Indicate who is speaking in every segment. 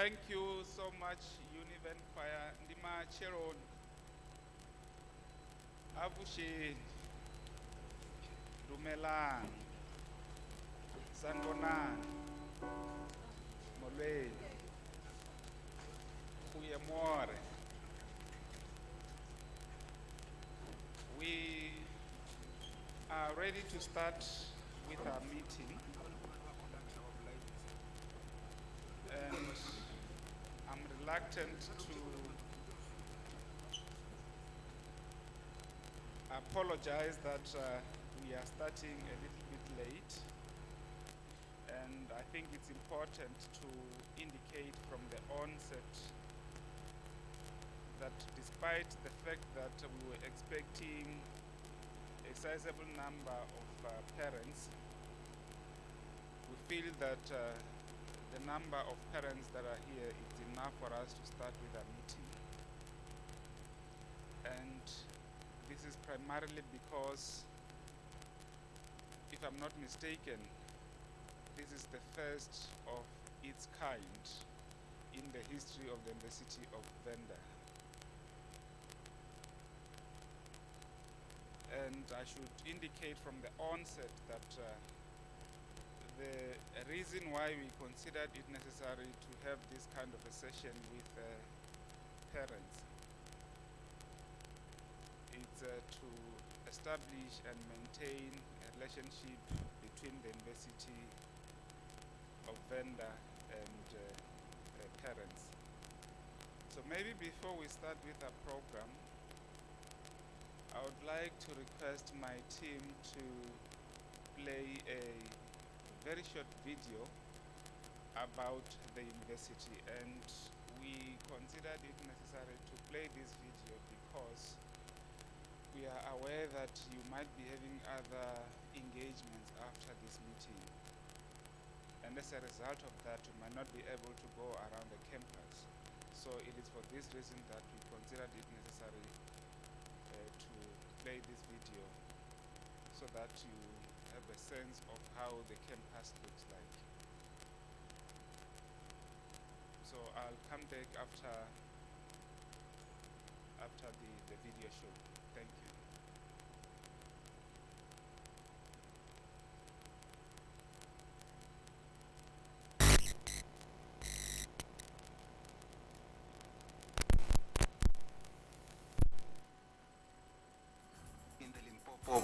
Speaker 1: Thank you so much, UNIVEN Choir. Ndima Cheron. Abushi. Dumelang. Sangonan. Molweni. Kuyemore. We are ready to start with our meeting. And I'm reluctant to apologize that we are starting a little bit late. And I think it's important to indicate from the onset that despite the fact that we were expecting a sizable number of parents, we feel that the number of parents that are here is enough for us to start with our meeting. And this is primarily because, if I'm not mistaken, this is the first of its kind in the history of the University of Venda. And I should indicate from the onset that the reason why we considered it necessary to have this kind of a session with parents is to establish and maintain a relationship between the University of Venda and parents. So maybe before we start with our program, I would like to request my team to play a very short video about the university, and we considered it necessary to play this video because we are aware that you might be having other engagements after this meeting, and as a result of that you might not be able to go around the campus. So it is for this reason that we considered it necessary to play this video so that you have a sense of how the campus looks like. So I'll come back after the video show. Thank you.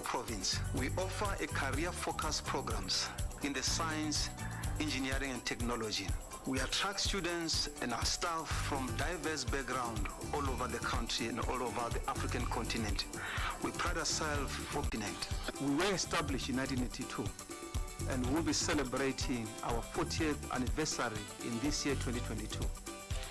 Speaker 2: Province, we offer a career-focused programs in the science, engineering, and technology. We attract students and our staff from diverse backgrounds all over the country and all over the African continent. We pride ourselves for continent. We were established in 1982, and we'll be celebrating our 40th anniversary in this year, 2022.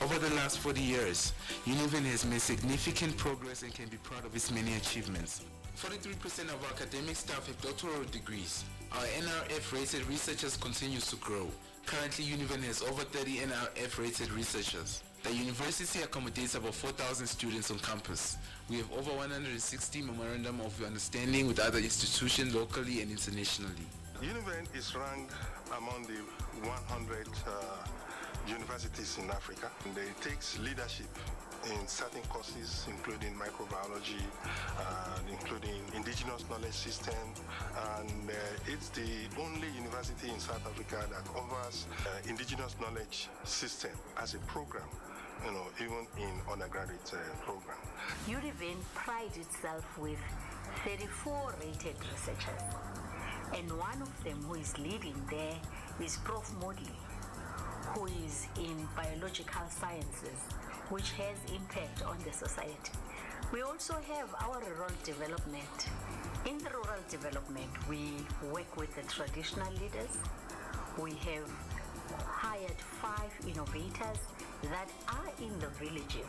Speaker 3: Over the last 40 years, UNIVEN has made significant progress and can be proud of its many achievements. 43% of our academic staff have doctoral degrees. Our NRF-rated researchers continues to grow. Currently, UNIVEN has over 30 NRF-rated researchers. The university accommodates about 4,000 students on campus. We have over 160 memorandum of understanding with other institutions locally and internationally.
Speaker 4: UNIVEN is ranked among the 100 universities in Africa, and it takes leadership in certain courses, including microbiology, including indigenous knowledge system, and it's the only university in South Africa that offers indigenous knowledge system as a program, even in undergraduate program.
Speaker 5: UNIVEN prides itself with 34 rated researchers, and one of them who is leading there is Prof. Modley, who is in biological sciences, which has impact on the society. We also have our rural development. In the rural development, we work with the traditional leaders. We have hired 5 innovators that are in the villages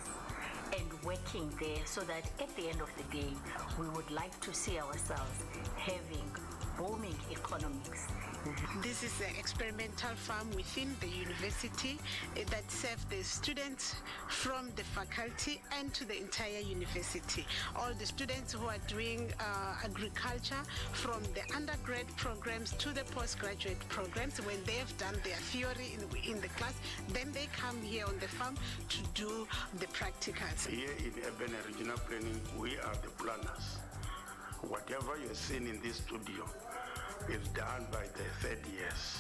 Speaker 5: and working there, so that at the end of the day, we would like to see ourselves having booming economics.
Speaker 6: This is an experimental farm within the university that serves the students from the faculty and to the entire university. All the students who are doing agriculture, from the undergrad programs to the postgraduate programs, when they have done their theory in the class, then they come here on the farm to do the practicals.
Speaker 7: Here in urban and regional planning, we are the planners. Whatever you're seeing in this studio is done by the third years.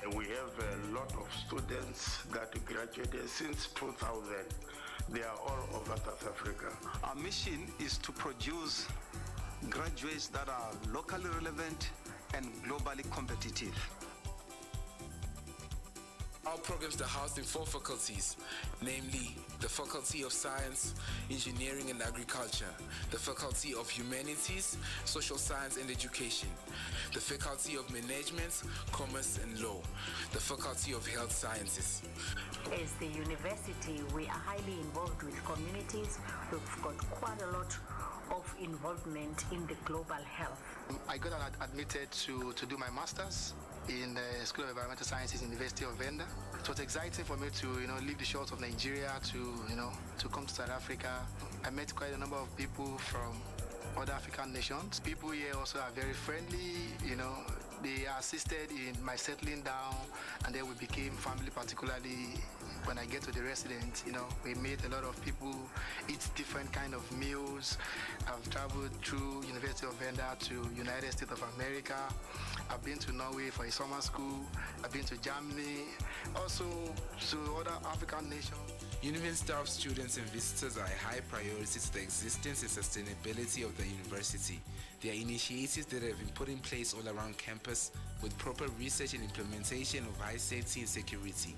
Speaker 7: And we have a lot of students that graduated since 2000. They are all over South Africa.
Speaker 2: Our mission is to produce graduates that are locally relevant and globally competitive.
Speaker 3: Our programs are housed in 4 faculties, namely the Faculty of Science, Engineering and Agriculture, the Faculty of Humanities, Social Science and Education, the Faculty of Management, Commerce and Law, the Faculty of Health Sciences.
Speaker 5: As the university, we are highly involved with communities. We've got quite a lot of involvement in the global health.
Speaker 8: I got admitted to do my master's in the School of Environmental Sciences, University of Venda. It was exciting for me to, leave the shores of Nigeria to come to South Africa. I met quite a number of people from other African nations. People here also are very friendly, they assisted in my settling down, and then we became family, particularly when I get to the residence. We meet a lot of people, eat different kind of meals. I've traveled through University of Venda to United States of America. I've been to Norway for a summer school. I've been to Germany, also to other African nations.
Speaker 3: UNIVEN staff, students and visitors are a high priority to the existence and sustainability of the university. There are initiatives that have been put in place all around campus with proper research and implementation of high safety and security.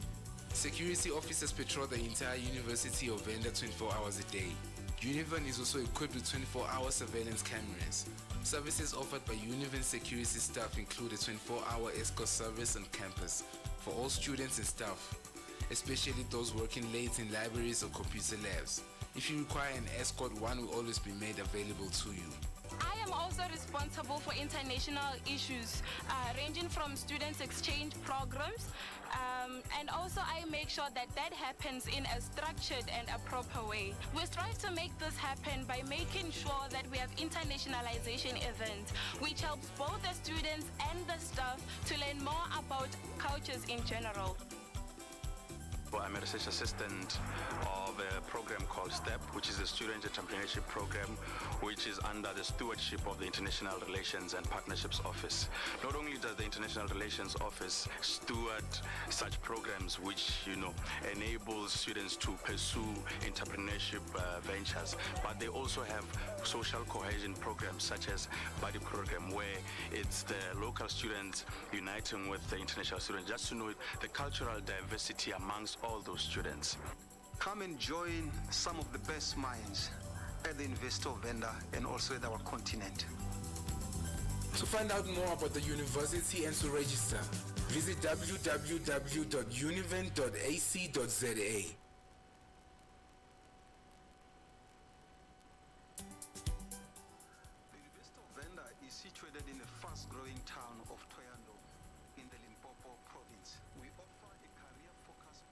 Speaker 3: Security officers patrol the entire University of Venda 24 hours a day. UNIVEN is also equipped with 24-hour surveillance cameras. Services offered by UNIVEN security staff include a 24-hour escort service on campus for all students and staff, especially those working late in libraries or computer labs. If you require an escort, one will always be made available to you.
Speaker 9: I am also responsible for international issues ranging from students exchange programs, and also I make sure that happens in a structured and a proper way. We strive to make this happen by making sure that we have internationalization events, which helps both the students and the staff to learn more about cultures in general.
Speaker 10: I'm a research assistant of a program called STEP, which is a student entrepreneurship program, which is under the stewardship of the International Relations and Partnerships Office. Not only does the International Relations Office steward such programs which, enable students to pursue entrepreneurship ventures, but they also have social cohesion programs such as Buddy Program, where it's the local students uniting with the international students just to know the cultural diversity amongst all those students.
Speaker 2: Come and join some of the best minds at the University of Venda and also at our continent.
Speaker 3: To find out more about the university and to register, visit www.univen.ac.za.
Speaker 2: The University of Venda is situated in the fast-growing town of Thohoyandou in the Limpopo province. We offer a career-focused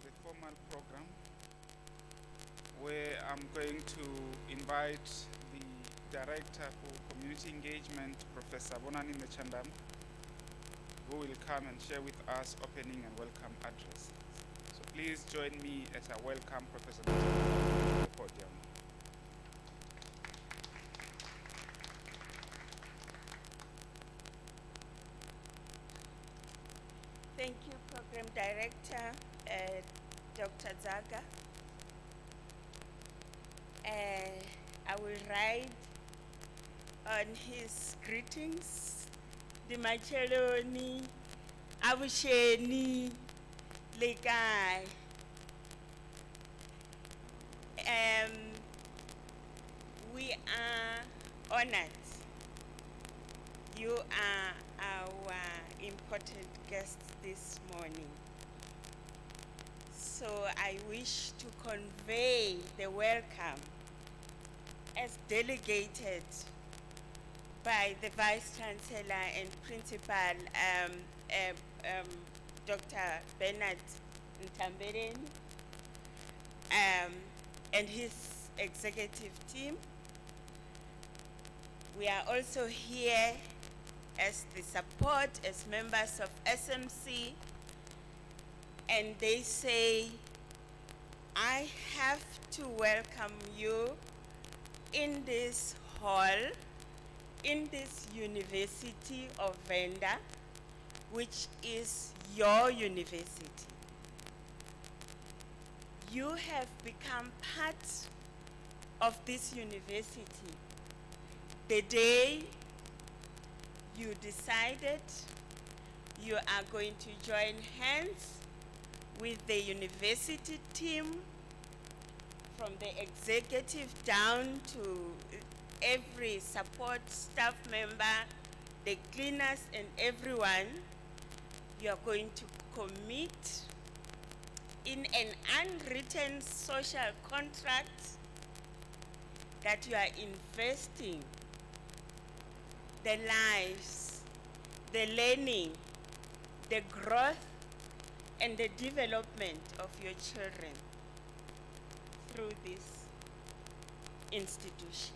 Speaker 1: the formal program, where I'm going to invite the Director for Community Engagement, Professor Bernard Nthambeleni, who will come and share with us opening and welcome address. So please join me as I welcome Professor Nthambeleni to the podium.
Speaker 11: Thank you, Program Director, Dr. Zaga. I will ride on his greetings. Dimacheloni, Abusheni, Lekai. We are honored. You are our important guests this morning. So I wish to convey the welcome as delegated by the Vice-Chancellor and Principal, Dr. Bernard Nthambeleni, and his executive team. We are also here as the support, as members of SMC, and they say, I have to welcome you in this hall, in this University of Venda, which is your university. You have become part of this university the day you decided you are going to join hands with the university team, from the executive down to every support staff member, the cleaners and everyone. You are going to commit in an unwritten social contract that you are investing the lives, the learning, the growth, and the development of your children through this institution.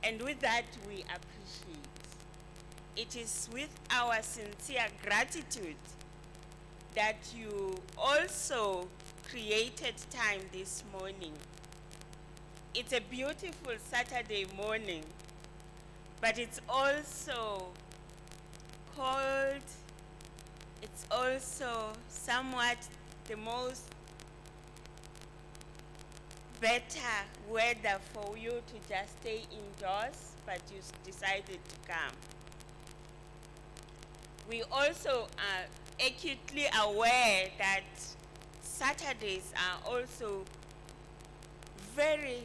Speaker 11: And with that, we appreciate. It is with our sincere gratitude that you also created time this morning. It's a beautiful Saturday morning, but it's also cold. It's also somewhat the most better weather for you to just stay indoors, but you decided to come. We also are acutely aware that Saturdays are also very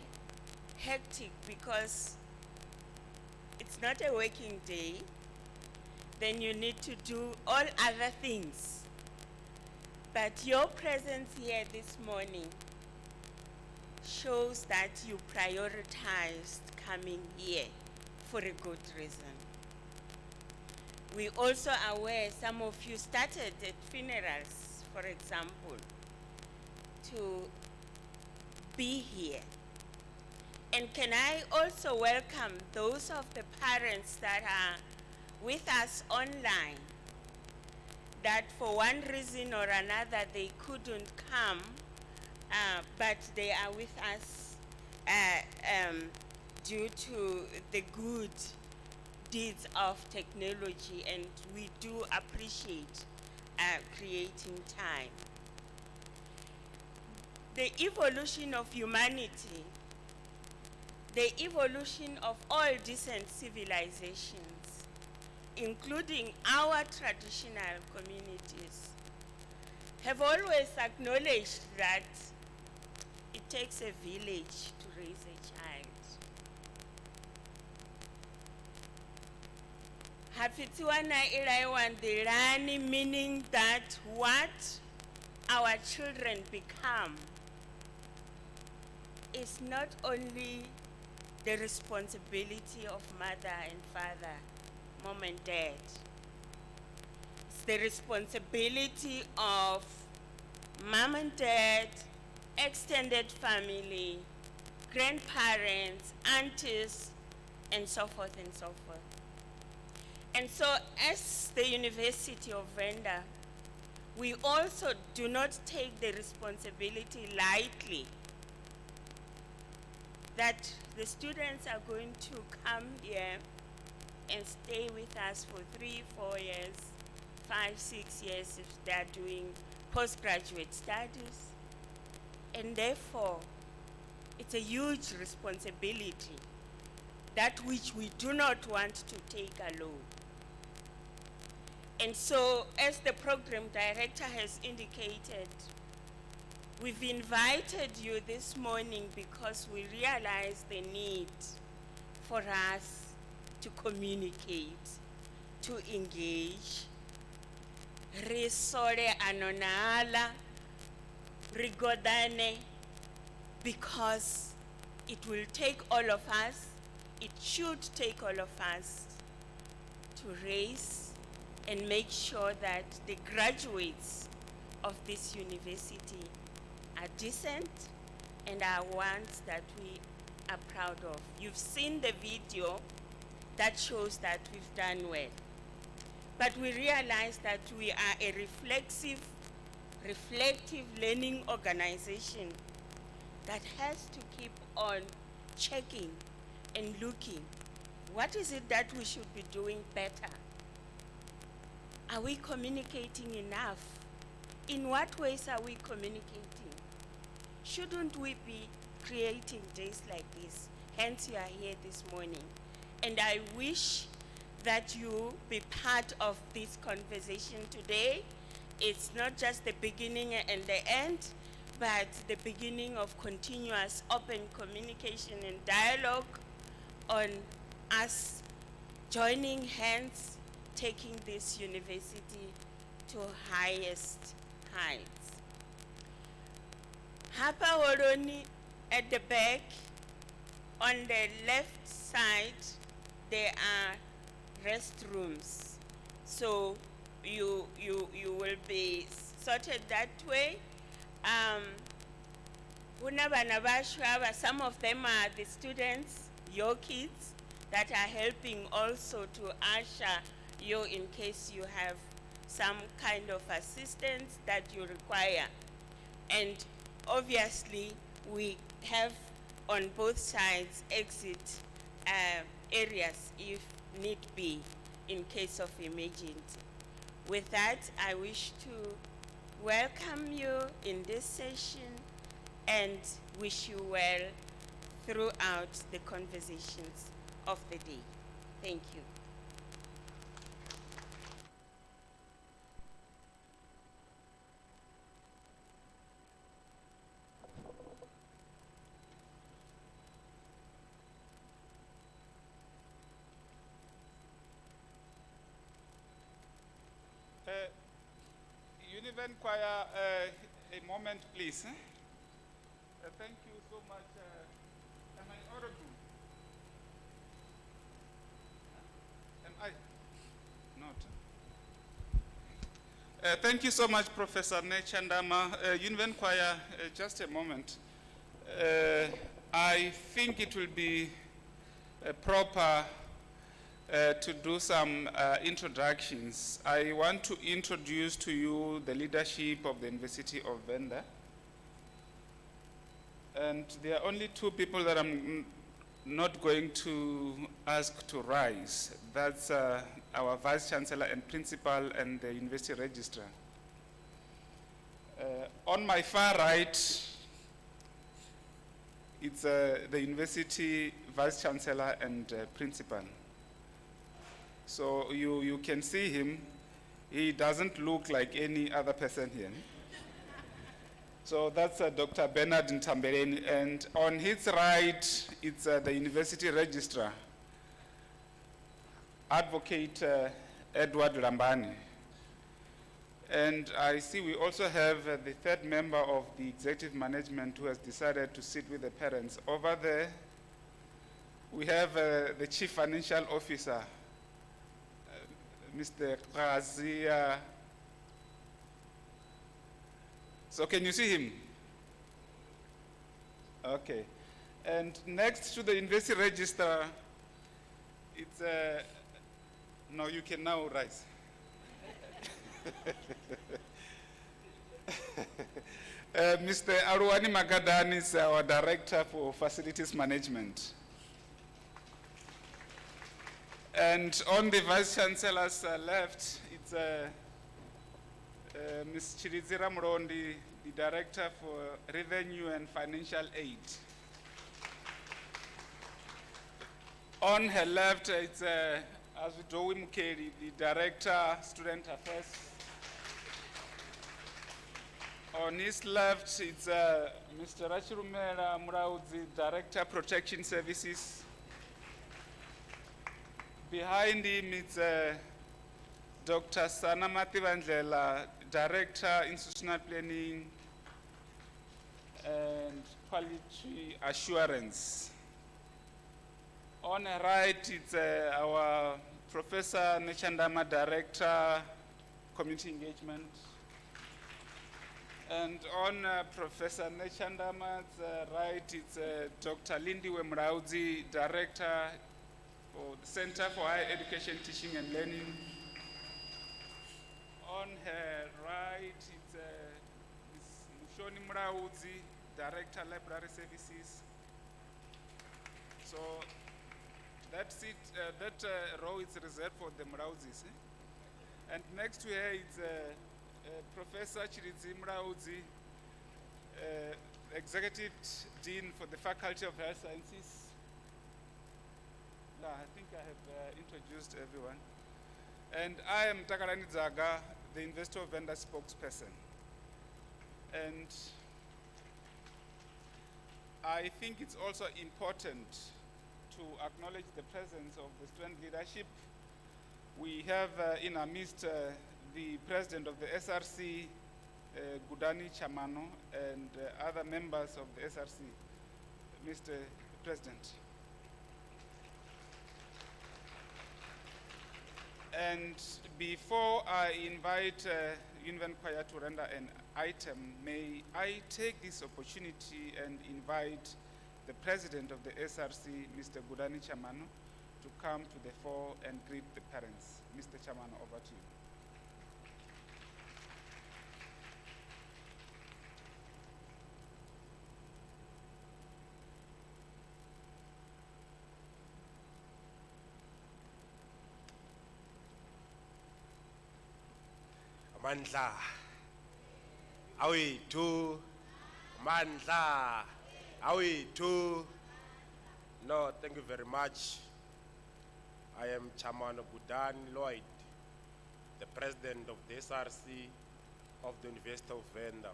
Speaker 11: hectic because it's not a working day. Then you need to do all other things. But your presence here this morning shows that you prioritized coming here for a good reason. We also are aware some of you started at funerals, for example, to be here. And can I also welcome those of the parents that are with us online, that for one reason or another they couldn't come, but they are with us due to the good deeds of technology, and we do appreciate creating time. The evolution of humanity, the evolution of all decent civilizations, including our traditional communities, have always acknowledged that it takes a village to raise a child. Hafitiwana ilaiwandirani, meaning that what our children become is not only the responsibility of mother and father, mom and dad. It's the responsibility of mom and dad, extended family, grandparents, aunties, and so forth and so forth. And so as the University of Venda, we also do not take the responsibility lightly that the students are going to come here and stay with us for 3, 4 years, 5, 6 years if they're doing postgraduate studies. And therefore, it's a huge responsibility, that which we do not want to take alone. And so, as the program director has indicated, we've invited you this morning because we realize the need for us to communicate, to engage, risole anonala, rigodane, because it will take all of us, it should take all of us to raise and make sure that the graduates of this university are decent and are ones that we are proud of. You've seen the video that shows that we've done well. But we realize that we are a reflective learning organization that has to keep on checking and looking. What is it that we should be doing better? Are we communicating enough? In what ways are we communicating? Shouldn't we be creating days like this? Hence you are here this morning. And I wish that you be part of this conversation today. It's not just the beginning and the end, but the beginning of continuous open communication and dialogue on us joining hands, taking this university to highest heights. Hapa Horoni at the back, on the left side, there are restrooms. So you will be sorted that way. Some of them are the students, your kids, that are helping also to usher you in case you have some kind of assistance that you require. And obviously, we have on both sides exit areas if need be in case of emergency. With that, I wish to welcome you in this session and wish you well throughout the conversations of the day. Thank you.
Speaker 1: UNIVEN Choir, a moment please. Thank you so much. Am I audible? Am I? Not. Thank you so much, Professor Nechandama. UNIVEN Choir, just a moment. I think it will be proper to do some introductions. I want to introduce to you the leadership of the University of Venda. And there are only two people that I'm not going to ask to rise. That's our Vice-Chancellor and Principal and the University Registrar. On my far right, it's the University Vice-Chancellor and Principal. So you can see him. He doesn't look like any other person here. So that's Dr. Bernard Nthambeleni, and on his right, it's the University Registrar, Advocate Edward Lambani. And I see we also have the third member of the executive management who has decided to sit with the parents. Over there, we have the Chief Financial Officer, Mr. Razia. So can you see him? Okay. And next to the University Registrar, it's no, you can now rise. Mr. Aruani Magadan is our Director for Facilities Management. And on the Vice-Chancellor's left, it's Ms. Chirizira Murondi, the Director for Revenue and Financial Aid. On her left, it's Azudowi Mukeri, the Director, Student Affairs. On his left, it's Mr. Rachirumera Muraudzi, Director, Protection Services. Behind him, it's Dr. Sana Mativandlela, Director, Institutional Planning and Quality Assurance. On the right, it's our Professor Nechandama, Director, Community Engagement. And on Professor Nechandama's right, it's Dr. Lindiwe Mraudzi, Director for the Center for Higher Education, Teaching and Learning. On her right, it's Ms. Mushoni Mraudzi, Director, Library Services. So that seat, that row is reserved for the Mraudzis. And next to her is Professor Chiridzi Mraudzi, Executive Dean for the Faculty of Health Sciences. I think I have introduced everyone. And I am Takarani Zaga, the University of Venda spokesperson. And I think it's also important to acknowledge the presence of the student leadership. We have in our midst the president of the SRC, Gudani Chamano, and other members of the SRC. Mr. President. And before I invite UNIVEN Choir to render an item, may I take this opportunity and invite the president of the SRC, Mr. Gudani Chamano, to come to the fore and greet the parents. Mr. Chamano, over to you.
Speaker 12: Mandla, awethu, Mandla, awethu. No, thank you very much. I am Chairman Budan Lloyd, the president of the SRC of the University of Venda.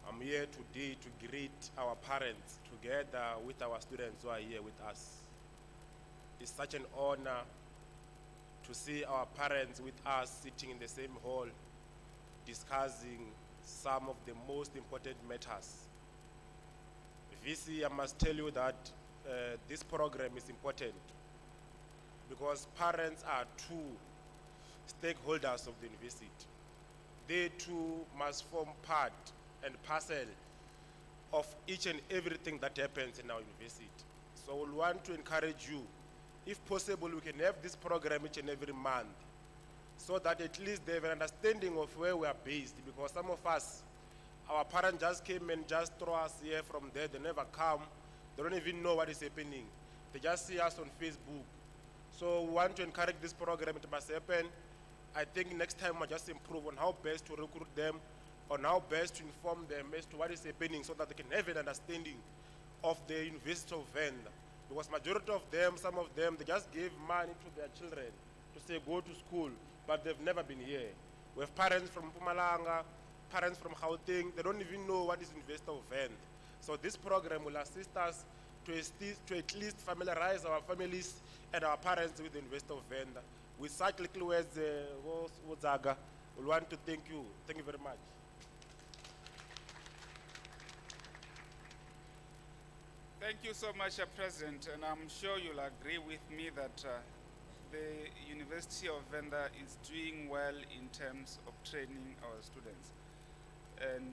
Speaker 12: I'm here today to greet our parents together with our students who are here with us. It's such an honor to see our parents with us sitting in the same hall, discussing some of the most important matters. VC, I must tell you that this program is important because parents are two stakeholders of the university. They too must form part and parcel of each and everything that happens in our university. So we want to encourage you, if possible, we can have this program each and every month so that at least they have an understanding of where we are based, because some of us, our parents just came and just throw us here from there, they never come, they don't even know what is happening. They just see us on Facebook. So we want to encourage this program, it must happen. I think next time we'll just improve on how best to recruit them, on how best to inform them as to what is happening so that they can have an understanding of the University of Venda. Because majority of them, some of them, they just give money to their children to say go to school, but they've never been here. We have parents from Mpumalanga, parents from Gauteng, they don't even know what is University of Venda. So this program will assist us to at least familiarize our families and our parents with the University of Venda. With such little words, Wozaga, we want to thank you. Thank you very much.
Speaker 1: Thank you so much, President, and I'm sure you'll agree with me that the University of Venda is doing well in terms of training our students. And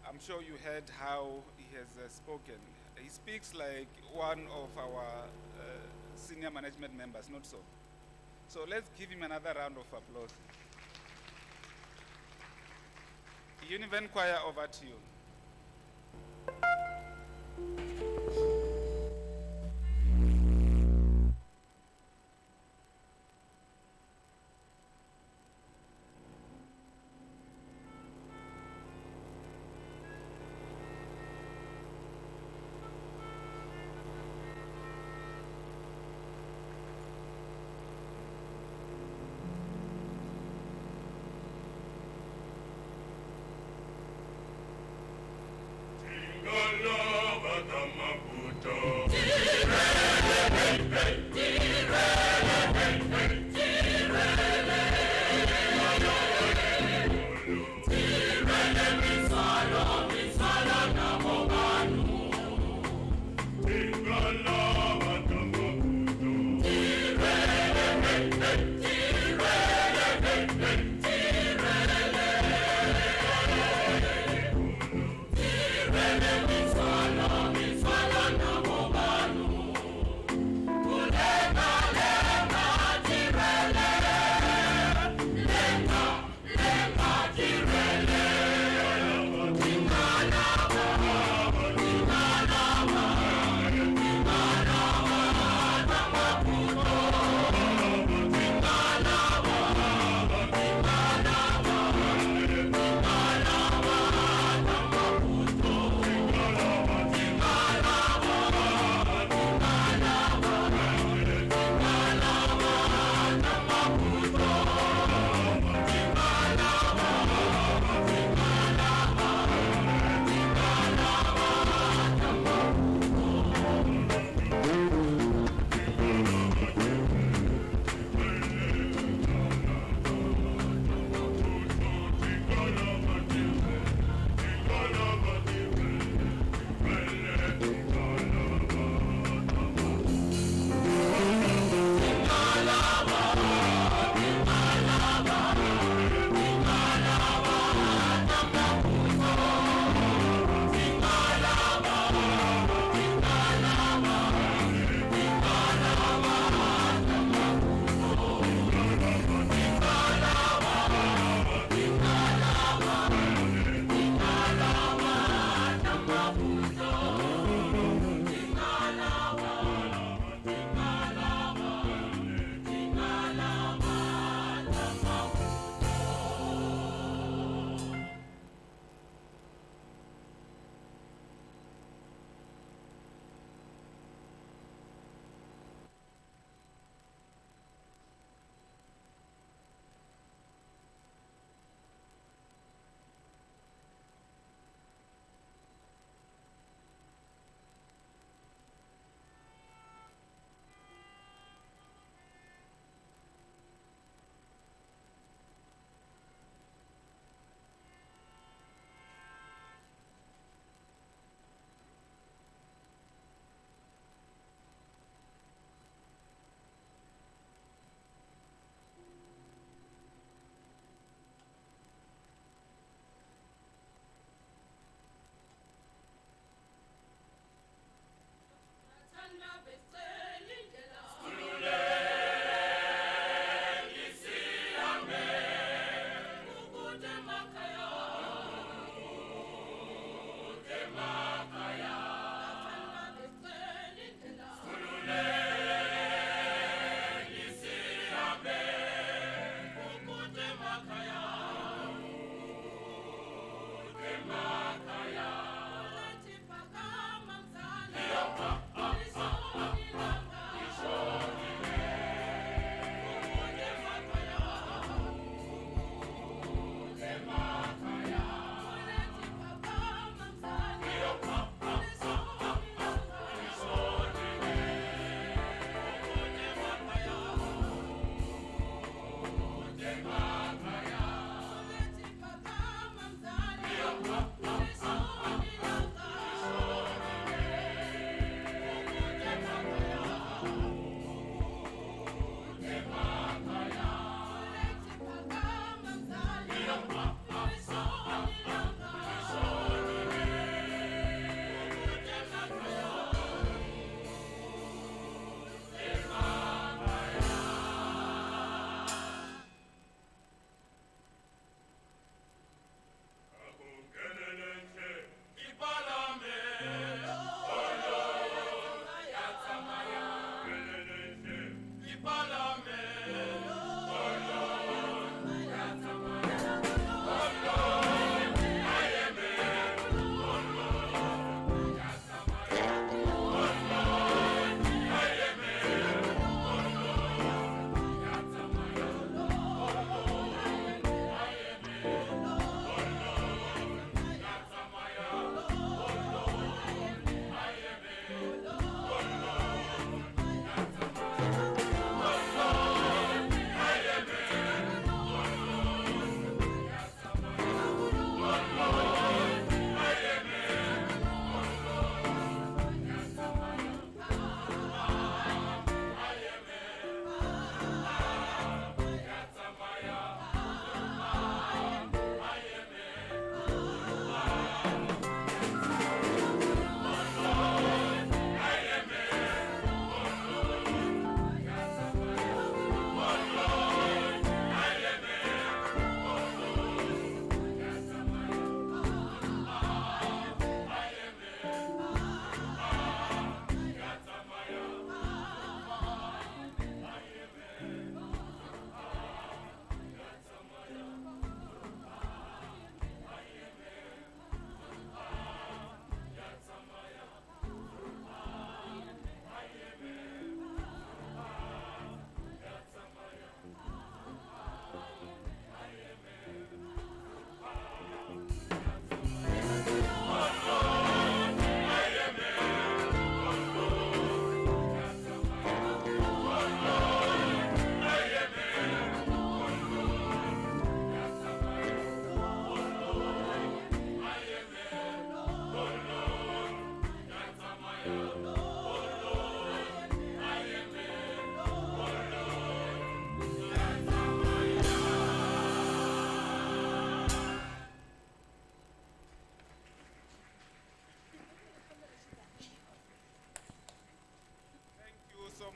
Speaker 1: I'm sure you heard how he has spoken. He speaks like one of our senior management members, not so? So let's give him another round of applause. UNIVEN Choir, over to you.
Speaker 13: Love,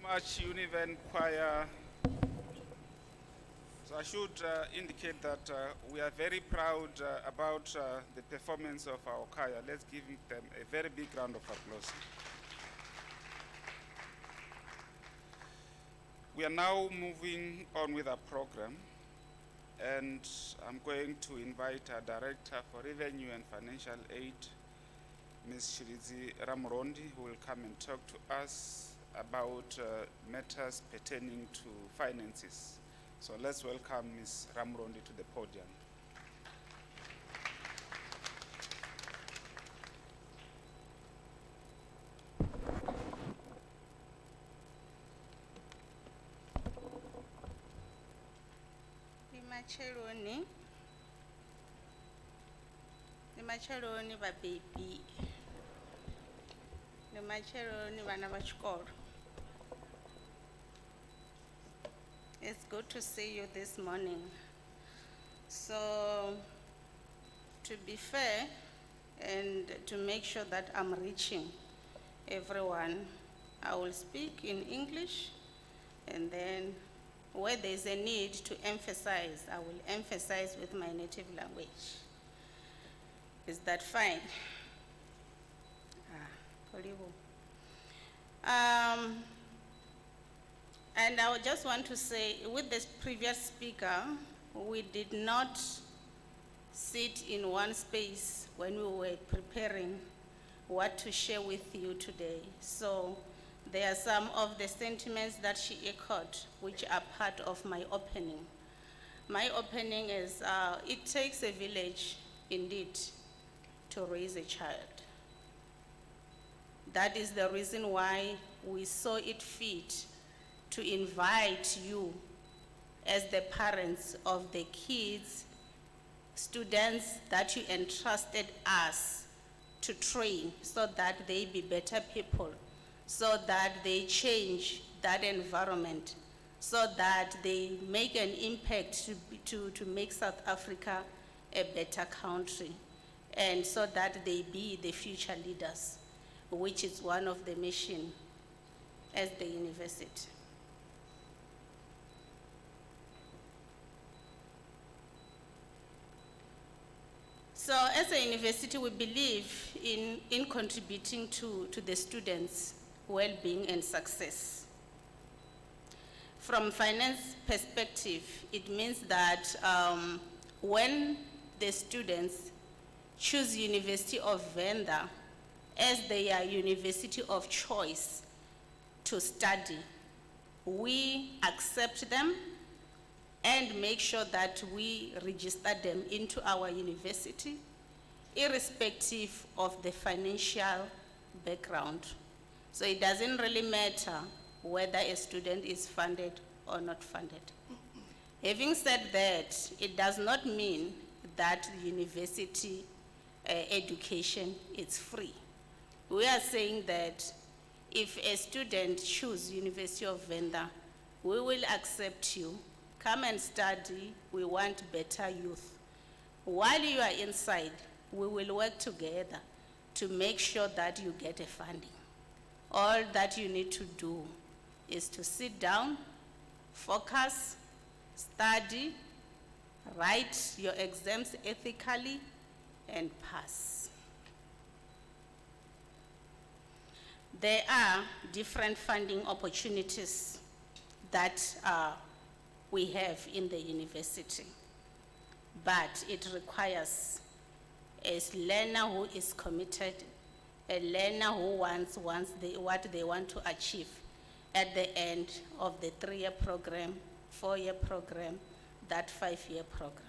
Speaker 1: Much UNIVEN choir. So I should indicate that we are very proud about the performance of our choir. Let's give them a very big round of applause. We are now moving on with our program, and I'm going to invite our Director for Revenue and Financial Aid, Ms. Shirizi Ramrondi, who will come and talk to us about matters pertaining to finances. So let's welcome Ms. Ramrondi to the podium.
Speaker 13: Macheloni ba baby. Le macheloni bana ba chikolo. It's good to see you this morning. So, to be fair and to make sure that I'm reaching everyone, I will speak in English, and then where there's a need to emphasize, I will emphasize with my native language. Is that fine? And I just want to say, with this previous speaker, we did not sit in one space when we were preparing what to share with you today. So there are some of the sentiments that she echoed, which are part of my opening. My opening is, it takes a village, indeed, to raise a child. That is the reason why we saw it fit to invite you as the parents of the kids, students that you entrusted us to train so that they be better people, so that they change that environment, so that they make an impact to make South Africa a better country, and so that they be the future leaders, which is one of the mission as the university. So as a university, we believe in contributing to the students' well-being and success. From finance perspective, it means that when the students choose University of Venda as their university of choice to study, we accept them and make sure that we register them into our university, irrespective of the financial background. So it doesn't really matter whether a student is funded or not funded. Having said that, it does not mean that university education is free. We are saying that if a student chooses University of Venda, we will accept you. Come and study, we want better youth. While you are inside, we will work together to make sure that you get a funding. All that you need to do is to sit down, focus, study, write your exams ethically, and pass. There are different funding opportunities that we have in the university, but it requires a learner who is committed, a learner who wants what they want to achieve at the end of the 3-year program, 4-year program, that 5-year program.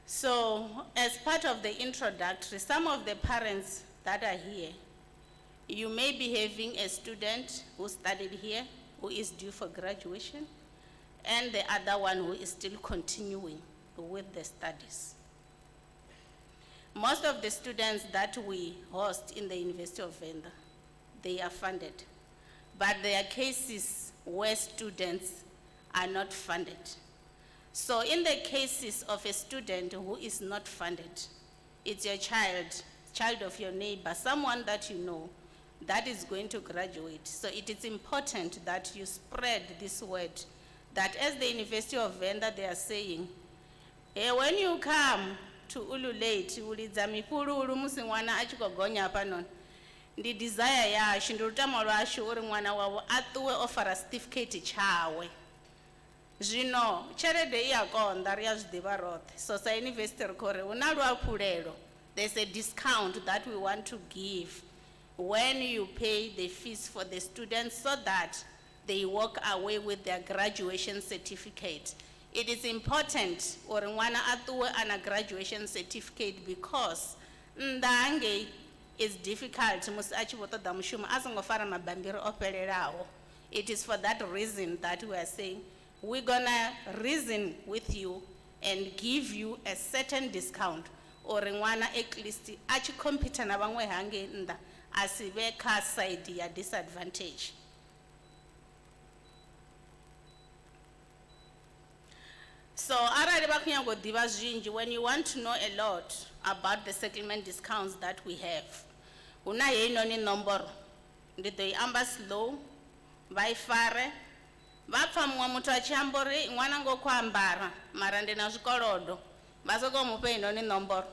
Speaker 13: So as part of the introductory, some of the parents that are here, you may be having a student who studied here, who is due for graduation, and the other one who is still continuing with the studies. Most of the students that we host in the University of Venda, they are funded, but there are cases where students are not funded. So in the cases of a student who is not funded, it's your child of your neighbor, someone that you know, that is going to graduate. So it is important that you spread this word, that as the University of Venda, they are saying, when you come to Ululate, ulidza mikulu musi mwana achikogonya panon. The desire yashu ndi lutamo lwashu uri mwana wawo atuwe offer certificate chawe. Zvino cherede iyakonda riya zvidiva rothe. So sa university rikore una luapulelo. There's a discount that we want to give when you pay the fees for the students so that they walk away with their graduation certificate. It is important uri mwana atuwe ana graduation certificate because ndange is difficult musi achivotoda mushumo asingofara mabambiri opelelawo. It is for that reason that we are saying we're gonna reason with you and give you a certain discount or mwana at least achicompete na vamwe hange nda asive ka side ya disadvantage. So arali vakunyanga diva zvinji, when you want to know a lot about the settlement discounts that we have, una yeinoni nomboro ndito iamba slow vaifare vapfamwa mutu achiambori mwana ngokuambara mara ndina zvikolodo vasokomupe inoni nomboro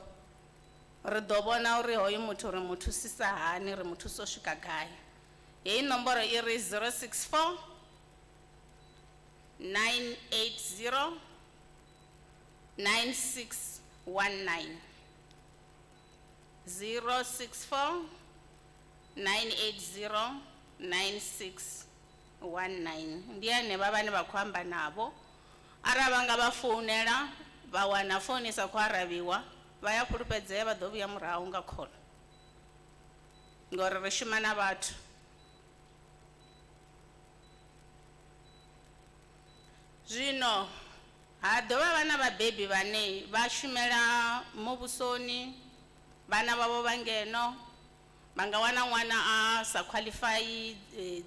Speaker 13: ridovona uri hoyu mutu uri mutu sisa hani ri mutu sosvika gai. Yei nomboro iri 064 980 9619 064 980 9619. Ndiane baba ne bakwamba nabo arabanga bafonela bawana fonisa kwarabiwa baya kulupedzea badobuya murahu nga khola ngori rishimana bathu. Zvino hadova vana vabebi vane vashumela muvusoni vana vavo vangeno vangawana mwana asa qualify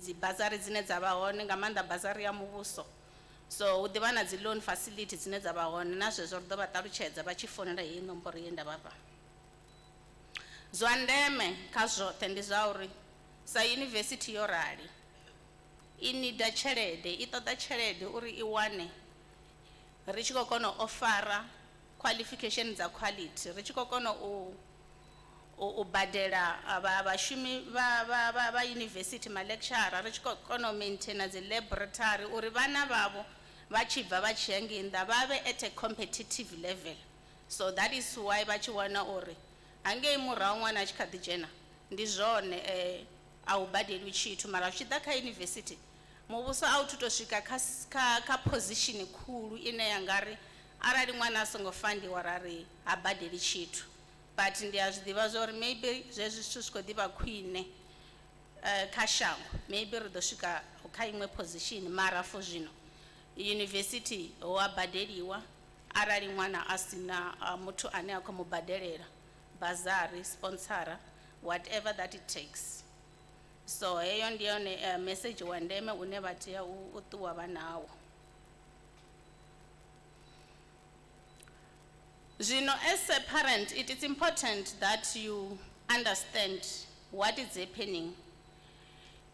Speaker 13: dzibhazari dzine dzava hone nga maanḓa bhazari ya muvhuso. So u ḓivha na dzi loan facility dzine dzava hone na zwezwo ri ḓo vha ṱalutshedza vha tshi fonela heyi nomboro ye nda vhafha. Zwa ndeme kha zwoṱhe ndi zwa uri sa yunivesithi yo rali i nida tshelede, i ṱoḓa tshelede uri i wane ri tshi khou kona u ofara qualification dza quality, ri tshi khou kona u badela vhashumi va university ma lecturer, ri tshi khou kona u maintaina dzi laboratory uri vana vavo vha tshi bva vha tshi ya ngei nnḓa vha vhe at a competitive level. So that is why vha tshi wana uri hangei murahu ṅwana a tshi kha ḓi dzhena ndi zwone a u badeliwi tshithu, mara zwi tshi ḓa kha university muvhuso a u thu to swika kha position khulu ine ya ngari arali ṅwana a songo fandiwa rari ha badeli tshithu. But ndi a zwiḓivha zwa uri maybe zwezwi zwithu zwi khou ḓivha khwine kha shango, maybe ri ḓo swika kha iṅwe position, mara for zwino university ho a badeliwa arali ṅwana a sina muthu ane a khou mu badelela bazari, sponsora, whatever that it takes. So heyo ndi yone message wa ndeme une vha tea u ṱuwa vha nawo. Zvino as a parent, it is important that you understand what is happening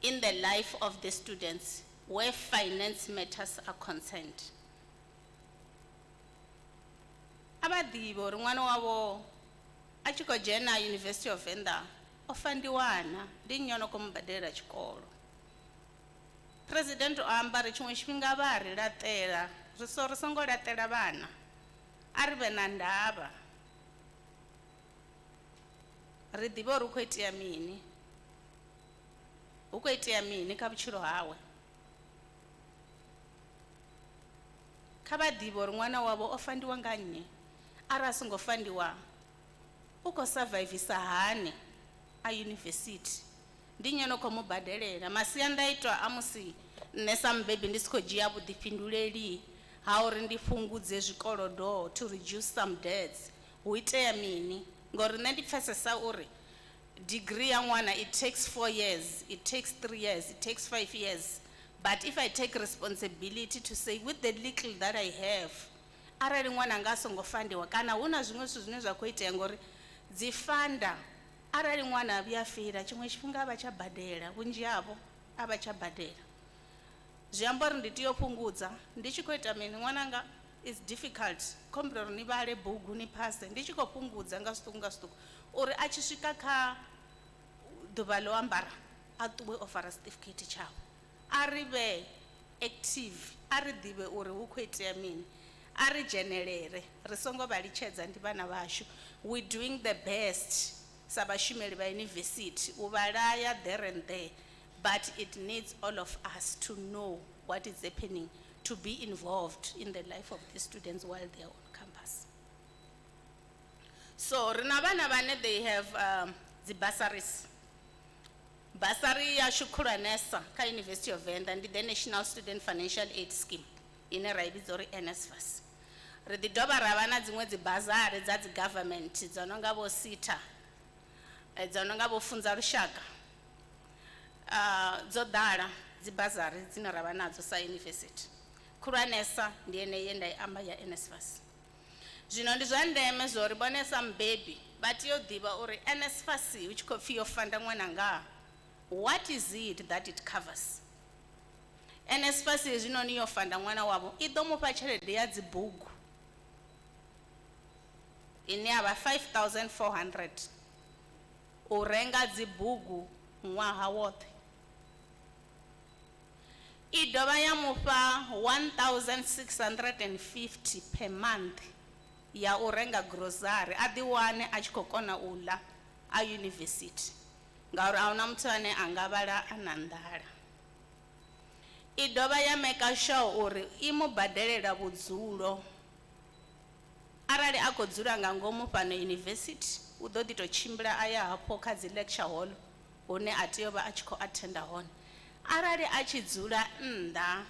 Speaker 13: in the life of the students where finance matters are concerned. Abadibo uri mwana wavo a tshi khou dzhena University of Venda o fandiwana ndi nnyi ono khou mubadela tshikolo. President o amba ri tshiṅwe tshifhinga vha ri laṱela ri songo laṱela vhana a ri vhe na ndavha ri ḓivha uri hu khou itea mini, hu khou itea mini kha vhutshilo hawe. Kha vha ḓivhe uri ṅwana wavho o fandiwa nga nnyi, arali a songo fandiwa u khou survivisa hani a university, ndi nnyi ono khou mu badelela. Masiandaitwa a musi nṋe sa mubebi ndi si khou dzhia vhuḓifhinduleli ha uri ndi fhungudze zwikolodo to reduce some debts, hu itea mini ngori nṋe ndi pfesesa uri degree ya ṅwana it takes 4 years, it takes 3 years, it takes 5 years. But if I take responsibility to say with the little that I have, arali ṅwana nga songo fandiwa kana huna zwiṅwe zwithu zwine zwa khou itea ngori dzi fanda arali ṅwana a vhuya fira tshiṅwe tshifhinga a vha tsha badela, vhunzhi havho a vha tsha badela. Zwi amba uri ndi tea u fhungudza, ndi tshi khou ita mini, ṅwananga is difficult, khombela uri ni vhale bugu ni phase, ndi tshi khou fhungudza nga zwiṱuku nga zwiṱuku uri a tshi swika kha ḓuvha ḽo ambara a ṱuwe o fara certificate tshawe, a ri vhe active, a ri ḓivhe uri hu khou itea mini, a ri dzhenelele, ri songo vha litshedza ndi vhana vhashu. We doing the best sa vhashumeli vha university u vha laya there and there, but it needs all of us to know what is happening, to be involved in the life of the students while they are on campus. So rina vhana vhane they have the bursaries. Bursary yashu khulwanesa kha University of Venda ndi the National Student Financial Aid Scheme ine ra i vhidza uri NSFAS. Ri ḓi dovha ra vha na dziṅwe dzi bursary dza dzi government dzo no nga vho SITA, dzo no nga vho Funza Lushaka, dzo ḓala dzi bursary dzine ra vha nadzo sa university. Khulwanesa ndi yeneyi nda i amba ya NSFAS. Zwino ndi zwa ndeme zwori vhone sa mbebi vha tea u ḓivha uri NSFAS hu tshi khou pfhi yo fanda ṅwana nga, what is it that it covers? NSFAS hezwinoni yo fanda ṅwana wavho i ḓo mufha tshelede ya dzi bugu ine ya vha 5,400 u renga dzi bugu ṅwaha woṱhe. I dovha ya mufha 1,650 per month ya u renga grocery a ḓi wane a tshi khou kona u ḽa a university, ngauri ahuna muthu ane a nga vhala a na nḓala. I dovha ya make sure uri i mu badelela vhudzulo, arali a khou dzula nga ngomu fhano university u ḓo ḓi tou tshimbila a ya hafho kha dzi lecture hall hune a tea u vha a tshi khou attenda hone. Arali a tshi dzula nnḓa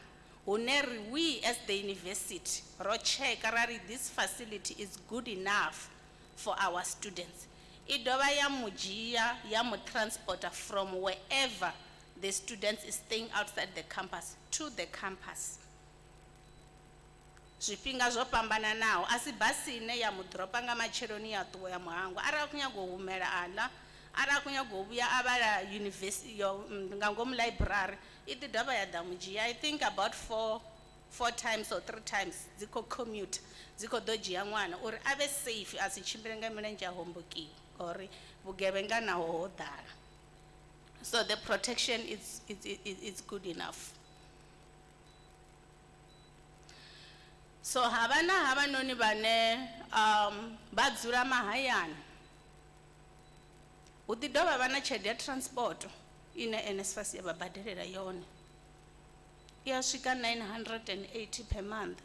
Speaker 13: hune we as the university ro check arali this facility is good enough for our students, I dovha ya mu dzhia ya mu transporter from wherever the student is staying outside the campus to the campus. Zwifhinga zwo fhambananaho, a si basi ine ya mu dropa nga matsheloni ya ṱuwa ya muhangwa. Arali a khou nyaga u humela aḽa, arali a khou nyaga u vhuya a vhala university nga ngomu library, I ḓi dovha ya ḓa mu dzhia. I think about four times or 3 times dzi khou commute, dzi khou ḓo dzhia ṅwana uri a vhe safe, a si tshimbile nga milenzhe a hombokiwa uri vhugevhenga naho ho ḓala. So the protection is good enough. So havanoni vhane vha dzula mahayani, hu ḓi dovha vha na tshelede ya transport ine NSFAS ya vha badelela yone. I ya swika 980 per month,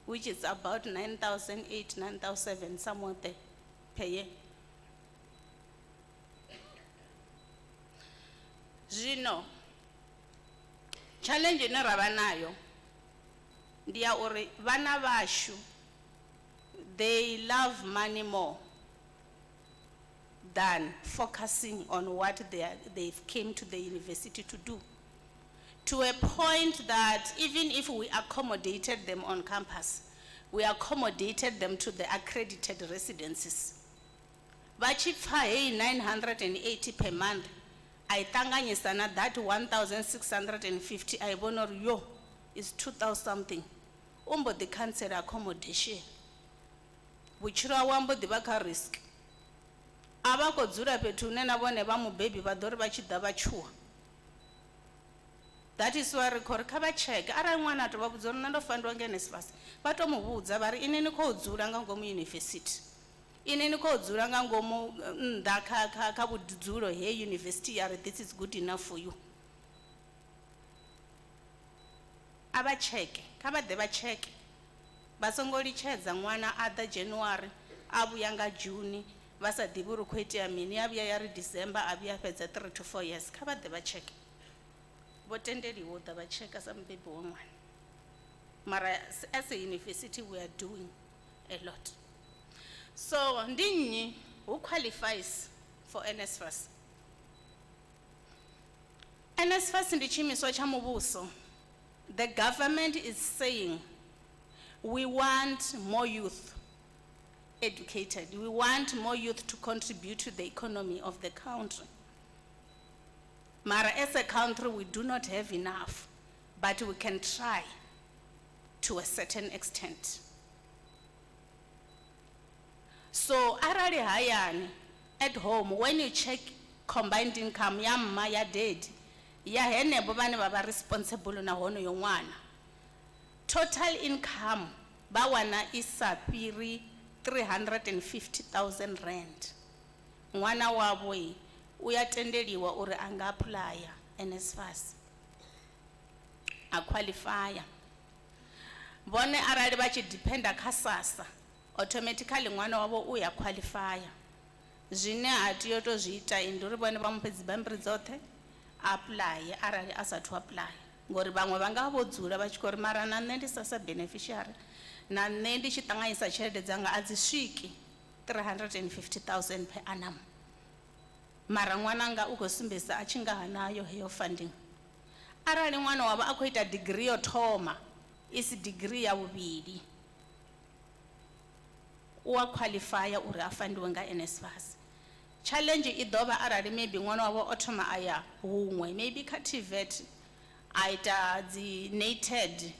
Speaker 13: which is about 9,800, 9,700 somewhere there per year. Zwino challenge ine ra vha nayo ndi ya uri vhana vhashu they love money more than focusing on what they've came to the university to do, to a point that even if we accommodated them on campus, we accommodated them to the accredited residences. Vachipfa hey 980 per month, I tanganyisa na that 1,650, I bonor yo is 2,000 something. Umbo the cancel accommodation, which wambo the baka risk. Aba ko dzula fhethu hune na vhone vha mubebi vha ḓo ri vha tshi ḓa vha tshuwa. That is why ri khou ri kha vha check arali ṅwana a tou vha vhudza uri nṋe ndo fandiwa nga NSFAS, vha tou mu vhudza vha ri ine ni khou dzula nga ngomu university, ine ni khou dzula nga ngomu nnḓa kha vhudzulo he university ya ri this is good enough for you. A vha check, kha vha ḓe vha check, vha songo litshedza ṅwana a ḓa January a vhuya nga June vha sa ḓivhi uri khou itea mini, a vhuya ya ri December a vhuya fhedza 3 to 4 years. Kha vha ḓe vha check, vho tendeliwa u ḓa vha checka sa mubebi wa ṅwana. Mara as a university we are doing a lot. So ndi nnyi who qualifies for NSFAS? NSFAS ndi tshiimiswa tsha muvhuso. The government is saying we want more youth educated. We want more youth to contribute to the economy of the country. Mara, as a country, we do not have enough, but we can try to a certain extent. So, arali hayani, at home, when you check combined income, ya mma ya dad, ya hene bobane baba responsible na hono yongwana. Total income, bawana isapiri 350,000 rand. Mwana wabwe, uyatendeliwa uri anga apply NSFAS. A qualifier. Bone arali bachi dependa kasasa, automatically mwana wabo uya qualifier. Zine atiyo to zita induri bone bampezi bambri zote, apply, arali asa to apply. Ngori bangwe banga bodzula bachikori mara na nne ndi sasa beneficiary. Na nne ndi chitanganyisa tshelede dzanga adziswiki 350,000 per annum. Mara mwana nga ukosumbisa achinga hanayo heyo funding. Arali mwana waba akoita degree yothoma, isi degree ya ubili. Uwa qualifier uri afandiwe nga NSFAS. Challenge idoba arali maybe mwana waba othoma aya humwe, maybe kativet aita the nated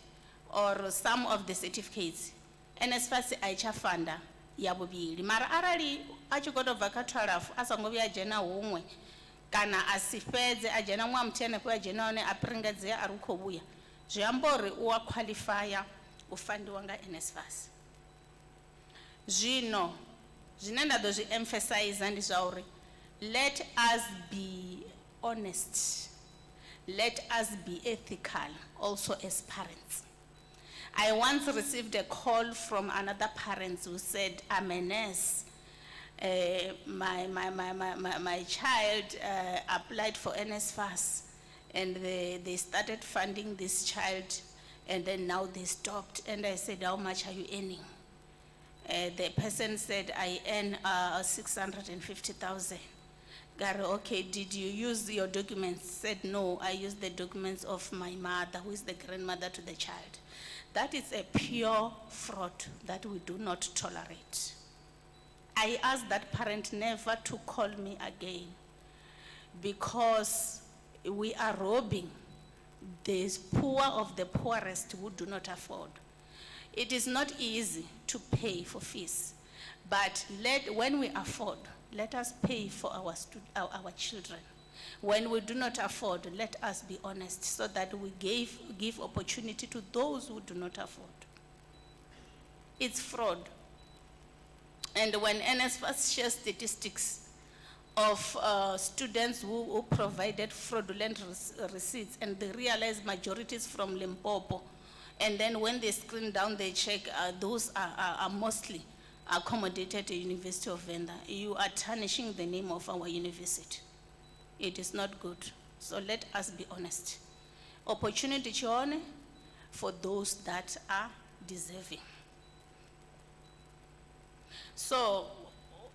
Speaker 13: or some of the certificates. NSFAS aicha funda ya bubili. Mara arali achikoto vakatwalafu asangovi ajena humwe kana asifedze ajena mwamtene kwa ajena one apringedze arukhobuya. Zviambori uwa qualifier ufandiwa nga NSFAS. Zvino zvinenda do zvi emphasize ndi zvauri let us be honest. Let us be ethical also as parents. I once received a call from another parent who said, I'm a nurse. My child applied for NSFAS and they started funding this child and then now they stopped. And I said, how much are you earning? The person said, I earn 650,000. Gary, okay, did you use your documents? Said, no, I used the documents of my mother, who is the grandmother to the child. That is a pure fraud that we do not tolerate. I asked that parent never to call me again because we are robbing the poor of the poorest who do not afford. It is not easy to pay for fees, but when we afford, let us pay for our children. When we do not afford, let us be honest so that we give opportunity to those who do not afford. It's fraud. And when NSFAS shares statistics of students who provided fraudulent receipts and they realize majorities from Limpopo, and then when they screen down, they check those are mostly accommodated at the University of Venda. You are tarnishing the name of our university. It is not good. So let us be honest. Opportunity chone for those that are deserving. So,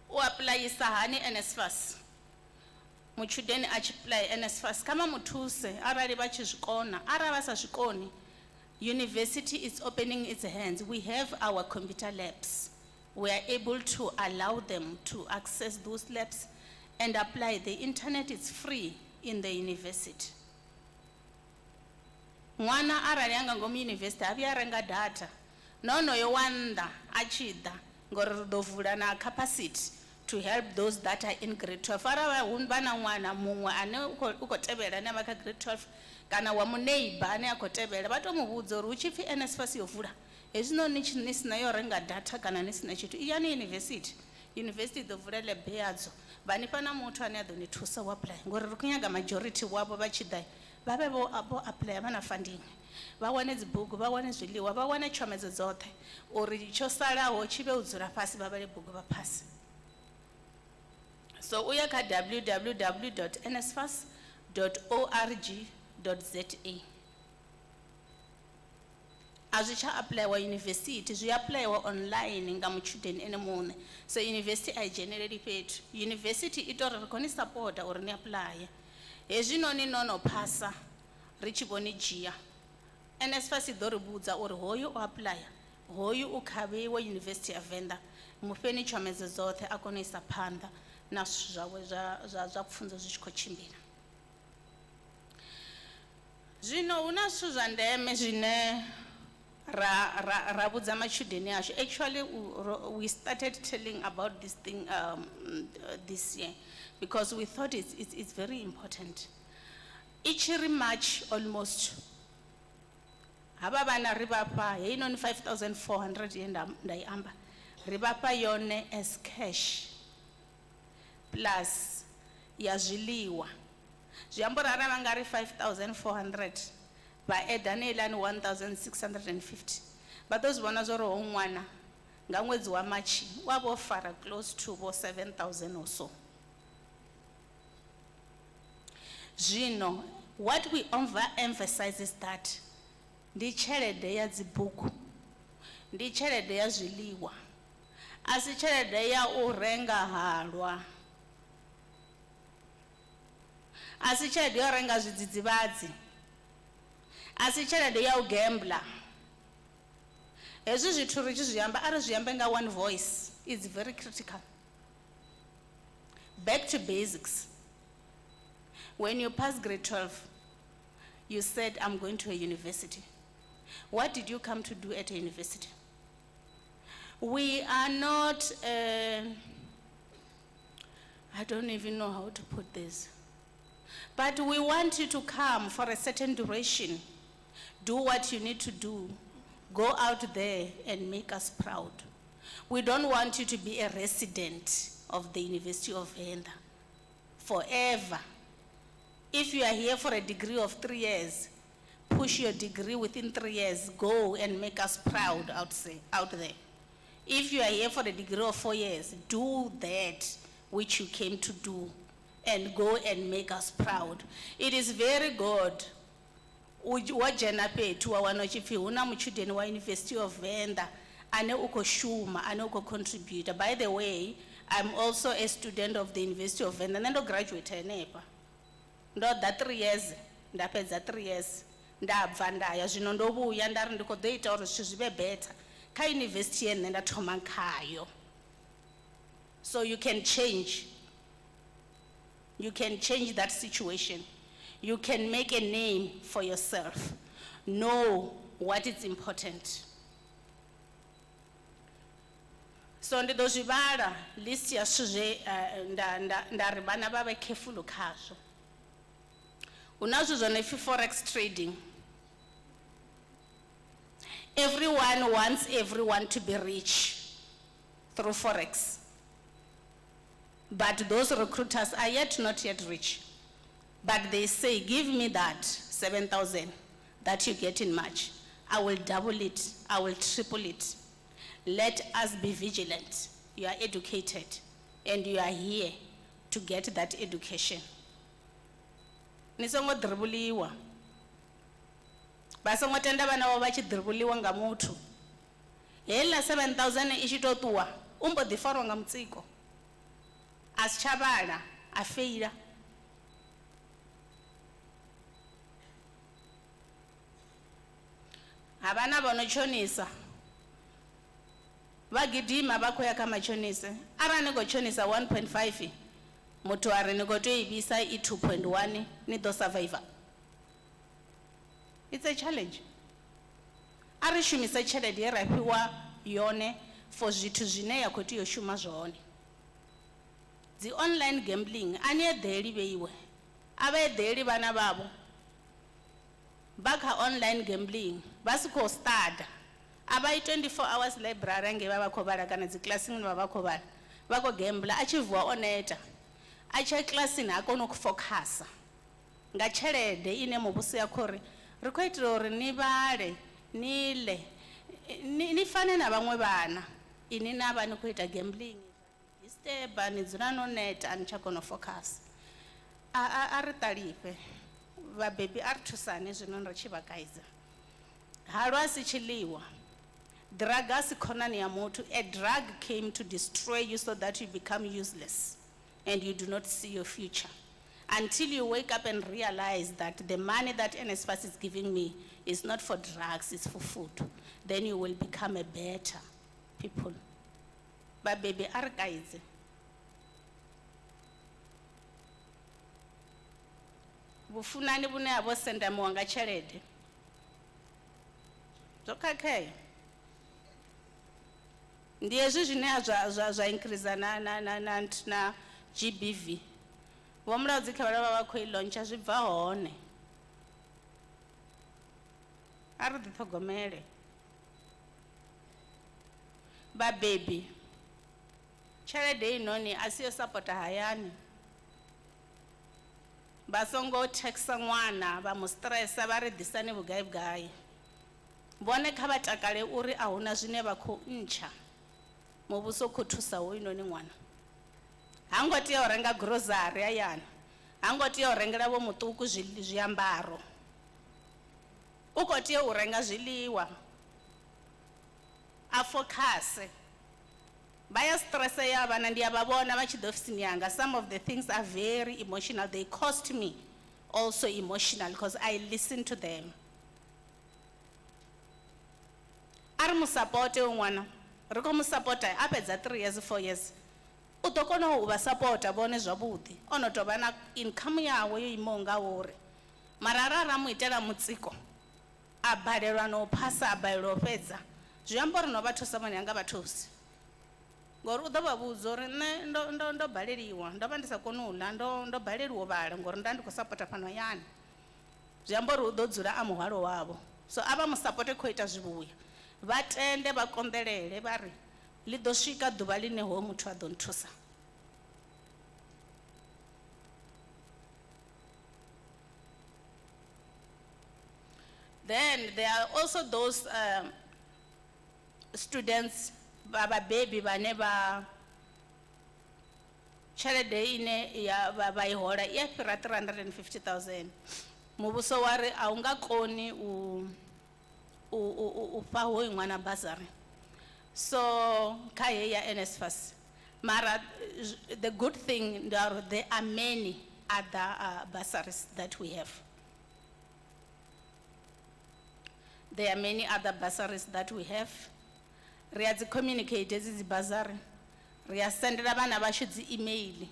Speaker 13: apply sahani NSFAS. Muchudeni apply NSFAS. Kama mutuse, arali bachishikona, arabasa shikoni. University is opening its hands. We have our computer labs. We are able to allow them to access those labs and apply. The internet is free in the university. Mwana arali anga ngomu university abiyarenga data. Nono yowanda achida ngorodovula na capacity to help those that are in grade 12. Arawa unbana mwana mumwe ane ukotebela na maka grade 12 kana wa muneighbor ane akotebela bato mubudzo ruchifi NSFAS yovula. Ezino nisina yorenga data kana nisina chitu. Iyani university dovula le beadzo. Bani pana mutu ane adoni tusa apply. Ngori rukunyaga majority wabo bachidai. Babe bo apply mana funding. Bawane zibugu, bawane zwiliwa, bawane chomezo zote. Ori chosala wo chibe uzura pasi babale bugu bapasi. So uyaka www.nsfas.org.za. Azucha apply wa university, zwi apply wa online nga mchudeni ene mune. So university I generally paid. University ito rekoni support or ni apply. Ezino ni nono pasa, richiboni jia. NSFAS idoribudza or hoyo o apply. hoyu u khavhiwa University of Venda, mufheni tshomedzo dzoṱhe a kone u isa phanḓa na zwithu zwawe zwa pfunzo zwi tshi khou tshimbila. Zwino hu na zwithu zwa ndeme zwine ra vhudza matshudeni ashu. Actually we started telling about this thing this year because we thought it's very important. Each March almost haba bana ri vhafha heyi noni 5,400 ye nda I amba ri vhafha yone as cash plus ya zwiḽiwa. Zwi amba uri arali vha nga ri 5,400 vha eda neilani 1,650 vha ḓo zwi vhona zwori ho ṅwana nga ṅwedzi wa March wa vho fara close to 7,000 or so. Zwino what we overemphasize is that ndi tshelede ya dzibugu, ndi tshelede ya zwiḽiwa, a si tshelede ya u renga halwa, a si tshelede ya u renga zwidzidzivhadzi, a si tshelede ya u gambler. Hezwi zwithu ri tshi zwi amba ari zwi ambe nga one voice is very critical. Back to basics. When you pass grade 12, you said, I'm going to a university. What did you come to do at a university? We are not, I don't even know how to put this. But we want you to come for a certain duration, do what you need to do, go out there and make us proud. We don't want you to be a resident of the University of Venda forever. If you are here for a degree of 3 years, push your degree within 3 years, go and make us proud out there. If you are here for a degree of 4 years, do that which you came to do and go and make us proud. It is very good. Wajena pethu wana chifi huna mchudeni wa University of Venda ane uko shuma, ane uko contributor. By the way, I'm also a student of the University of Venda. Nendo graduate enepa. Ndo that 3 years, ndapedza 3 years, ndabva ndaya zvino ndovuya ndari ndiko doita uri zvithu zvive better ka university yene ndathoma khayo. So you can change. You can change that situation. You can make a name for yourself. Know what is important. So ndi dozvibala list ya zwithu ndari vana vave careful khazwo. Unazwo zwane forex trading. Everyone wants everyone to be rich through forex. But those recruiters are not yet rich. But they say, give me that 7,000 that you get in March. I will double it, I will triple it. Let us be vigilant. You are educated and you are here to get that education. Nisongo dribuliwa. Basongo tenda bana wa bachi dribuliwa nga muthu. Hela 7,000 ishitotuwa. Umbo difaro nga mtsiko. Aschabala, afeira. Abana banochonisa. Vagidima bakoya kama chonise. Ara nego chonisa 1.5. Mutu ari nego to ibisa 2.1 ni do survivor. It's a challenge. Ari shumisa chelede yerapiwa yone for zwithu zwine yakoti yoshuma zwone. The online gambling ane deli beiwe. Abe deli bana babo. Baka online gambling basiko start. Abai 24 hours library nge baba khobala kana zi classing baba khobala. Bako gambler achivua oneta. Acha classing akono kufocus. Nga chelede ine mubusi yakho ri khou itela uri ni vhale nile ni fane na vhaṅwe vhana ini na vha ni khou ita gambling isteba ni dzula no neta ani tsha kona focus a ri talife vhabebi a ri thusane zwino ri tshi vha kaiza halwa si tshiḽiwa drug asi khonani ya muthu. A drug came to destroy you so that you become useless and you do not see your future. until you wake up and realize that the money that NSFAS is giving me is not for drugs, it's for food. Then you will become a better people. But baby, archives. Bufunani bune abo senda mwanga chalede. Okay. Ndiye zwine zwa increase na GBV. Vomla dzikhavhala vha khoi launcha zwi bva hone. Ari ḓi ṱhogomele. Ba baby. Tshelede inoni asiyo supporta hayani. Ba songo taxa ṅwana ba mu stressa ba ri disane vhugai vhugai. Vhone kha vha takale uri a huna zwine vha khou ntsha. Muvhuso khou thusa ho inoni ṅwana. Hango tea u renga grocery ayana. Hango tea u rengela vho muṱuku zwiambaro. U khou tea u renga zwiḽiwa. A focus. Baya stress ya vhana ndi aba vhona vha tshi ḓo ofisini yanga. Some of the things are very emotional. They cost me also emotional because I listen to them. Ari mu support ṅwana. Ri khou mu support a fhedza 3 years 4 years. U ḓo kona u vha supporta vhone zwavhuḓi. Ono tou vha na income yawe yo imaho ngauri. Mara ra mu itela mutsiko. A balelwa no phasa a balelwa u fhedza. Zwi amba uri no vha thusa vhone anga vha thusi. Ngori u ḓo vha vhudza uri nṋe ndo baleliwa, ndo vha ndi sa koni u ḽa, ndo baleliwa u vhala ngori nda ndi khou supporta fhano hayani. Zwi amba uri u ḓo dzula a muhwalo wavho. So a vha mu support khou ita zwivhuya. Vha tende vha konḓelele vha ri ḽi ḓo swika ḓuvha ḽine ho muthu a ḓo nthusa. Then there are also those students, baba baby, baneba tshelede ine ya ba I hola ya fira 350,000. Muvhuso wa ri a unga koni u fa hoyi ṅwana bursary. So kha heyi ya NSFAS. Mara the good thing there are many other bursaries that we have. There are many other bursaries that we have. We have to communicate this bursary. We have sent vana vashu dzi email.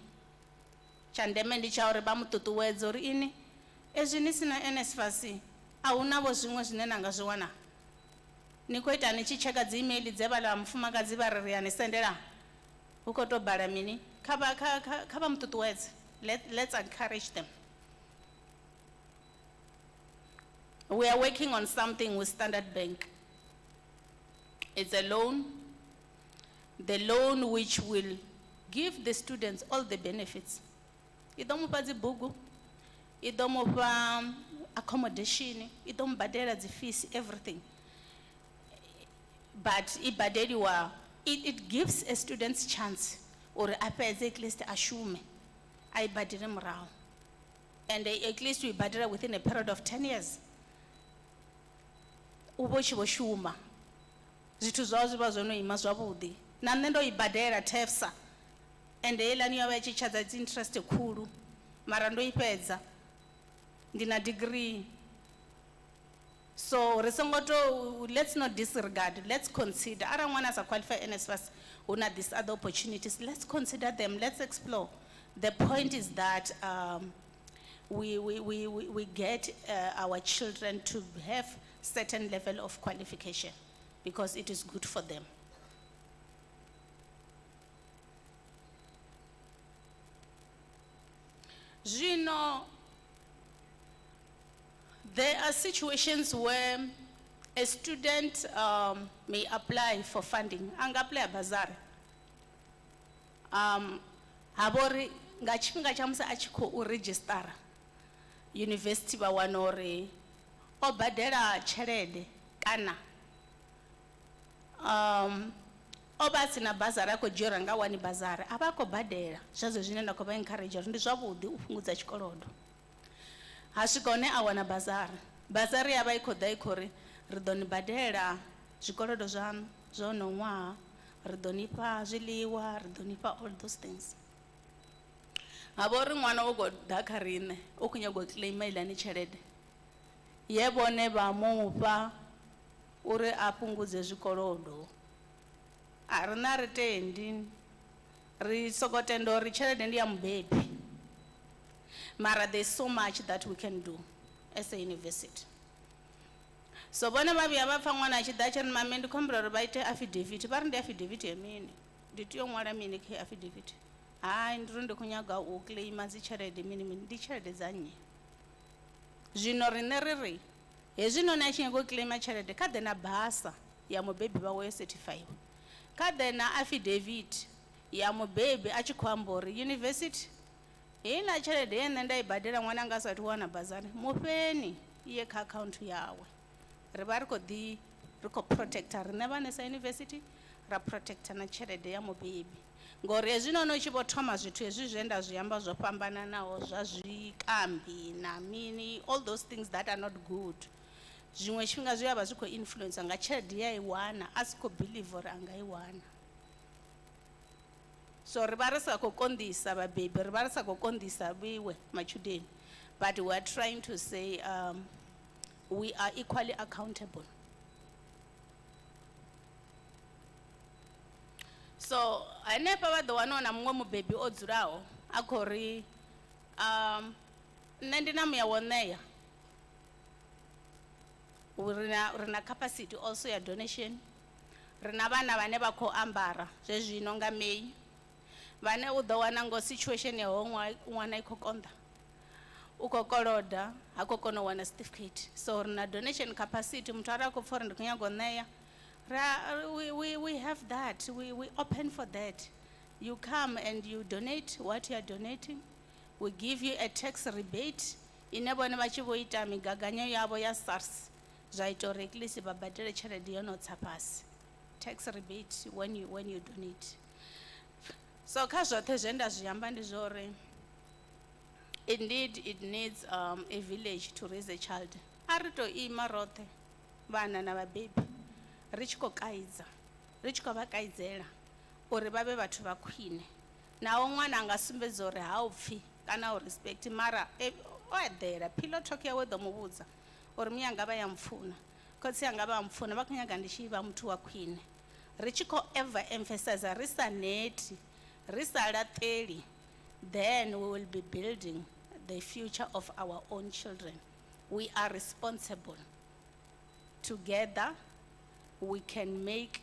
Speaker 13: Chandeme ndi cha uri ba mututuwedza uri ini ezwi ni sina NSFAS a huna vho zwiṅwe zwine na nga zwi wana. Ni khou ita ni tshi cheka dzi email dze vhala mufumakadzi vha ri ya ni sendela. U khou to bala mini? Kha vha mututuwedze. Let's encourage them. We are working on something with Standard Bank. It's a loan. The loan which will give the students all the benefits. Idomu pa zibugu, idomu pa accommodation, idomu badela the fees, everything. But it gives a student's chance, or at least assume, I badela mrao. And at least we badela within a period of 10 years. Ubochi boshuma. Zitu zwazi bazono ima zwavhuḓi. Na nṋe ndo I badela TEFSA. And heiḽani yo vha tshi charge dzi interest khulu. Mara ndo I fhedza. Ndi na degree. So let's not disregard. Let's consider. Ara ṅwana sa qualify NSFAS una these other opportunities. Let's consider them. Let's explore. The point is that we get our children to have certain level of qualification because it is good for them. Zvino, there are situations where a student may apply for funding. Anga apply a bursary. Habori nga tshifhinga tsha musi a tshi khou register university ba wana uri o badela tshelede kana o ba sina bursary a khou dzhielwa nga wani bursary a vha khou badela zwazwo zwine nda khou vha encourage uri ndi zwavhuḓi u fhungudza tshikolodo. Ha swika hone a wana bursary ya vha I khou ḓa I khou ri ri ḓo ni badela zwikolodo zwaṋu zwa uno ṅwaha, ri ḓo ni fha zwiḽiwa, ri ḓo ni fha all those things. ha vha uri ṅwana u khou ḓa kha riṋe u khou nyaga u claima iḽani tshelede ye vhone vha mufha uri a fhungudze zwikolodo a riṋe a ri tendi ri soko tenda uri tshelede ndi ya mubebi mara there's so much that we can do as a university. So vhone vha vhuya vha pfa ṅwana a tshi ḓa a tshi ri mame ndi khou humbula uri vha ite affidavit vha ri ndi affidavit ya mini ndi tea u ṅwala mini kha affidavit hai ndi ri ndi khou nyaga u claima dzi tshelede mini mini ndi tshelede dza nnyi zwino riṋe ri ri hezwi noni a tshi nyaga u claima tshelede kha ḓe na basa ya mubebi wawe yo certified kha ḓe na affidavit ya mubebi a tshi khou amba uri university heiḽa tshelede ye nṋe nda i badela ṅwana anga asathu wana bazari mufheni iye kha account yawe ri vha ri khou protecta riṋe vhane sa university ra protecta na tshelede ya mubebi ngori hezwi noni u tshi vho thoma zwithu hezwi zwe nda zwi amba zwo fhambananaho zwa zwikambi na mini all those things that are not good zwiṅwe tshifhinga zwi a vha zwi khou influence nga tshelede ya i wana a si khou believe uri a nga i wana so ri vha ri sa khou konḓisa vhabebi ri vha ri sa khou konḓisa vhiwe matshudeni but we are trying to say we are equally accountable. So hanefha vha ḓo wana na muṅwe mubebi o dzulaho a khou ri nṋe ndi na muya wo ṋea ri na capacity also ya donation ri na vhana vhane vha khou ambara zwezwino nga May vhane u ḓo wana ngo situation ya ho ṅwana i khou konḓa u khou koloda ha khou kona u wana certificate so ri na donation capacity muthu a ri a khou pfa uri ndi khou nyaga u ṋea we have that we open for that you come and you donate what you are donating we give you a tax rebate ine vhone vha tshi vho ita migaganyo yavho ya SARS zwa ita uri at least vha badele tshelede yo no tsa fhasi tax rebate when you donate so kha zwoṱhe zwe nda zwi amba ndi zwa uri indeed it needs a village to raise a child a ri tou ima roṱhe vhana na vhabebi ri tshi khou kaidza ri tshi khou vha kaidzela uri vha vhe vhathu vha khwine naho ṅwana a nga sumbedza uri ha u pfhi kana u respect mara o eḓela pillow talk yawe ḓo mu vhudza uri mi yanga vha ya mpfuna khotsi yanga vha mpfuna vha khou nyaga ndi tshi vha muthu wa khwine ri tshi khou ever emphasize ri sa neti ri sa laṱeli then we will be building the future of our own children we are responsible together we can make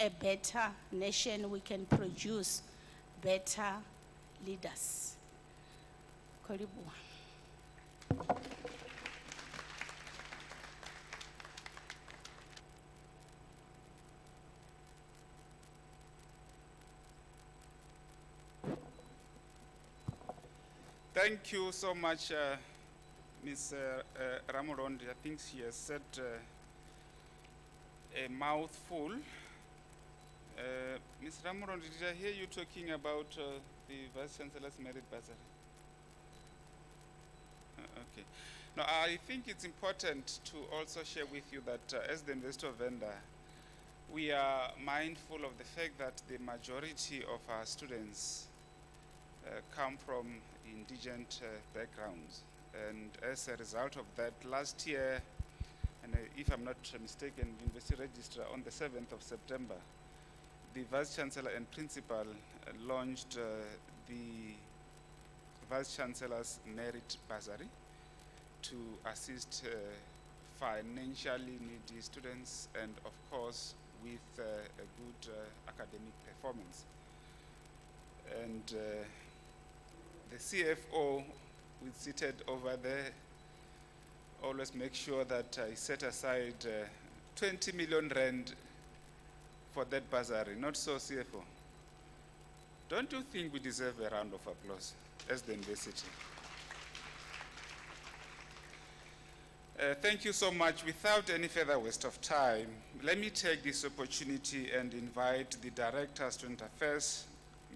Speaker 13: a better nation we can produce better leaders. Karibu.
Speaker 1: Thank you so much, Ms. Ramorondi. I think she has said a mouthful. Ms. Ramorondi, did I hear you talking about the Vice-Chancellor's merit bursary? Okay. Now, I think it's important to also share with you that as the University of Venda, we are mindful of the fact that the majority of our students come from indigent backgrounds. And as a result of that, last year, and if I'm not mistaken, University Registrar, on the 7th of September, the Vice-Chancellor and Principal launched the Vice-Chancellor's Merit Bursary to assist financially needy students and, of course, with a good academic performance. And the CFO, who is seated over there, always make sure that I set aside 20 million rand for that bursary. Not so, CFO? Don't you think we deserve a round of applause as the university? Thank you so much. Without any further waste of time, let me take this opportunity and invite the Director of Student Affairs,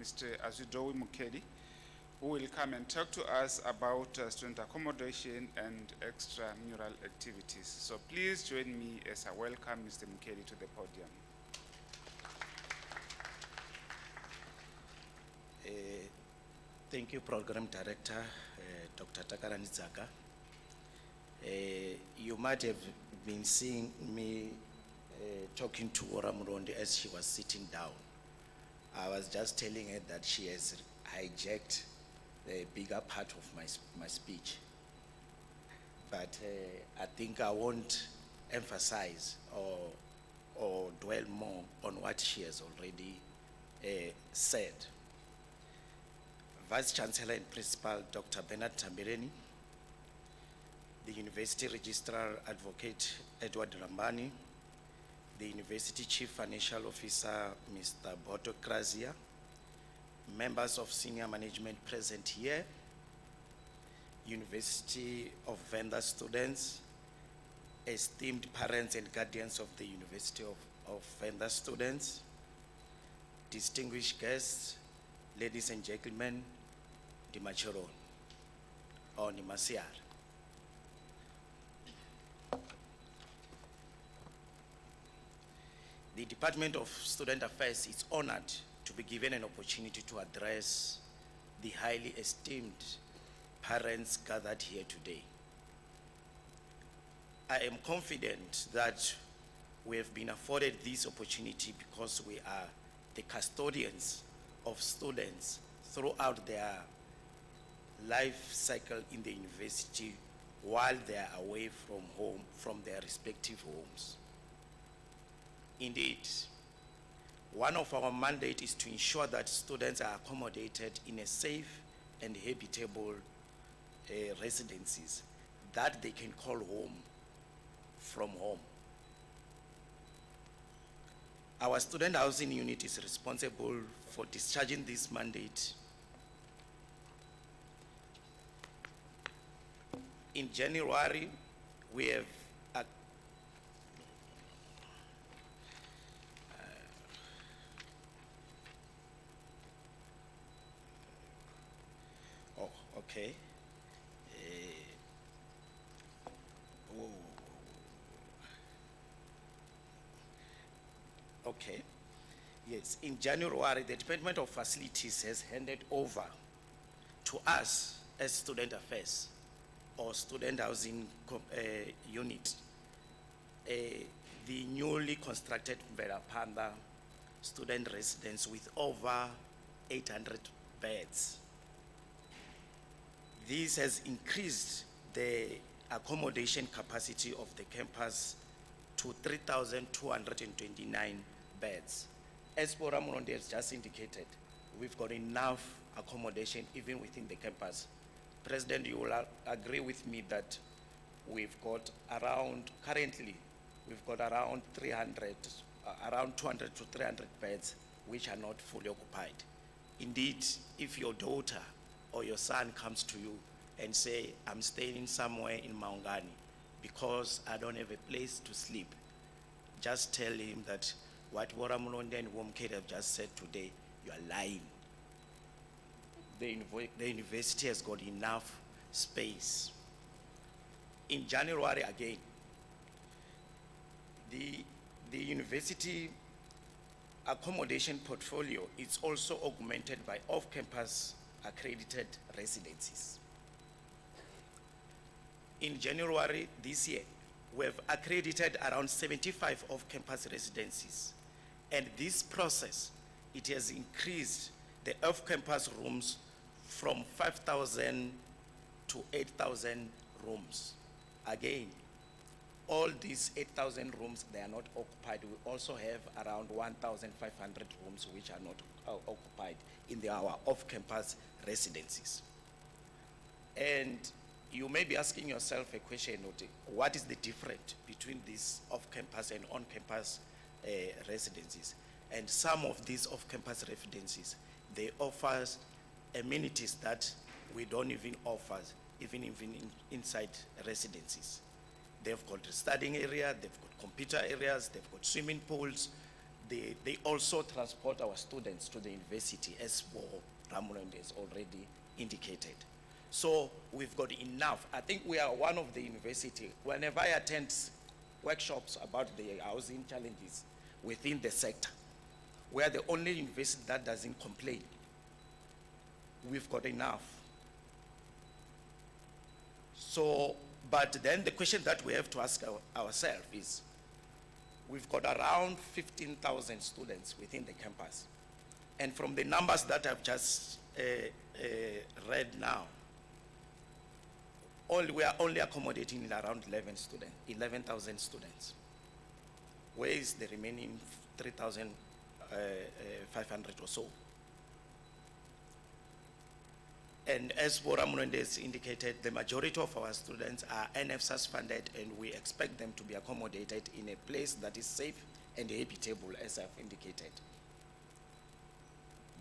Speaker 1: Mr. Azudowi Mukedi, who will come and talk to us about student accommodation and extramural activities. So please join me as I welcome Mr. Mukedi to the podium.
Speaker 14: Thank you, Program Director, Dr. Takarani Zaka. You might have been seeing me talking to Ora Muronde as she was sitting down. I was just telling her that she has hijacked the bigger part of my speech. But I think I won't emphasize or dwell more on what she has already said. Vice-Chancellor and Principal, Dr. Bernard Nthambeleni, the University Registrar Advocate Edward Rambani, the University Chief Financial Officer, Mr. Boto Krazia, members of senior management present here, University of Venda students, esteemed parents and guardians of the University of Venda students, distinguished guests, ladies and gentlemen, Dimachiron, or Nimasiar. The Department of Student Affairs is honored to be given an opportunity to address the highly esteemed parents gathered here today. I am confident that we have been afforded this opportunity because we are the custodians of students throughout their life cycle in the university while they are away from home, from their respective homes. Indeed, one of our mandates is to ensure that students are accommodated in a safe and habitable residences that they can call home from home. Our student housing unit is responsible for discharging this mandate. In January, we have okay. Okay. Yes, in January, the Department of Facilities has handed over to us as Student Affairs or Student Housing Unit the newly constructed Verapanda student residence with over 800 beds. This has increased the accommodation capacity of the campus to 3,229 beds. As Bora Muronde has just indicated, we've got enough accommodation even within the campus. President, you will agree with me that we've got around, currently, we've got around 300, around 200 to 300 beds which are not fully occupied. Indeed, if your daughter or your son comes to you and say, I'm staying somewhere in Maungani because I don't have a place to sleep, just tell him that what Bora Muronde and Womkate have just said today, you are lying. The university has got enough space. In January again, the university accommodation portfolio is also augmented by off-campus accredited residencies. In January this year, we have accredited around 75 off-campus residencies. And this process, it has increased the off-campus rooms from 5,000 to 8,000 rooms. Again, all these 8,000 rooms, they are not occupied. We also have around 1,500 rooms which are not occupied in our off-campus residencies. And you may be asking yourself a question, what is the difference between these off-campus and on-campus residencies? And some of these off-campus residencies, they offer amenities that we don't even offer, even inside residencies. They've got a studying area, they've got computer areas, they've got swimming pools. They also transport our students to the university, as Ramuland has already indicated. So we've got enough. I think we are one of the university, whenever I attend workshops about the housing challenges within the sector, we are the only university that doesn't complain. we've got enough. So, but then the question that we have to ask ourselves is, we've got around 15,000 students within the campus. And from the numbers that I've just read now, we are only accommodating in around 11,000 students. Where is the remaining 3,500 or so? And as Bora Munende has indicated, the majority of our students are NFSAS funded, and we expect them to be accommodated in a place that is safe and habitable, as I've indicated.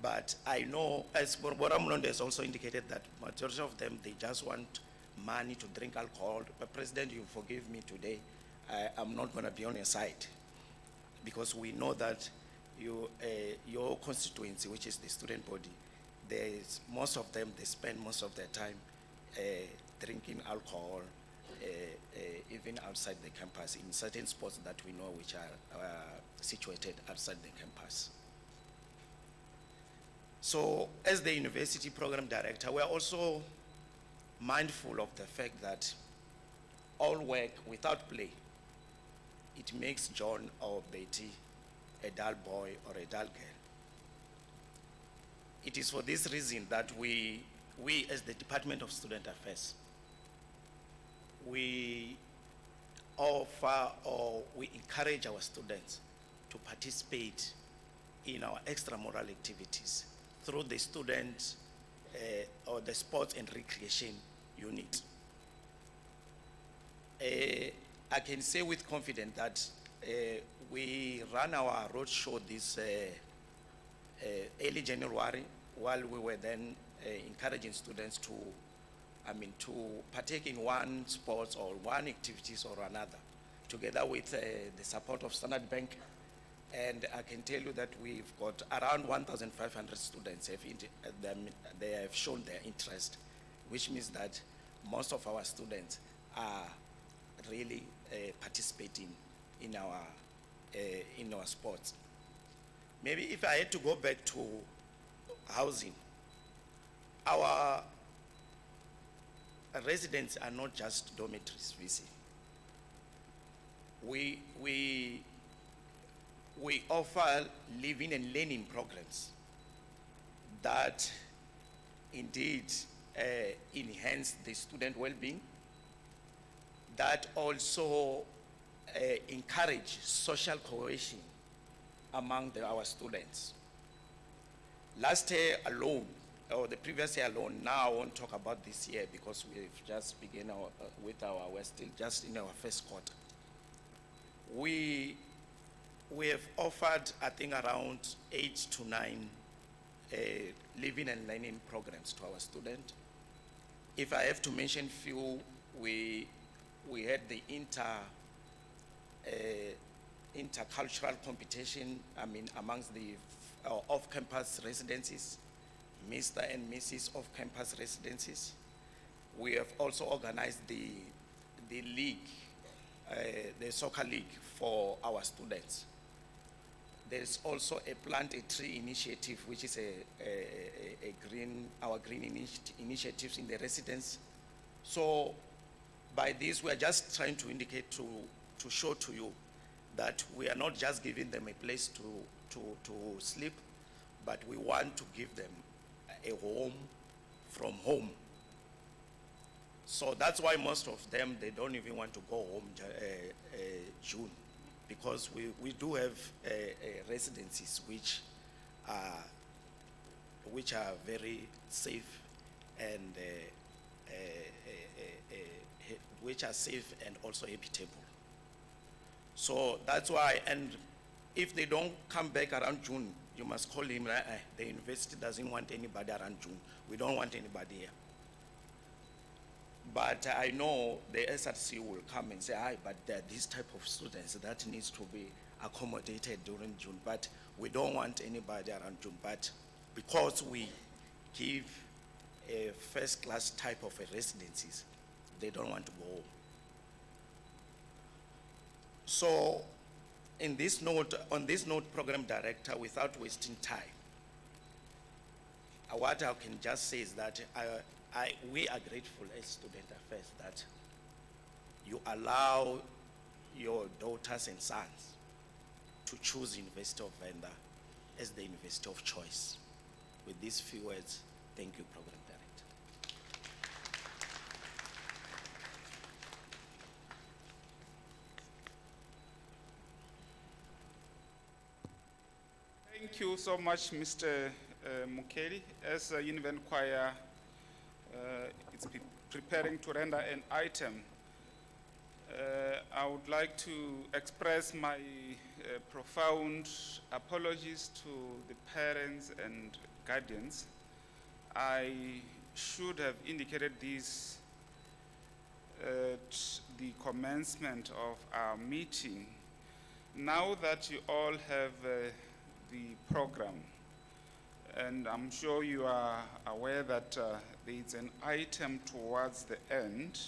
Speaker 14: But I know, as Bora Munende has also indicated, that majority of them, they just want money to drink alcohol. But President, you forgive me today, I'm not going to be on your side, because we know that your constituency, which is the student body, most of them, they spend most of their time drinking alcohol, even outside the campus, in certain spots that we know which are situated outside the campus. So, as the university program director, we are also mindful of the fact that all work without play, it makes John or Betty a dull boy or a dull girl. It is for this reason that we as the Department of Student Affairs, we offer or we encourage our students to participate in our extramural activities through the student or the sports and recreation unit. I can say with confidence that we ran our roadshow this early January, while we were then encouraging students to partake in one sports or one activities or another, together with the support of Standard Bank. And I can tell you that we've got around 1,500 students they have shown their interest, which means that most of our students are really participating in our sports. Maybe if I had to go back to housing, our residents are not just dormitories, we see. We offer living and learning programs that indeed enhance the student well-being, that also encourage social cohesion among our students. Last year alone, or the previous year alone, now I won't talk about this year because we've just begun we're still just in our first quarter. We have offered, I think, around 8 to 9 living and learning programs to our students. If I have to mention few, we had the intercultural competition, amongst the off-campus residencies, Mr. and Mrs. off-campus residencies. We have also organized the league, the soccer league for our students. There's also a plant a tree initiative, which is our green initiatives in the residence. So by this, we are just trying to indicate, to show to you that we are not just giving them a place to sleep, but we want to give them a home from home. So that's why most of them, they don't even want to go home June, because we do have residencies which are very safe and also habitable. So that's why, and if they don't come back around June, you must call him, the university doesn't want anybody around June. We don't want anybody here. But I know the SRC will come and say, but there are these type of students that needs to be accommodated during June, but we don't want anybody around June. But because we give a first-class type of residencies, they don't want to go home. So, on this note, Program Director, without wasting time, what I can just say is that we are grateful as Student Affairs that you allow your daughters and sons to choose University of Venda as the university of choice. With these few words, thank you, Program Director.
Speaker 1: Thank you so much, Mr. Mukeli. As UNIVEN Choir is preparing to render an item, I would like to express my profound apologies to the parents and guardians. I should have indicated this at the commencement of our meeting. Now that you all have the program, and I'm sure you are aware that there is an item towards the end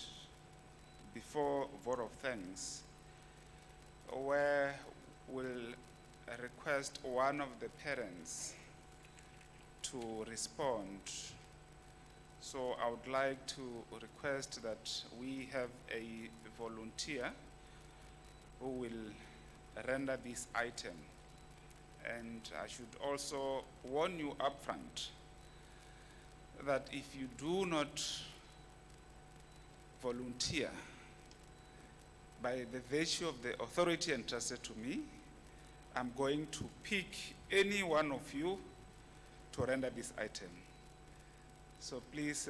Speaker 1: before vote of thanks where we'll request one of the parents to respond. So I would like to request that we have a volunteer who will render this item. And I should also warn you upfront that if you do not volunteer, by the virtue of the authority entrusted to me, I'm going to pick any one of you to render this item. So please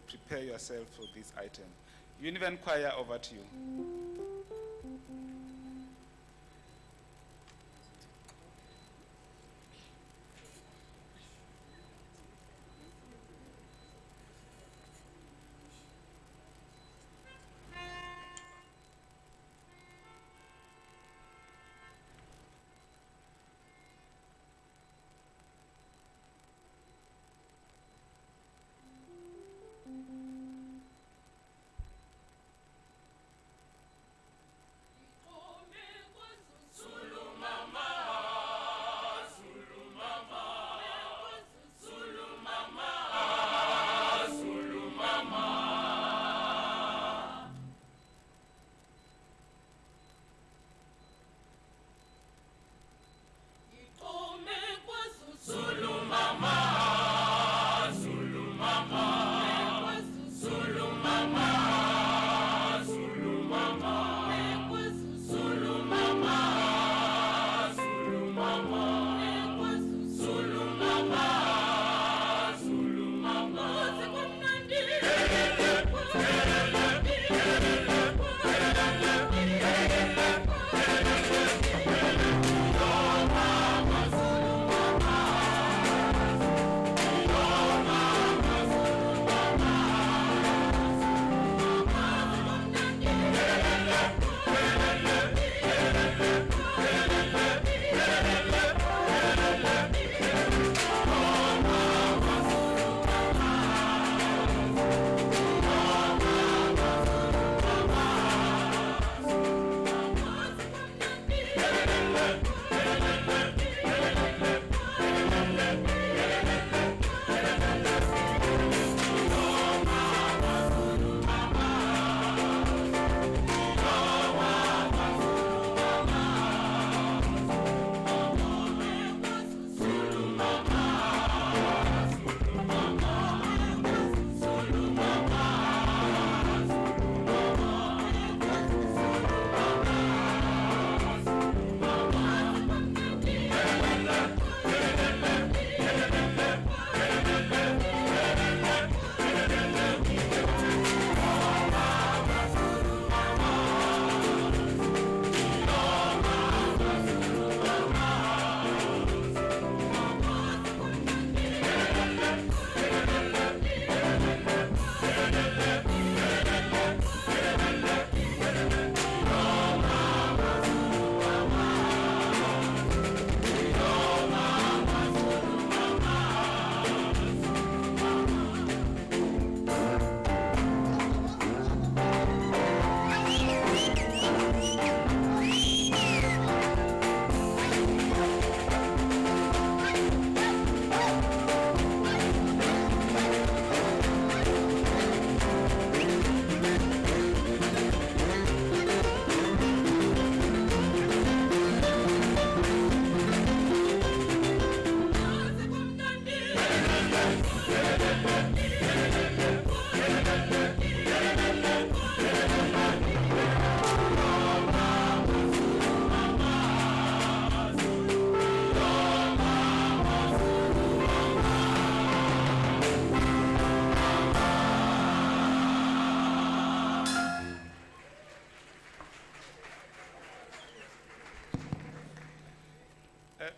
Speaker 1: prepare yourself for this item. UNIVEN Choir, over to you.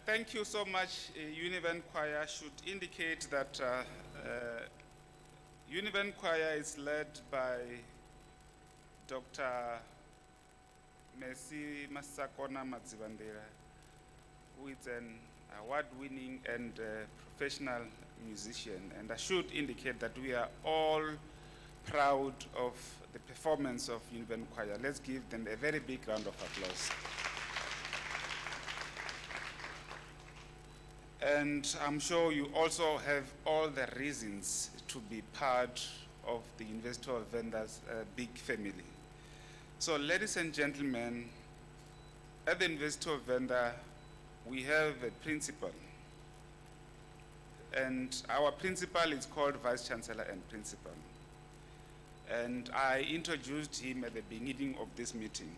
Speaker 1: Thank you so much. UNIVEN Choir should indicate that UNIVEN Choir is led by Dr. Messi Masakona Madzivandera, who is an award-winning and professional musician. And I should indicate that we are all proud of the performance of UNIVEN Choir. Let's give them a very big round of applause. And I'm sure you also have all the reasons to be part of the University of Venda's big family. So ladies and gentlemen, at the University of Venda, we have a principal. And our principal is called Vice-Chancellor and Principal. And I introduced him at the beginning of this meeting.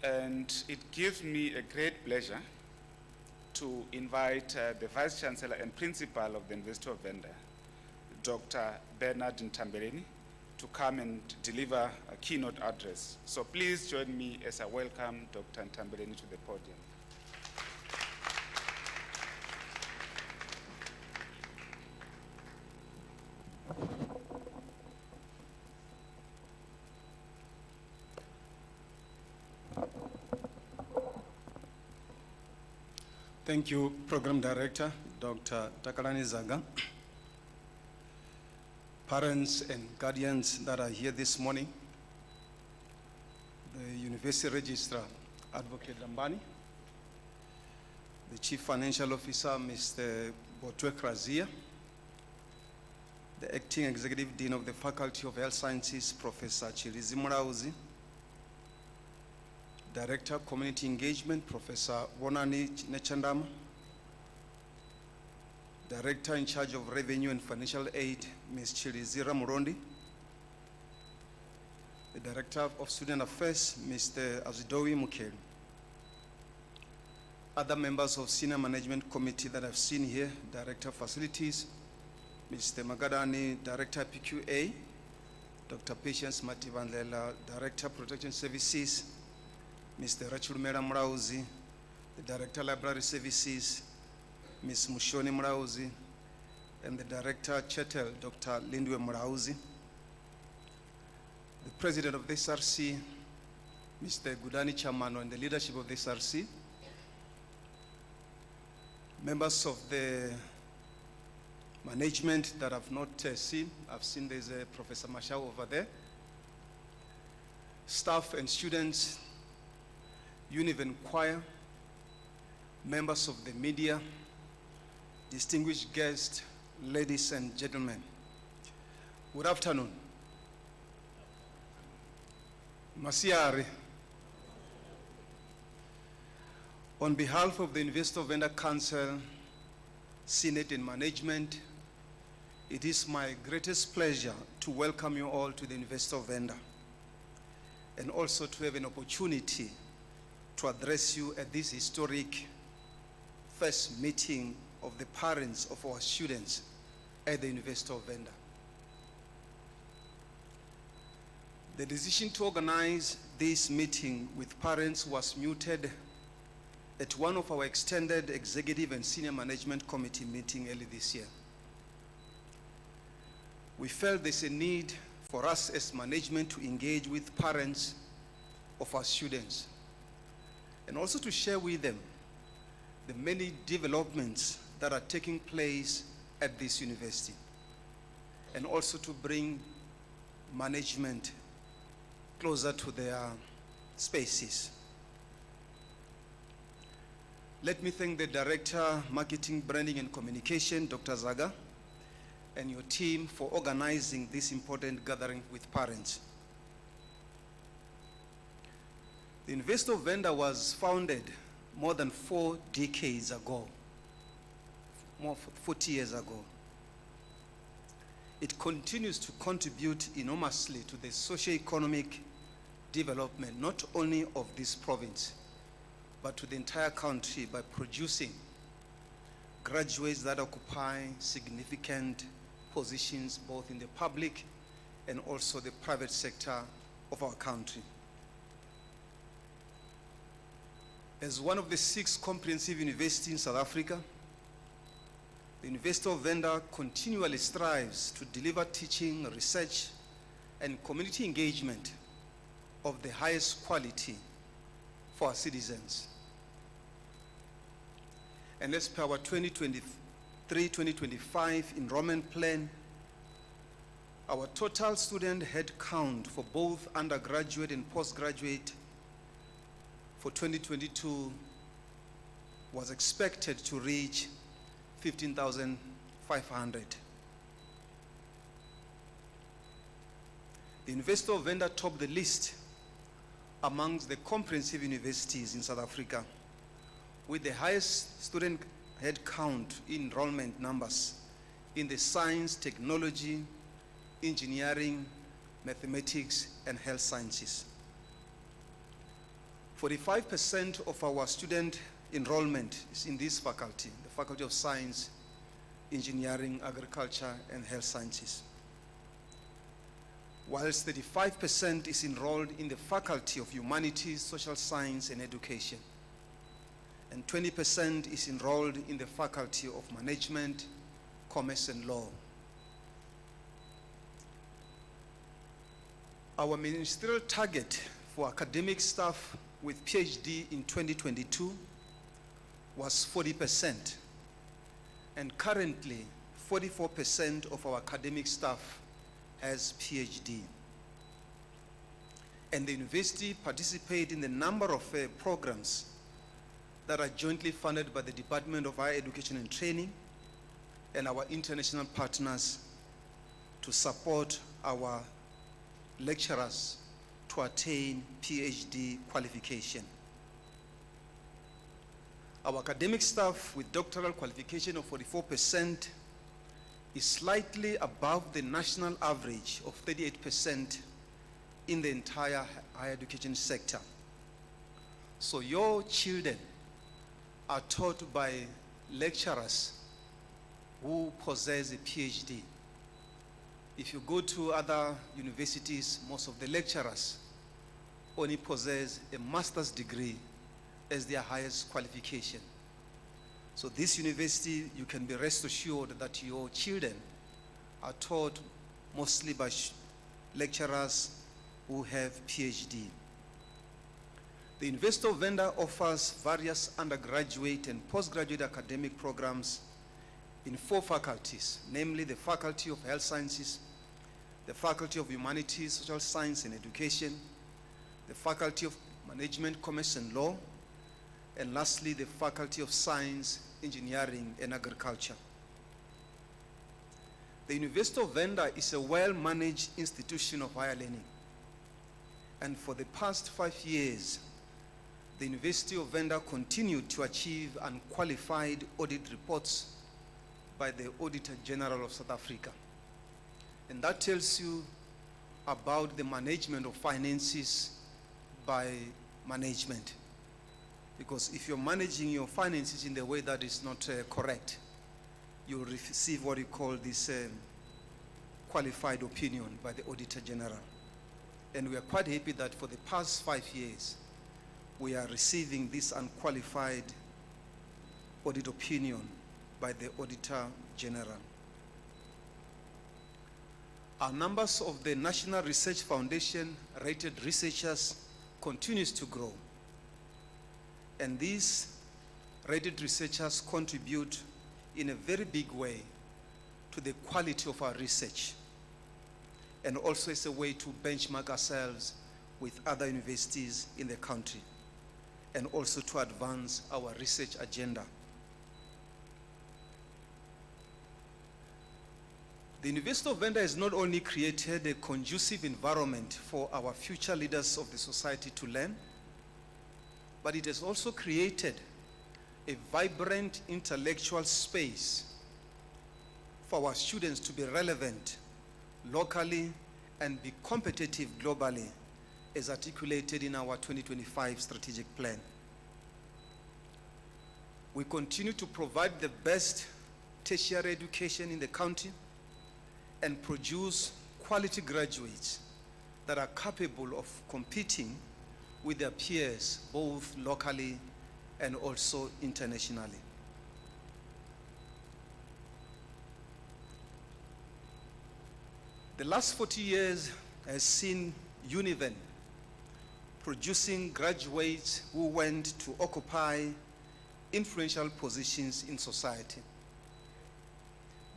Speaker 1: And it gives me a great pleasure to invite the Vice-Chancellor and Principal of the University of Venda, Dr. Bernard Nthambeleni, to come and deliver a keynote address. So please join me as I welcome Dr. Nthambeleni to the podium.
Speaker 15: Thank you, Program Director, Dr. Takalani Zaga. Parents and guardians that are here this morning, the University Registrar, Advocate Lambani, the Chief Financial Officer, Mr. Botwe Krazia, the Acting Executive Dean of the Faculty of Health Sciences, Professor Chirizi Murauzi, Director Community Engagement, Professor Wonani Nechandama, Director in charge of Revenue and Financial Aid, Ms. Chirizira Murondi, the Director of Student Affairs, Mr. Azidowi Mukeli, other members of Senior Management Committee that I've seen here, Director of Facilities, Mr. Magadani, Director PQA, Dr. Patience Mativandlela, Director Protection Services, Mr. Rachulmera Mrauzi, the Director Library Services, Ms. Mushoni Mrauzi, and the Director Chetel, Dr. Lindwe Mrauzi, the President of the SRC, Mr. Gudani Chamano, and the leadership of the SRC, members of the management that I've not seen. I've seen there's a Professor Mashao over there, staff and students, UNIVEN Choir, members of the media, distinguished guests, ladies and gentlemen. Good afternoon. Masiari. On behalf of the University of Venda Council, Senate and Management, it is my greatest pleasure to welcome you all to the University of Venda, and also to have an opportunity to address you at this historic first meeting of the parents of our students at the University of Venda. The decision to organize this meeting with parents was mooted at one of our extended executive and senior management committee meeting early this year. We felt there's a need for us as management to engage with parents of our students and also to share with them the many developments that are taking place at this university, and also to bring management closer to their spaces. Let me thank the Director, Marketing, Branding and Communication, Dr. Zaga, and your team for organizing this important gathering with parents. The University of Venda was founded more than 4 decades ago, more 40 years ago. It continues to contribute enormously to the socio-economic development, not only of this province, but to the entire country by producing graduates that occupy significant positions both in the public and also the private sector of our country. As one of the 6 comprehensive universities in South Africa, the University of Venda continually strives to deliver teaching, research, and community engagement of the highest quality for our citizens. And as per our 2023-2025 enrollment plan, our total student head count for both undergraduate and postgraduate for 2022 was expected to reach 15,500. The University of Venda topped the list amongst the comprehensive universities in South Africa with the highest student head count enrollment numbers in the science, technology, engineering, mathematics, and health sciences. 45% of our student enrollment is in this faculty, the Faculty of Science, Engineering, Agriculture, and Health Sciences. Whilst 35% is enrolled in the Faculty of Humanities, Social Science, and Education. And 20% is enrolled in the Faculty of Management, Commerce, and Law. Our ministerial target for academic staff with PhD in 2022 was 40%, and currently 44% of our academic staff has PhD. And the university participates in a number of programs that are jointly funded by the Department of Higher Education and Training and our international partners to support our lecturers to attain PhD qualification. Our academic staff with doctoral qualification of 44% is slightly above the national average of 38% in the entire higher education sector. So your children are taught by lecturers who possess a PhD. If you go to other universities, most of the lecturers only possess a master's degree as their highest qualification. So this university, you can be rest assured that your children are taught mostly by lecturers who have PhD. The University of Venda offers various undergraduate and postgraduate academic programs in 4 faculties, namely the Faculty of Health Sciences, the Faculty of Humanities, Social Science, and Education, the Faculty of Management, Commerce, and Law, and lastly, the Faculty of Science, Engineering, and Agriculture. The University of Venda is a well-managed institution of higher learning. And for the past 5 years, the University of Venda continued to achieve unqualified audit reports by the Auditor General of South Africa. And that tells you about the management of finances by management. Because if you're managing your finances in the way that is not correct, you will receive what you call this qualified opinion by the Auditor General. And we are quite happy that for the past 5 years, we are receiving this unqualified audit opinion by the Auditor General. Our numbers of the National Research Foundation rated researchers continues to grow. And these rated researchers contribute in a very big way to the quality of our research, and also as a way to benchmark ourselves with other universities in the country, and also to advance our research agenda. The University of Venda has not only created a conducive environment for our future leaders of the society to learn, but it has also created a vibrant intellectual space for our students to be relevant locally and be competitive globally, as articulated in our 2025 strategic plan. We continue to provide the best tertiary education in the country and produce quality graduates that are capable of competing with their peers both locally and also internationally. The last 40 years has seen UNIVEN producing graduates who went to occupy influential positions in society,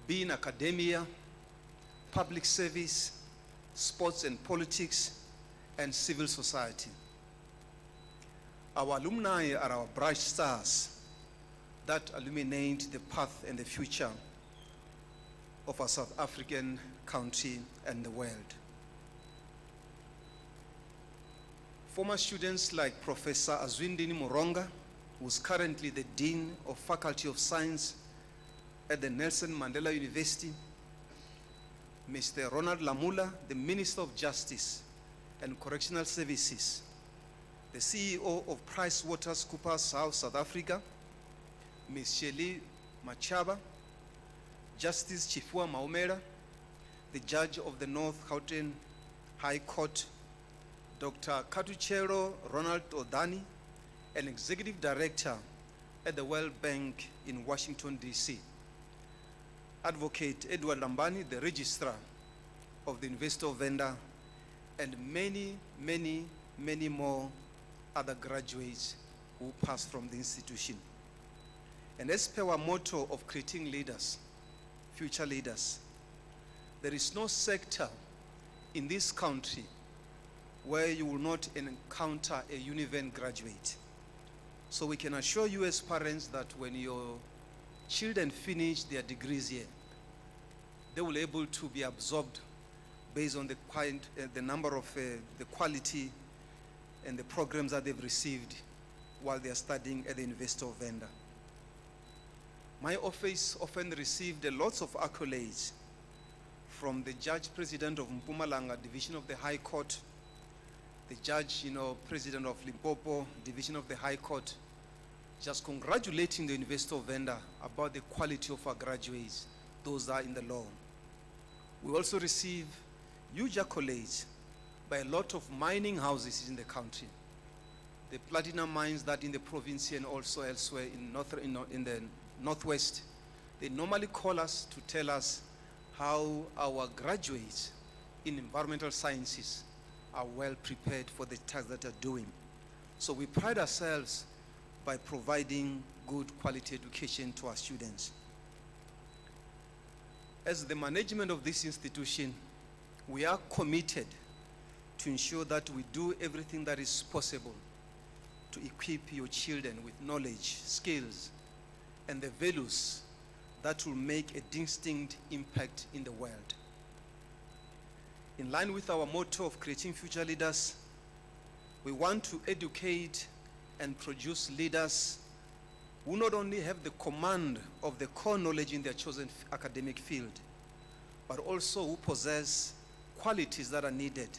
Speaker 15: be in academia, public service, sports and politics, and civil society. Our alumni are our bright stars that illuminate the path and the future of our South African country and the world. Former students like Professor Azwindini Moronga, who's currently the Dean of Faculty of Science at the Nelson Mandela University, Mr. Ronald Lamula, the Minister of Justice and Correctional Services, the CEO of PricewaterhouseCoopers South Africa, Ms. Shirley Machaba, Justice Chifua Maumera, the Judge of the North Gauteng High Court, Dr. Katuchero Ronald Odani, an Executive Director at the World Bank in Washington, D.C., Advocate Edward Lambani, the Registrar of the University of Venda, and many, many, many more other graduates who passed from the institution. And as per our motto of creating leaders, future leaders, there is no sector in this country where you will not encounter a UNIVEN graduate. So we can assure you as parents that when your children finish their degrees here, they will be able to be absorbed based on the number of the quality and the programs that they've received while they are studying at the University of Venda. My office often received lots of accolades from the Judge President of Mpumalanga Division of the High Court, the Judge, President of Limpopo Division of the High Court, just congratulating the University of Venda about the quality of our graduates, those that are in the law. We also receive huge accolades by a lot of mining houses in the country. The platinum mines that in the province and also elsewhere in the Northwest, they normally call us to tell us how our graduates in environmental sciences are well prepared for the tasks that they're doing. So we pride ourselves by providing good quality education to our students. As the management of this institution, we are committed to ensure that we do everything that is possible to equip your children with knowledge, skills, and the values that will make a distinct impact in the world. In line with our motto of creating future leaders, we want to educate and produce leaders who not only have the command of the core knowledge in their chosen academic field, but also who possess qualities that are needed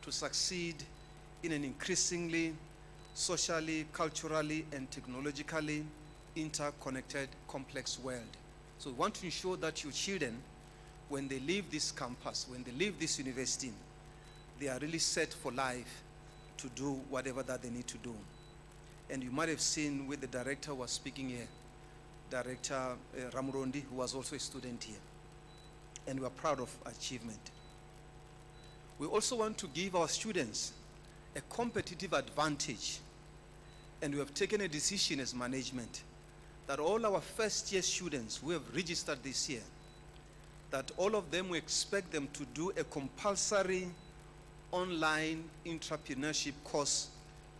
Speaker 15: to succeed in an increasingly socially, culturally, and technologically interconnected, complex world. So we want to ensure that your children, when they leave this campus, when they leave this university, they are really set for life to do whatever that they need to do. And you might have seen with the director who was speaking here, Director Ramurondi, who was also a student here. And we are proud of achievement. We also want to give our students a competitive advantage. And we have taken a decision as management that all our first-year students who have registered this year, that all of them, we expect them to do a compulsory online entrepreneurship course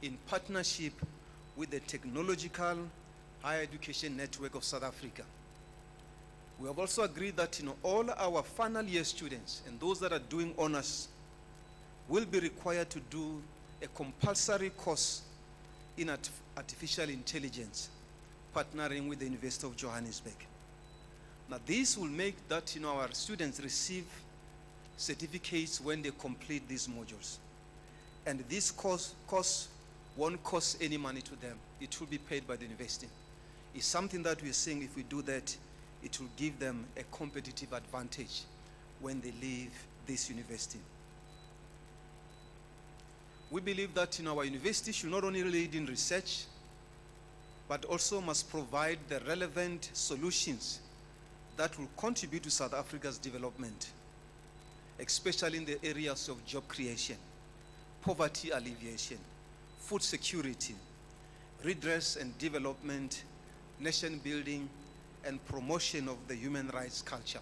Speaker 15: in partnership with the Technological Higher Education Network of South Africa. We have also agreed that all our final year students and those that are doing honors will be required to do a compulsory course in artificial intelligence, partnering with the University of Johannesburg. Now this will make that our students receive certificates when they complete these modules. And this course won't cost any money to them. It will be paid by the university. It's something that we're saying if we do that, it will give them a competitive advantage when they leave this university. We believe that our university should not only lead in research, but also must provide the relevant solutions that will contribute to South Africa's development, especially in the areas of job creation, poverty alleviation, food security, redress and development, nation building, and promotion of the human rights culture.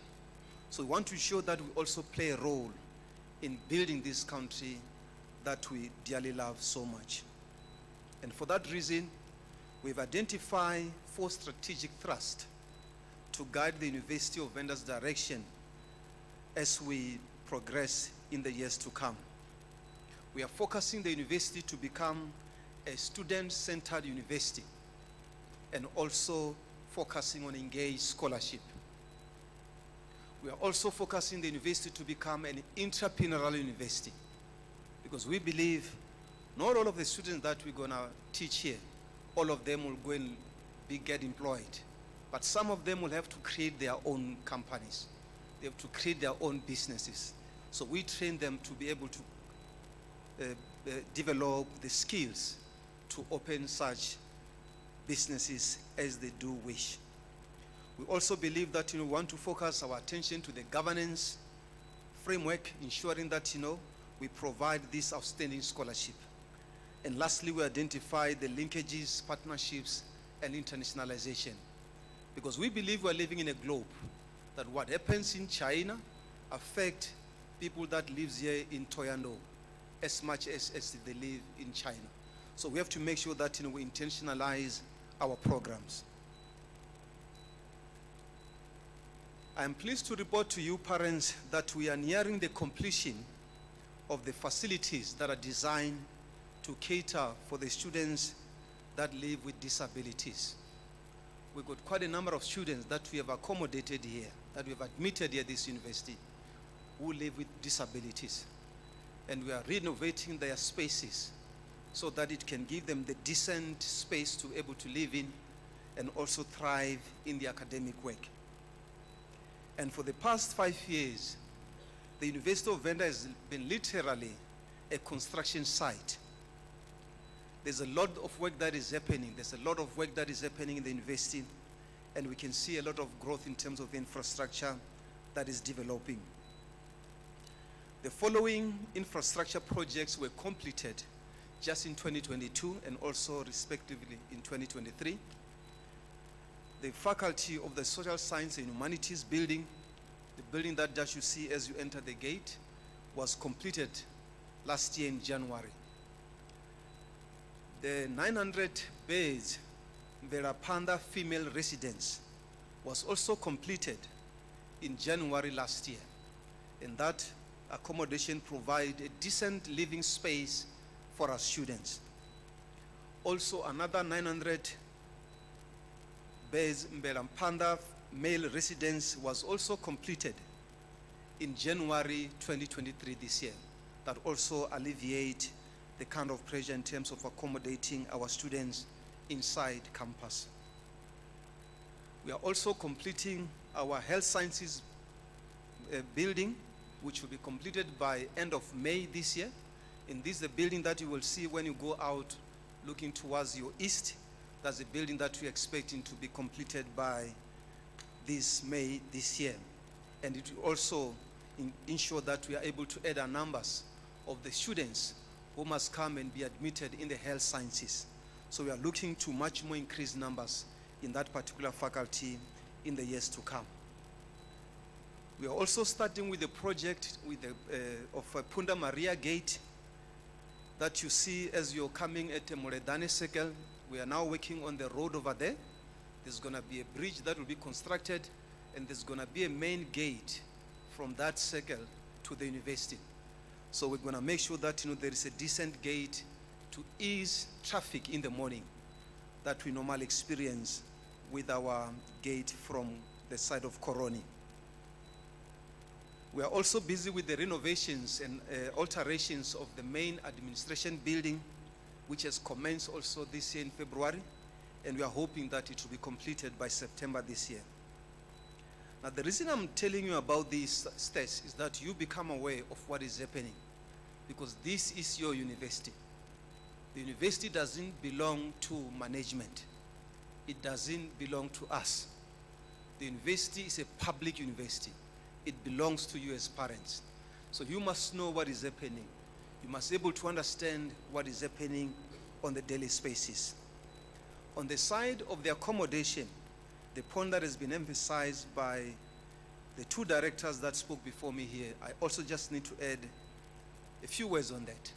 Speaker 15: So we want to show that we also play a role in building this country that we dearly love so much. And for that reason, we've identified 4 strategic thrusts to guide the University of Venda's direction as we progress in the years to come. We are focusing the university to become a student-centered university and also focusing on engaged scholarship. We are also focusing the university to become an entrepreneurial university, because we believe not all of the students that we're going to teach here, all of them will go and get employed. But some of them will have to create their own companies. They have to create their own businesses. So we train them to be able to develop the skills to open such businesses as they do wish. We also believe that we want to focus our attention to the governance framework, ensuring that we provide this outstanding scholarship. And lastly, we identify the linkages, partnerships, and internationalization. Because we believe we're living in a globe that what happens in China affects people that live here in Toyando as much as they live in China. So we have to make sure that we intentionalize our programs. I am pleased to report to you, parents, that we are nearing the completion of the facilities that are designed to cater for the students that live with disabilities. We've got quite a number of students that we have accommodated here, that we have admitted here at this university, who live with disabilities. And we are renovating their spaces so that it can give them the decent space to be able to live in and also thrive in the academic work. And for the past 5 years, the University of Venda has been literally a construction site. There's a lot of work that is happening. There's a lot of work that is happening in the university, and we can see a lot of growth in terms of infrastructure that is developing. The following infrastructure projects were completed just in 2022 and also respectively in 2023. The Faculty of the Social Science and Humanities building, the building that you see as you enter the gate, was completed last year in January. The 900 beds Verapanda female residence was also completed in January last year. And that accommodation provides a decent living space for our students. Also, another 900 beds Mbelampanda male residence was also completed in January 2023 this year. That also alleviate the kind of pressure in terms of accommodating our students inside campus. We are also completing our health sciences building, which will be completed by end of May this year. And this is the building that you will see when you go out looking towards your east. That's a building that we're expecting to be completed by this May this year. And it will also ensure that we are able to add our numbers of the students who must come and be admitted in the health sciences. So we are looking to much more increased numbers in that particular faculty in the years to come. We are also starting with the project with of Punda Maria Gate that you see as you're coming at Moredane Circle. We are now working on the road over there. There's going to be a bridge that will be constructed, and there's going to be a main gate from that circle to the university. So we're going to make sure that there is a decent gate to ease traffic in the morning that we normally experience with our gate from the side of Koroni. We are also busy with the renovations and alterations of the main administration building, which has commenced also this year in February, and we are hoping that it will be completed by September this year. Now, the reason I'm telling you about these steps is that you become aware of what is happening, because this is your university. The university doesn't belong to management. it doesn't belong to us. The university is a public university. It belongs to you as parents. So you must know what is happening. You must be able to understand what is happening on the daily basis. On the side of the accommodation, the point that has been emphasized by the two directors that spoke before me here, I also just need to add a few words on that.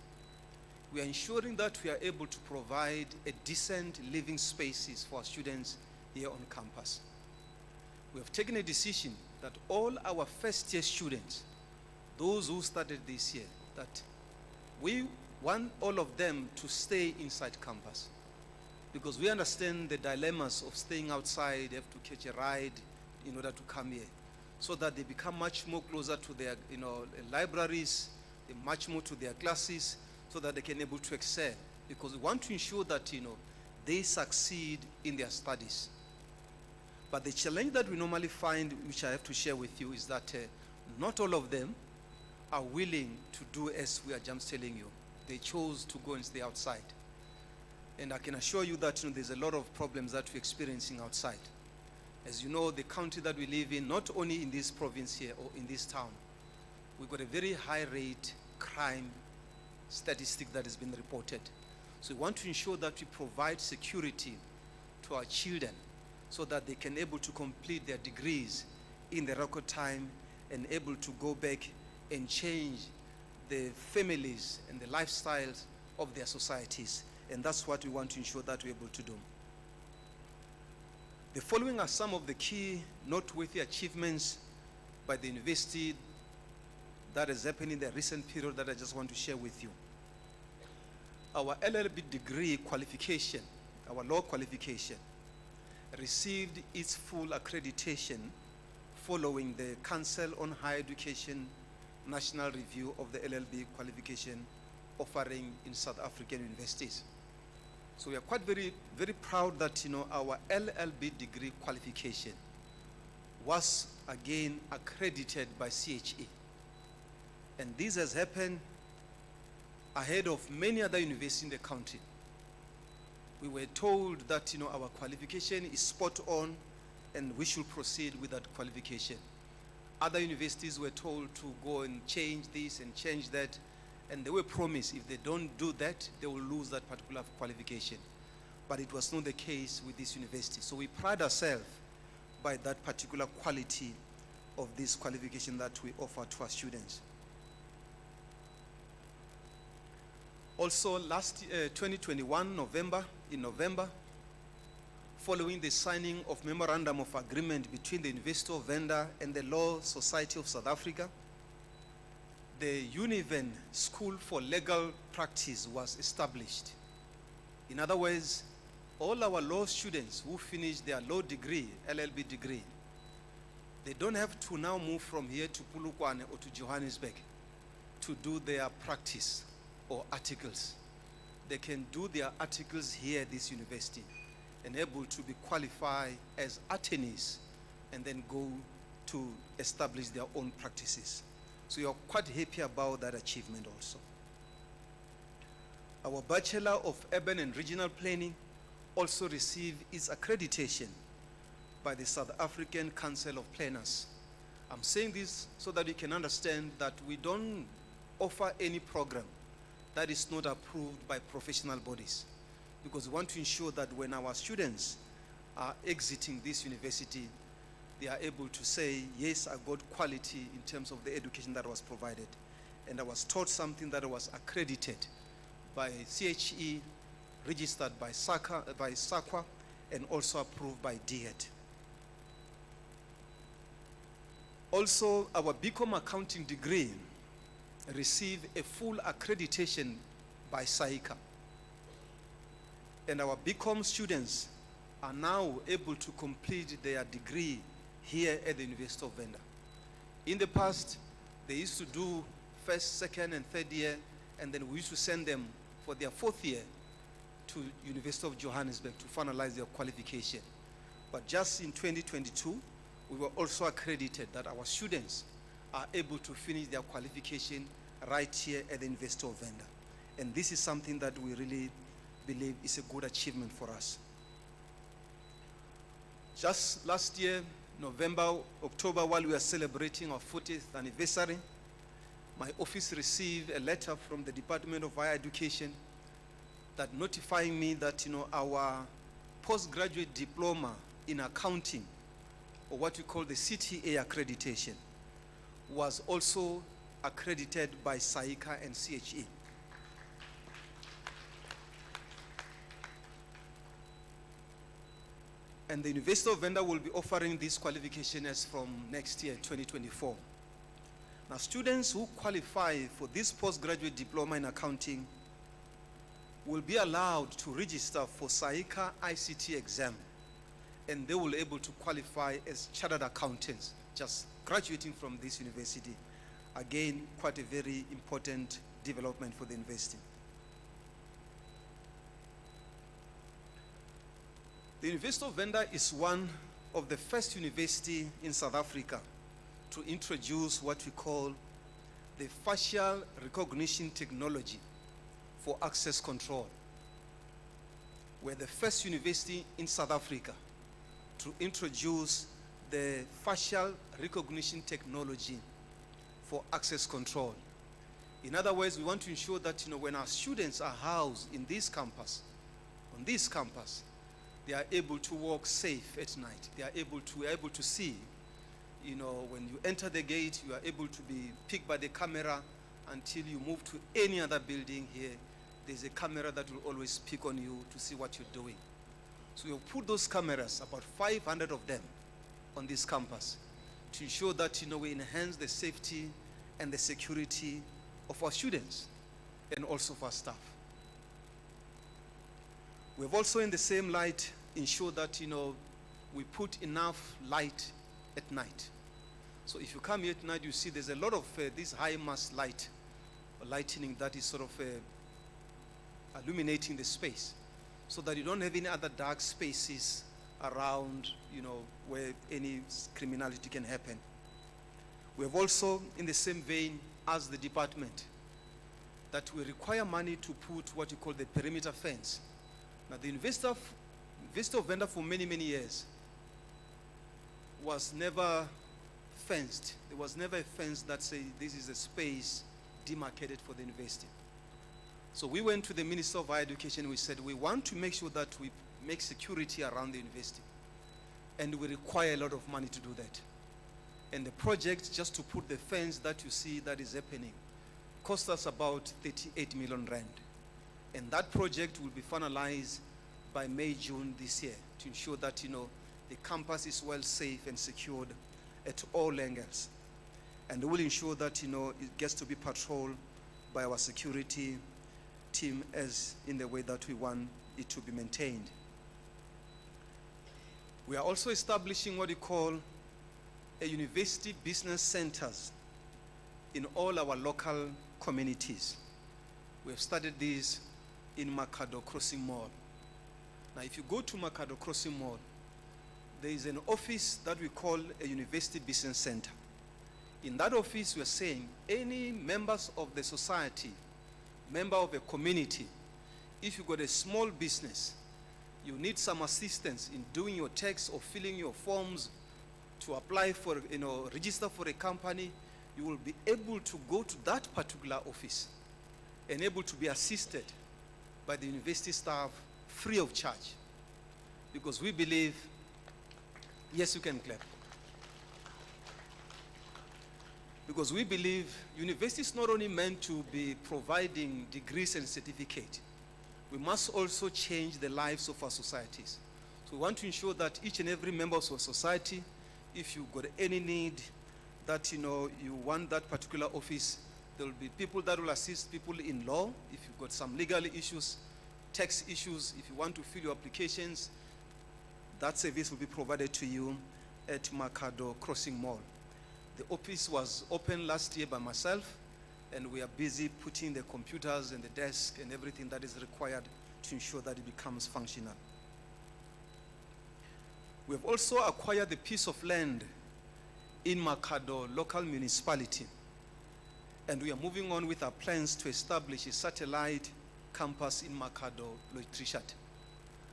Speaker 15: We are ensuring that we are able to provide a decent living spaces for our students here on campus. We have taken a decision that all our first year students, those who started this year, that we want all of them to stay inside campus, because we understand the dilemmas of staying outside. They have to catch a ride in order to come here, so that they become much more closer to their libraries, much more to their classes, so that they can be able to excel, because we want to ensure that they succeed in their studies. But the challenge that we normally find, which I have to share with you, is that not all of them are willing to do as we are just telling you. They chose to go and stay outside. And I can assure you that there's a lot of problems that we're experiencing outside. As you know, the county that we live in, not only in this province here or in this town, we've got a very high rate crime statistic that has been reported. So we want to ensure that we provide security to our children so that they can able to complete their degrees in the record time and able to go back and change the families and the lifestyles of their societies. And that's what we want to ensure that we're able to do. The following are some of the key noteworthy achievements by the university that has happened in the recent period that I just want to share with you. Our LLB degree qualification, our law qualification, received its full accreditation following the Council on Higher Education National Review of the LLB qualification offering in South African universities. So we are quite very proud that our LLB degree qualification was again accredited by CHE. And this has happened ahead of many other universities in the country. We were told that our qualification is spot on and we should proceed with that qualification. Other universities were told to go and change this and change that, and they were promised if they don't do that, they will lose that particular qualification. But it was not the case with this university. So we pride ourselves by that particular quality of this qualification that we offer to our students. Also, last 2021, in November, following the signing of Memorandum of Agreement between the University of Venda and the Law Society of South Africa, the UNIVEN School for Legal Practice was established. In other words, all our law students who finish their law degree, LLB degree, they don't have to now move from here to Polokwane or to Johannesburg to do their practice or articles. They can do their articles here at this university and able to be qualified as attorneys and then go to establish their own practices. So we are quite happy about that achievement also. Our Bachelor of Urban and Regional Planning also received its accreditation by the South African Council of Planners. I'm saying this so that you can understand that we don't offer any program that is not approved by professional bodies, because we want to ensure that when our students are exiting this university, they are able to say, yes, I got quality in terms of the education that was provided. And I was taught something that was accredited by CHE, registered by SAQA, and also approved by DHET. Also, our BCom accounting degree received a full accreditation by SAICA. And our BCom students are now able to complete their degree here at the University of Venda. In the past, they used to do first, second, and third year, and then we used to send them for their fourth year to University of Johannesburg to finalize their qualification. But just in 2022, we were also accredited that our students are able to finish their qualification right here at the University of Venda. And this is something that we really believe is a good achievement for us. Just last year, November, October, while we were celebrating our 40th anniversary, my office received a letter from the Department of Higher Education that notifying me that our postgraduate diploma in accounting, or what we call the CTA accreditation, was also accredited by SAICA and CHE. And the University of Venda will be offering this qualification as from next year, 2024. Now, students who qualify for this postgraduate diploma in accounting will be allowed to register for SAICA ICT exam, and they will be able to qualify as chartered accountants, just graduating from this university. Again, quite a very important development for the university. The University of Venda is one of the first university in South Africa to introduce what we call the facial recognition technology for access control. We're the first university in South Africa to introduce the facial recognition technology for access control. In other words, we want to ensure that when our students are housed in this campus, on this campus, they are able to walk safe at night. They are able to see, when you enter the gate, you are able to be picked by the camera until you move to any other building here. There's a camera that will always pick on you to see what you're doing. So we'll put those cameras, about 500 of them, on this campus to ensure that we enhance the safety and the security of our students and also of our staff. We've also, in the same light, ensured that we put enough light at night. So if you come here at night, you see there's a lot of this high mass lighting that is sort of illuminating the space, so that you don't have any other dark spaces around, where any criminality can happen. We have also, in the same vein, asked the department that we require money to put what you call the perimeter fence. Now, the University of Venda for many, many years was never fenced. There was never a fence that said this is a space demarcated for the university. So we went to the Minister of Higher Education. We said we want to make sure that we make security around the university, and we require a lot of money to do that. And the project, just to put the fence that you see that is happening, cost us about 38 million rand. And that project will be finalized by May, June this year to ensure that, the campus is well safe and secured at all angles. And we will ensure that, it gets to be patrolled by our security team as in the way that we want it to be maintained. We are also establishing what we call a university business centers in all our local communities. We have started this in Makado Crossing Mall. Now, if you go to Makado Crossing Mall, there is an office that we call a University Business Center. In that office, we are saying any members of the society, member of a community, if you've got a small business, you need some assistance in doing your tax or filling your forms to apply for, register for a company, you will be able to go to that particular office and able to be assisted by the university staff free of charge. Because we believe, yes, you can clap. Because we believe university is not only meant to be providing degrees and certificates, we must also change the lives of our societies. So we want to ensure that each and every member of our society, if you've got any need that you want that particular office, there will be people that will assist people in law. If you've got some legal issues, tax issues, if you want to fill your applications, that service will be provided to you at Makado Crossing Mall. The office was opened last year by myself, and we are busy putting the computers and the desk and everything that is required to ensure that it becomes functional. We have also acquired a piece of land in Makado local municipality, and we are moving on with our plans to establish a satellite campus in Makado, Loitrishat.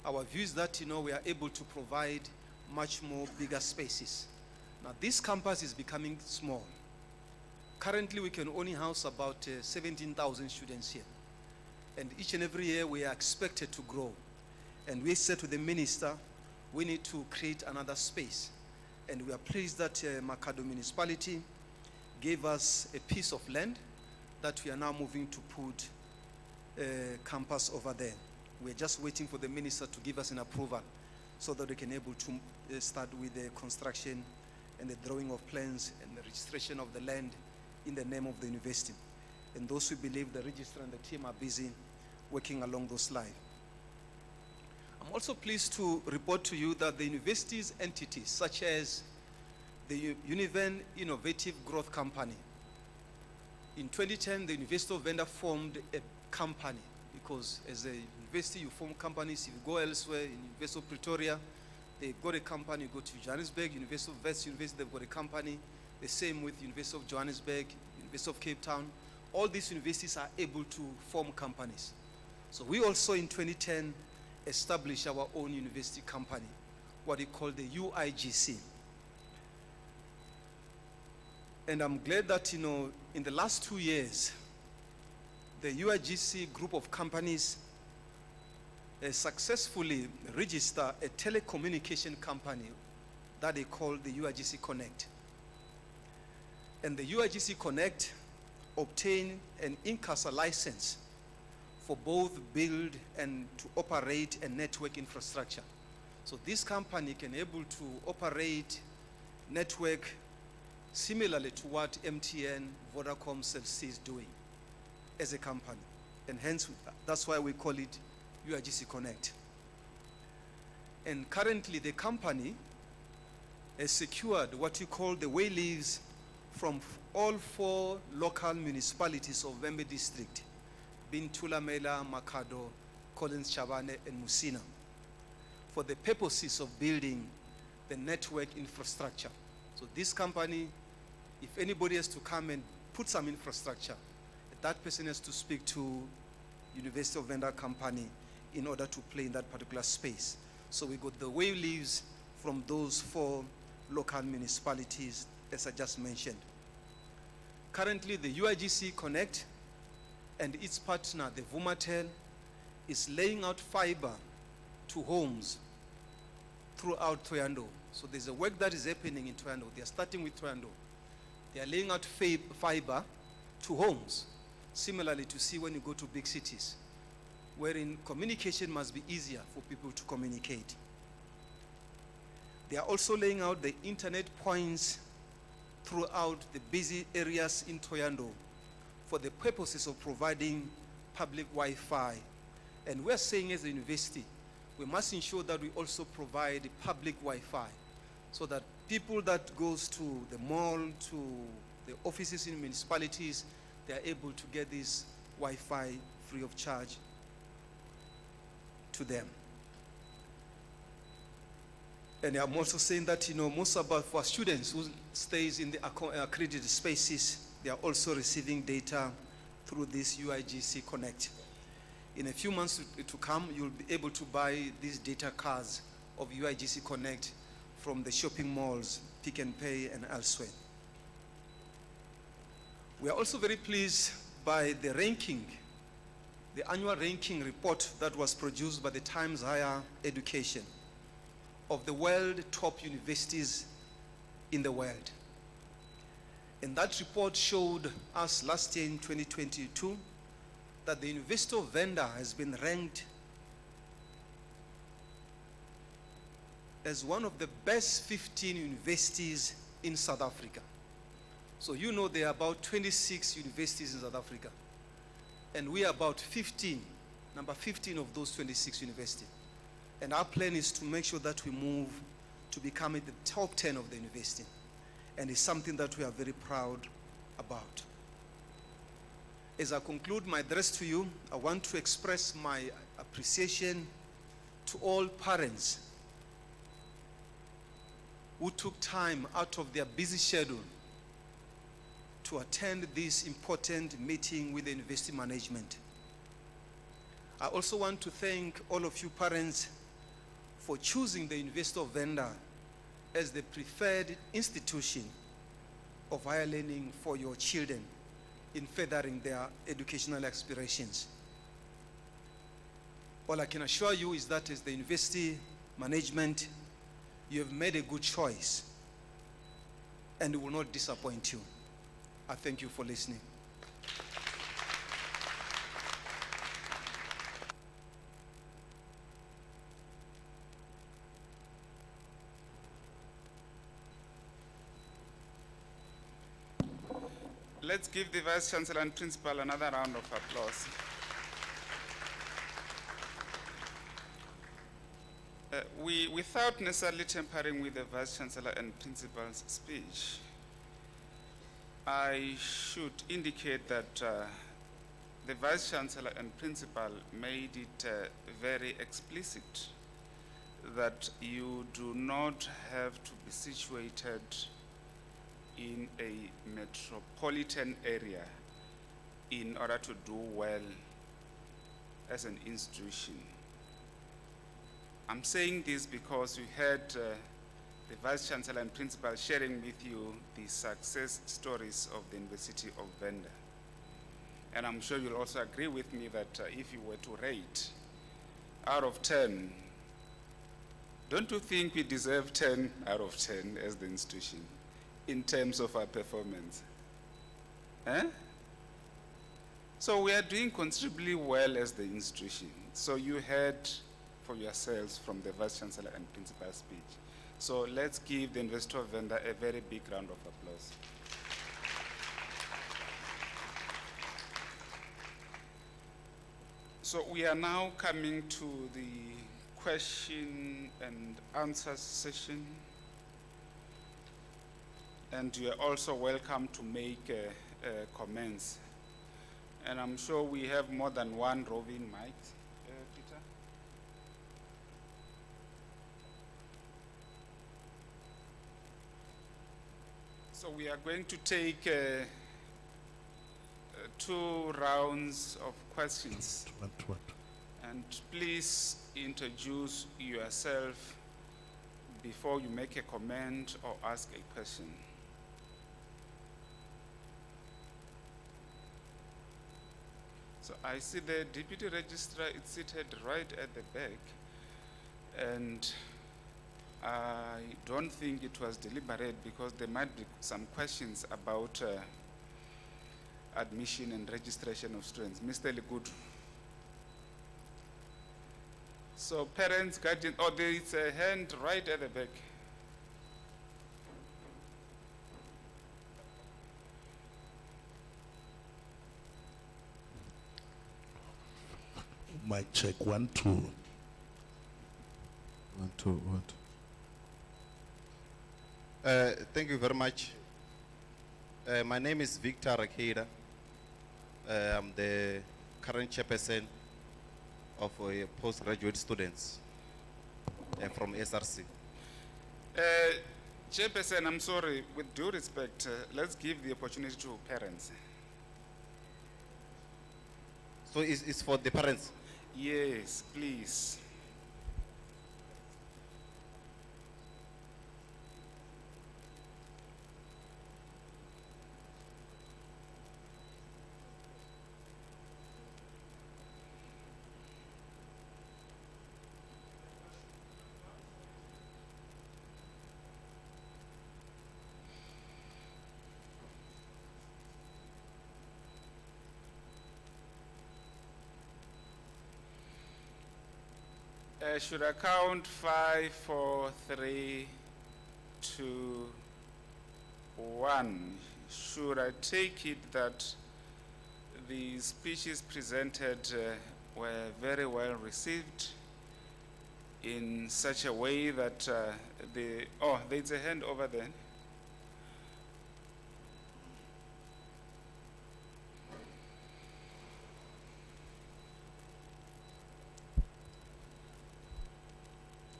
Speaker 15: Our view is that we are able to provide much more bigger spaces. Now this campus is becoming small. Currently we can only house about 17,000 students here. And each and every year we are expected to grow. And we said to the minister, we need to create another space. And we are pleased that Makhado municipality gave us a piece of land that we are now moving to put a campus over there. We're just waiting for the minister to give us an approval so that we can able to start with the construction and the drawing of plans and the registration of the land in the name of the university. And those who believe the registrar and the team are busy working along those lines. I'm also pleased to report to you that the university's entities, such as the UNIVEN Innovative Growth Company, in 2010, the University of Venda formed a company, because as a university, you form companies. If you go elsewhere, in University of Pretoria, they've got a company. You go to Johannesburg, University of West University, they've got a company. The same with University of Johannesburg, University of Cape Town. All these universities are able to form companies. So we also in 2010 established our own university company, what we call the UIGC. And I'm glad that, in the last 2 years, the UIGC group of companies successfully registered a telecommunication company that they call the UIGC Connect. And the UIGC Connect obtained an INCASA license for both build and to operate a network infrastructure. So this company can able to operate network similarly to what MTN, Vodacom, Cell C is doing as a company. And hence, that's why we call it UIGC Connect. And currently the company has secured what you call the wayleaves from all 4 local municipalities of Vembe district, being Thulamela, Makhado, Collins, Chabane, and Musina, for the purposes of building the network infrastructure. So this company, if anybody has to come and put some infrastructure, that person has to speak to University of Venda company in order to play in that particular space. So we got the wayleaves from those 4 local municipalities, as I just mentioned. Currently, the UIGC Connect and its partner, the Vumatel, is laying out fiber to homes throughout Thohoyandou. So there's a work that is happening in Thohoyandou. They are starting with Thohoyandou. They are laying out fiber to homes, similarly to see when you go to big cities, wherein communication must be easier for people to communicate. They are also laying out the internet points throughout the busy areas in Thohoyandou for the purposes of providing public Wi-Fi. And we're saying as a university, we must ensure that we also provide public Wi-Fi so that people that goes to the mall, to the offices in municipalities, they are able to get this Wi-Fi free of charge to them. And I'm also saying that, most of our students who stays in the accredited spaces, they are also receiving data through this UIGC Connect. In a few months to come, you'll be able to buy these data cards of UIGC Connect from the shopping malls, Pick and Pay, and elsewhere. We are also very pleased by the ranking, the annual ranking report that was produced by the Times Higher Education of the world top universities in the world. And that report showed us last year in 2022 that the University of Venda has been ranked as one of the best 15 universities in South Africa. So there are about 26 universities in South Africa. And we are about 15, number 15 of those 26 universities. And our plan is to make sure that we move to becoming the top 10 of the university. And it's something that we are very proud about. As I conclude my address to you, I want to express my appreciation to all parents who took time out of their busy schedule to attend this important meeting with the university management. I also want to thank all of you parents for choosing the University of Venda as the preferred institution of higher learning for your children in furthering their educational aspirations. All I can assure you is that as the university management, you have made a good choice and it will not disappoint you. I thank you for listening.
Speaker 1: Let's give the Vice-Chancellor and Principal another round of applause. Without necessarily tampering with the Vice-Chancellor and Principal's speech, I should indicate that the Vice-Chancellor and Principal made it very explicit that you do not have to be situated in a metropolitan area in order to do well as an institution. I'm saying this because we had the Vice-Chancellor and Principal sharing with you the success stories of the University of Venda. And I'm sure you'll also agree with me that if you were to rate out of 10, don't you think we deserve 10 out of 10 as the institution in terms of our performance? So we are doing considerably well as the institution. So you heard for yourselves from the Vice-Chancellor and Principal speech. So let's give the University of Venda a very big round of applause. So we are now coming to the question and answer session. And you are also welcome to make comments. And I'm sure we have more than one roving mic, Peter. So we are going to take 2 rounds of questions. And please introduce yourself before you make a comment or ask a question. So I see the Deputy Registrar is seated right at the back, and I don't think it was deliberate because there might be some questions about admission and registration of students. Mr. Ligudu. So parents, guardians, oh, there is a hand right at the back.
Speaker 16: Mic check, 1, 2. 1, 2, what?
Speaker 17: Thank you very much. My name is Victor Rakeda. I'm the current chairperson of postgraduate students from SRC.
Speaker 1: Chairperson, I'm sorry, with due respect, let's give the opportunity to parents.
Speaker 17: So it's for the parents?
Speaker 1: Yes, please. Should I count 5, 4, 3, 2, 1? Should I take it that the speeches presented were very well received in such a way that there's a hand over there.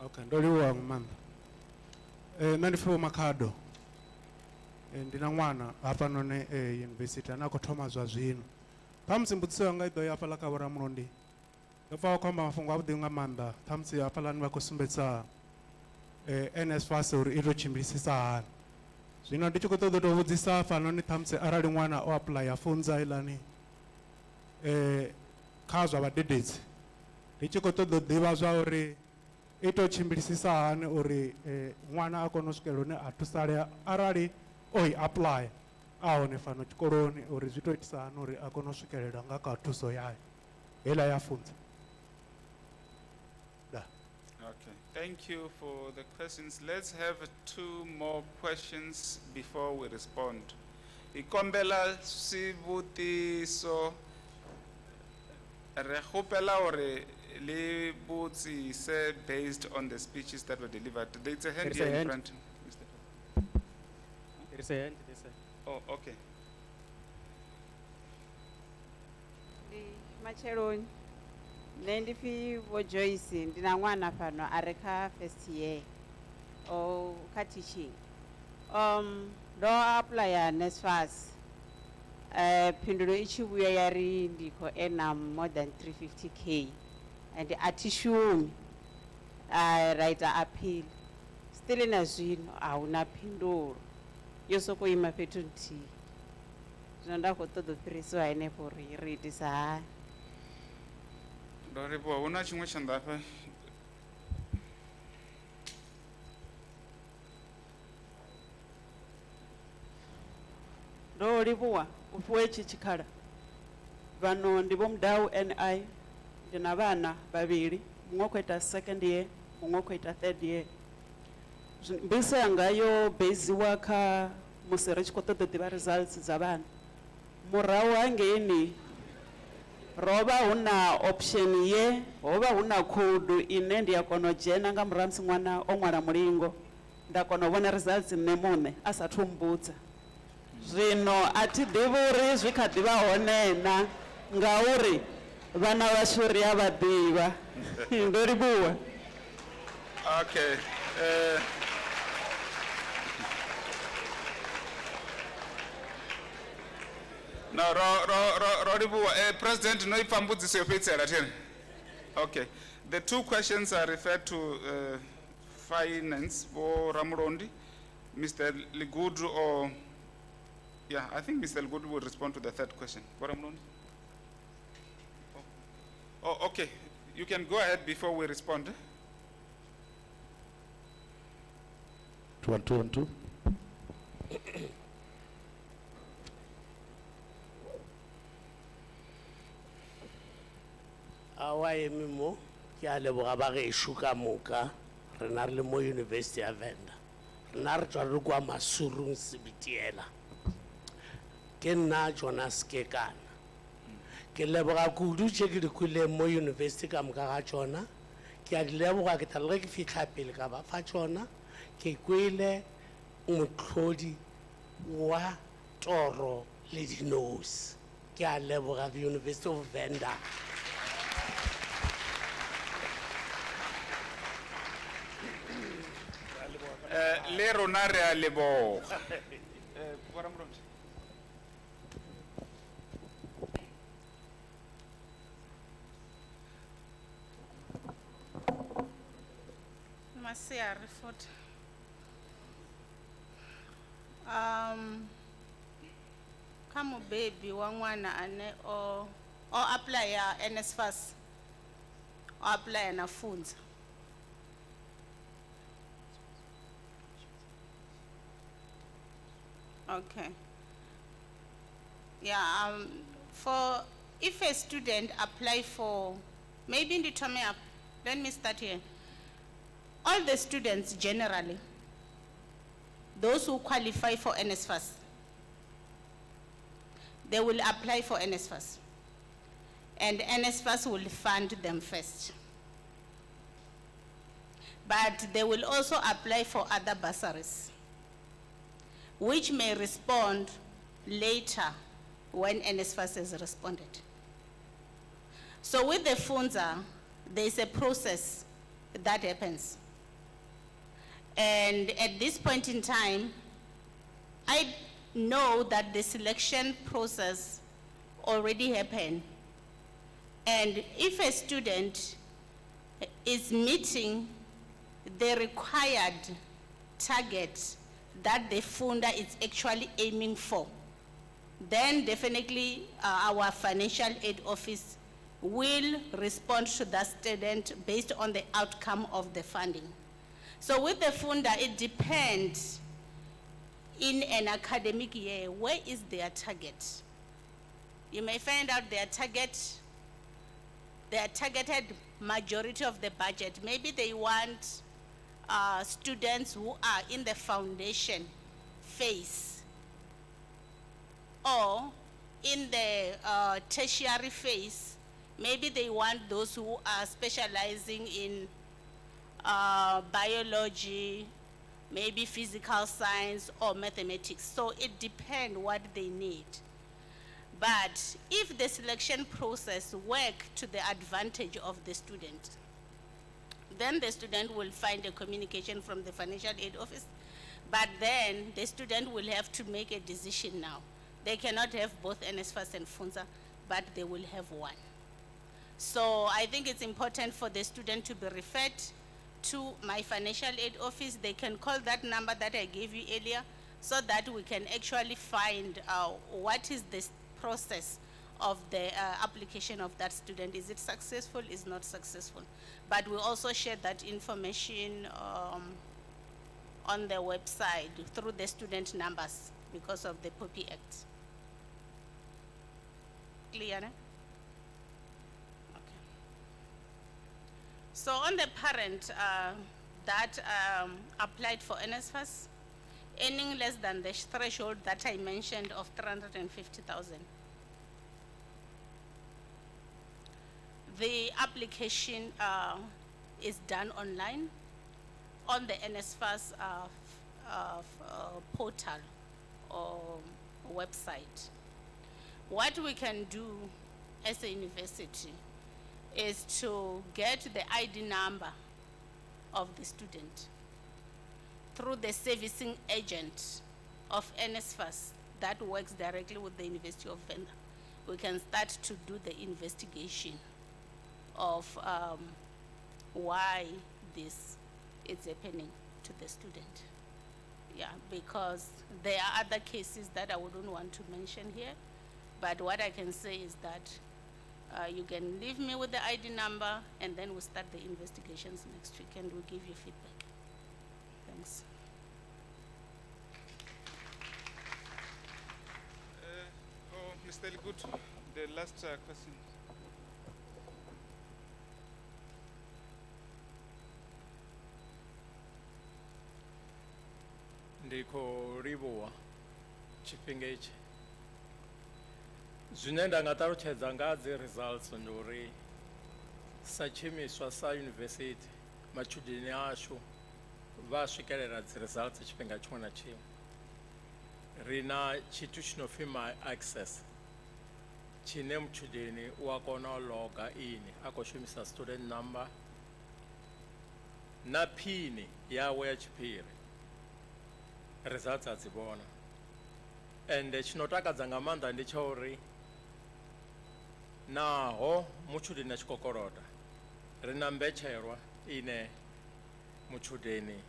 Speaker 18: Okay, ndoliwa ngumanda. Nandife Makhado. Ndina n'wana hafha none university anako thoma zwa zwino. Ṱhamusi mbudziso yanga i ḓo ya hafhaḽa kha vhoramulondi. Ndo pfa vha khou amba mafhungo avhuḓi nga maanḓa. Ṱhamusi hafhaḽani vha khou sumbedza NSFAS uri ito chimbilisisa hani. Zwino ndi tshi khou ṱoḓa u tou vhudzisa fanoni ṱhamusi arali ṅwana o apply funza ilani kha zwa vhadededzi ndi tshi khou ṱoḓa u ḓivha zwa uri ito chimbilisisa hani uri ṅwana a kone u swikelela hune a thusalea arali o i apply a hone fano tshikoloni uri zwi tou itisa hani uri a kone u swikelela nga kha thuso yayo heiḽa ya funza.
Speaker 1: Okay, thank you for the questions. Let's have 2 more questions before we respond. Ikombela swivutiso re kgopela hore le botsise based on the speeches that were delivered. There's a hand
Speaker 19: There's
Speaker 1: here
Speaker 19: a
Speaker 1: in
Speaker 19: hand.
Speaker 1: front.
Speaker 19: There's a hand, there's a.
Speaker 1: Oh, okay.
Speaker 20: Macheloni, nendifi vo Joyce, ndina n'wana fano areka first year o ka teaching. Do apply NSFAS. Pindulo ichi vhuya yari ndiko ena more than 350k, and atishumi write a appeal. Still in a zwino ahuna pindulo. Yosoko ima fhethu nthihi. Zwino nda khou ṱoḓa u fhirisiwa henefho uri ri itisa hani.
Speaker 1: Ndo livhuwa, huna tshiṅwe tshanḓa hafha?
Speaker 21: Ndo livhuwa u fhiwa itshi tshikhala. Vhano ndi vho Mudau NI, ndi na vhana vhavhili, muṅwe khou ita second year, muṅwe khou ita third year. Mbiso yanga yo basewa kha musi ri tshi khou ṱoḓa u ḓivha results dza vhana. Murahu hangeini rovha huna option ye, hovha huna code ine ndi ya kona u dzhena nga murahu musi ṅwana o ṅwala mulingo, nda kona u vhona results nṋe muṋe a sathu mbudza. Zwino a thi ḓivhi uri zwi kha ḓi vha hone na ngauri vhana vhashu ri a vha ḓivha. Ndo livhuwa.
Speaker 1: Okay. No, President, no ifambudziso yopedzisira tena. Okay. The 2 questions are referred to finance for Ramulondi, Mr. Ligudu, or yeah, I think Mr. Ligudu will respond to the 3rd question. For Ramulondi? Oh, okay. You can go ahead before we respond.
Speaker 16: 1 2 1 2.
Speaker 22: Awa emimo ke a leboga ba gešo ka moka rena re le mo University of Venda rena re tswa re kwa Masurung Sebitiela ke nna Jonas Kekana ke leboga kudu tše ke di kwile mo university ka moka ga tšona ke a di leboga ke tla le ke fitlha pele ka ba fa tšona ke kwile motlhodi wa toro le dinosi ke a leboga the University of Venda.
Speaker 1: Le rona re a leboga.
Speaker 13: Masiari futhi. Kama baby wa n'wana ane o apply ya NSFAS, o apply na funza. Okay. Yeah, for if a student apply for, maybe in the term up, let me start here. All the students generally, those who qualify for NSFAS, they will apply for NSFAS. And NSFAS will fund them first. But they will also apply for other bursaries, which may respond later when NSFAS has responded. So with the funza, there's a process that happens. And at this point in time, I know that the selection process already happened. And if a student is meeting the required target that the funder is actually aiming for, then definitely our financial aid office will respond to that student based on the outcome of the funding. So with the funder, it depends in an academic year, where is their target? You may find out their targeted majority of the budget. Maybe they want students who are in the foundation phase or in the tertiary phase. Maybe they want those who are specializing in biology, maybe physical science or mathematics. So it depends what they need. But if the selection process works to the advantage of the student, then the student will find a communication from the financial aid office, but then the student will have to make a decision now. They cannot have both NSFAS and FUNZA, but they will have one. So I think it's important for the student to be referred to my financial aid office. They can call that number that I gave you earlier so that we can actually find what is the process of the application of that student. Is it successful, is not successful? But we also share that information on the website through the student numbers because of the POPI Act. Clear, ne? So on the parent that applied for NSFAS, earning less than the threshold that I mentioned of 350,000, the application is done online on the NSFAS portal or website. What we can do as a university is to get the ID number of the student through the servicing agent of NSFAS that works directly with the University of Venda. We can start to do the investigation of why this is happening to the student. Yeah, because there are other cases that I wouldn't want to mention here, but what I can say is that you can leave me with the ID number and then we'll start the investigations next week and we'll give you feedback. Thanks.
Speaker 1: Mr. Ligut, the last question.
Speaker 4: Ndiko ribuwa chipingechi zwine nda nga ṱalutshedza nga dzi results ndi uri sa tshiimiswa sa university matshudeni ashu vha swikelela dzi results tshifhinga tshiṅwe na tshiṅwe. Ri na tshithu tshi no pfhi my access tshine mutshudeni u a kona u loga in a khou shumisa student number na phini yawe ya tshiphiri, results a dzi vhona. Ende tshino takadza nga maanḓa ndi tsha uri naho mutshudeni a tshi khou koloda ri na mbetshelwa ine mutshudeni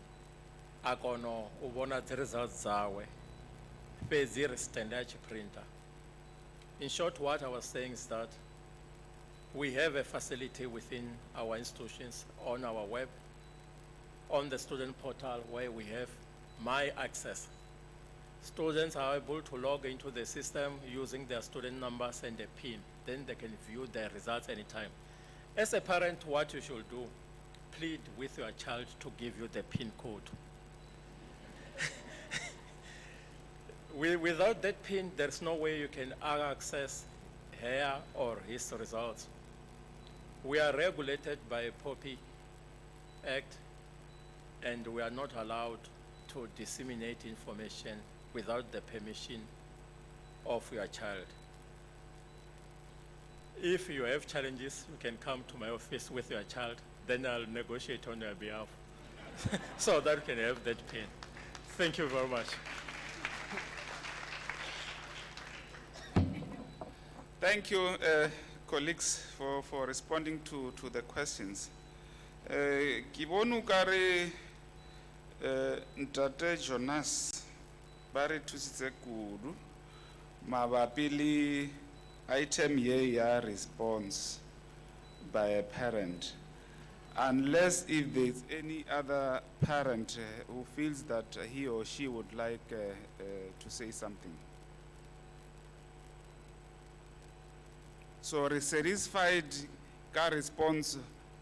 Speaker 4: a kona u vhona dzi results dzawe fhedzi ri stand a tshi printer. In short, what I was saying is that we have a facility within our institutions on our web, on the student portal where we have my access. Students are able to log into the system using their student numbers and a PIN. Then they can view their results anytime. As a parent, what you should do, plead with your child to give you the PIN code. Without that PIN, there's no way you can access her or his results. We are regulated by POPI Act, and we are not allowed to disseminate information without the permission of your child. If you have challenges, you can come to my office with your child, then I'll negotiate on your behalf so that you can have that PIN. Thank you very much.
Speaker 1: Thank you, colleagues, for responding to the questions. Ki bone ukare Ntate Jonas ba re thusitse kudu mabapi le item ye ya response by a parent, unless if there's any other parent who feels that he or she would like to say something. So satisfied ka response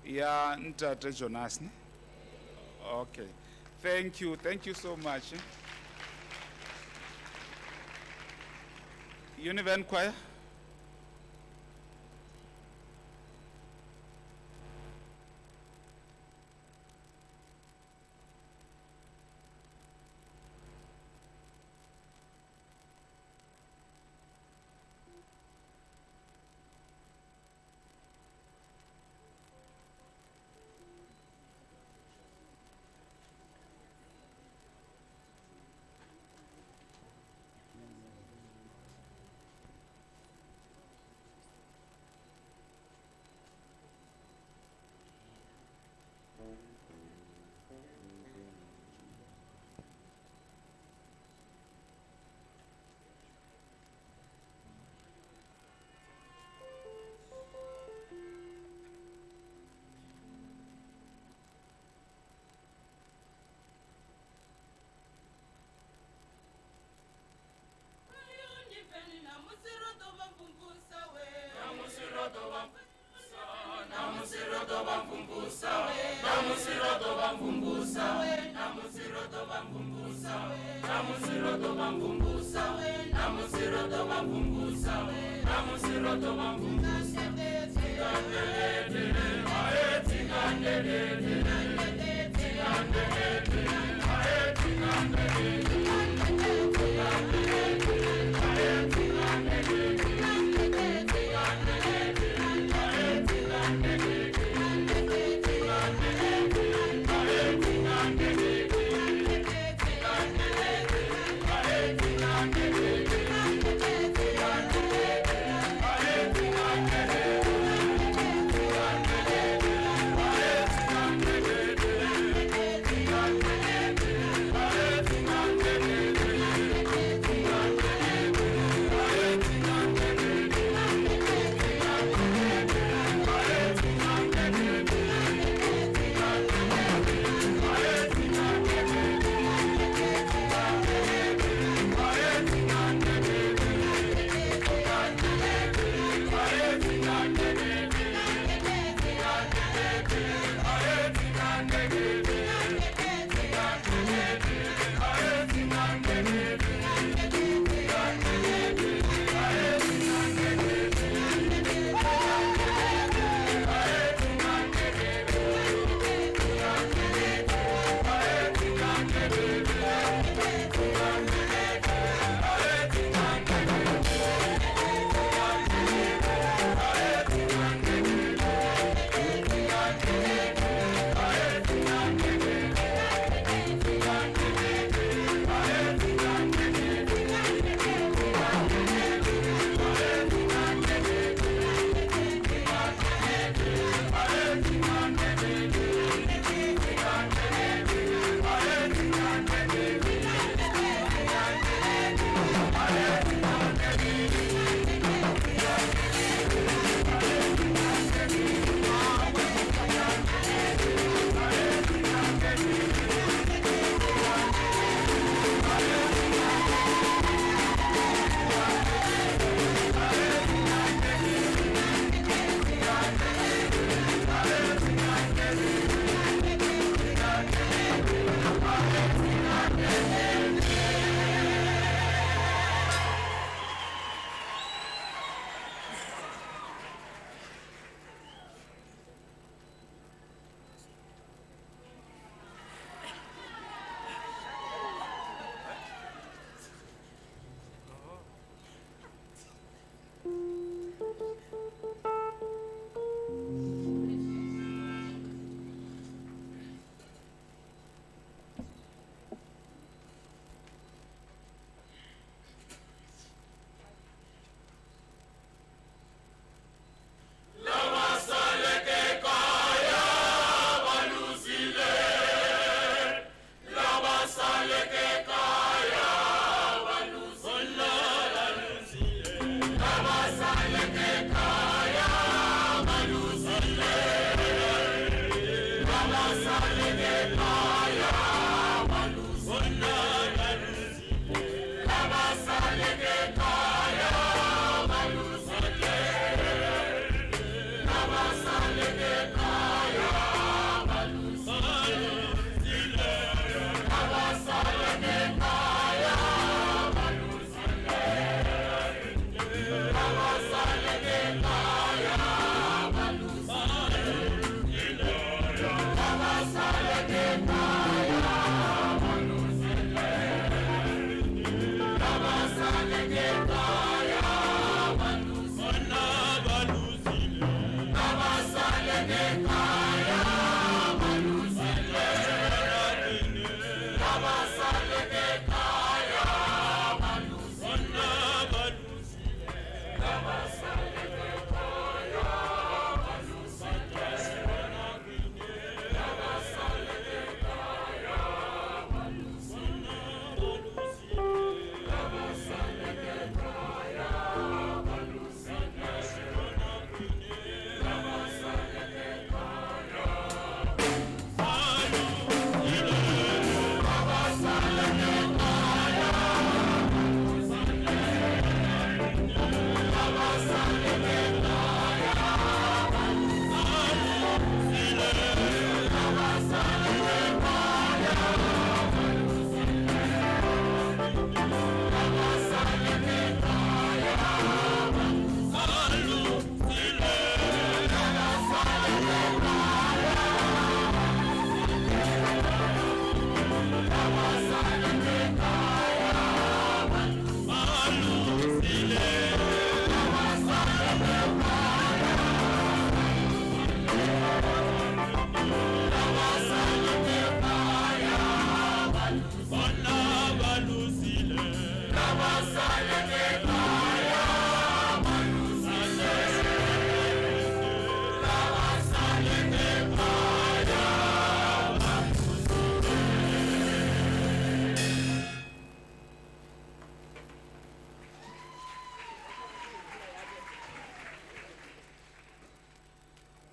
Speaker 1: ya Ntate Jonas ne? Okay, thank you so much. UNIVEN Choir.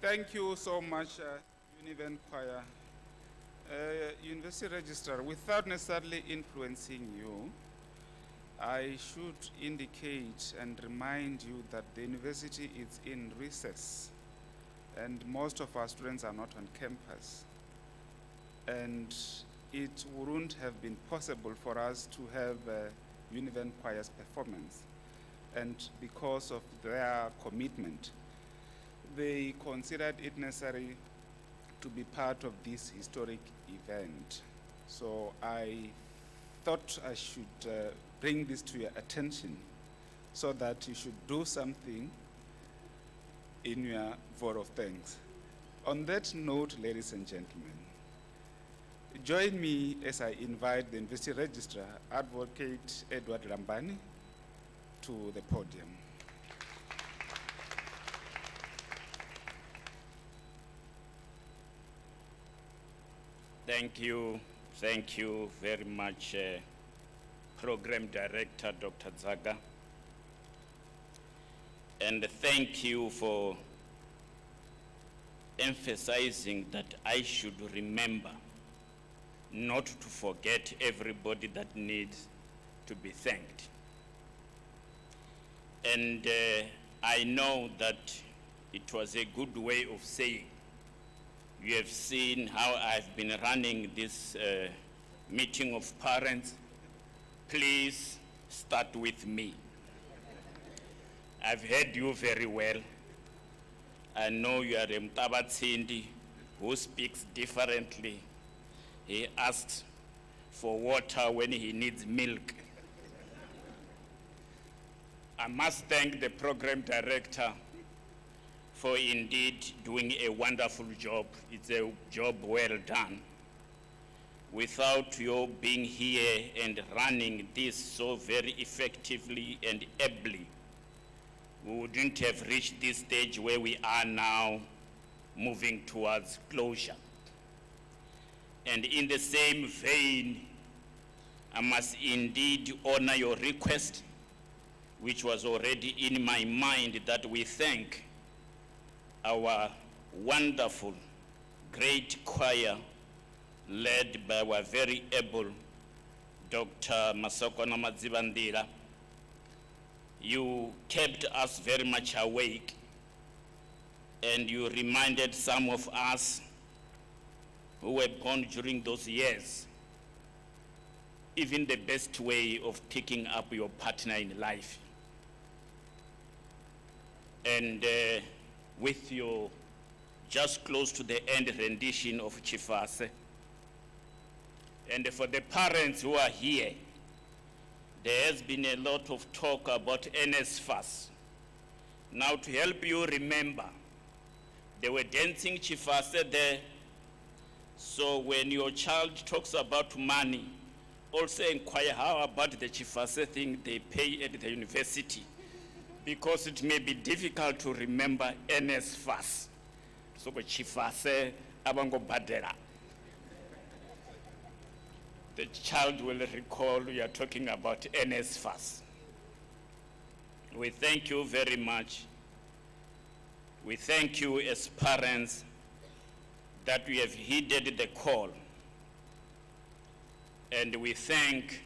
Speaker 1: Thank you so much, UNIVEN Choir. University Registrar, without necessarily influencing you, I should indicate and remind you that the university is in recess and most of our students are not on campus. And it wouldn't have been possible for us to have UNIVEN Choir's performance. And because of their commitment, they considered it necessary to be part of this historic event. So I thought I should bring this to your attention so that you should do something in your vote of thanks. On that note, ladies and gentlemen, join me as I invite the University Registrar, Advocate Edward Lambani, to the podium.
Speaker 6: Thank you very much, Program Director Dr. Zaga. And thank you for emphasizing that I should remember not to forget everybody that needs to be thanked. And I know that it was a good way of saying, you have seen how I've been running this meeting of parents. Please start with me. I've heard you very well. I know you are a Mtabatsindi who speaks differently. He asks for water when he needs milk. I must thank the program director for indeed doing a wonderful job. It's a job well done. Without your being here and running this so very effectively and ably, we wouldn't have reached this stage where we are now, moving towards closure. And in the same vein, I must indeed honor your request, which was already in my mind, that we thank our wonderful, great choir led by our very able Dr. Masokona Madzibandira. You kept us very much awake, and you reminded some of us who were born during those years, even the best way of picking up your partner in life. And with your just close to the end rendition of Chifase, and for the parents who are here, there has been a lot of talk about NSFAS. Now, to help you remember, they were dancing Chifase there. So when your child talks about money, also inquire how about the Chifase thing they pay at the university, because it may be difficult to remember NSFAS. So Chifase abango badera. The child will recall we are talking about NSFAS. We thank you very much. We thank you as parents that we have heeded the call. And we thank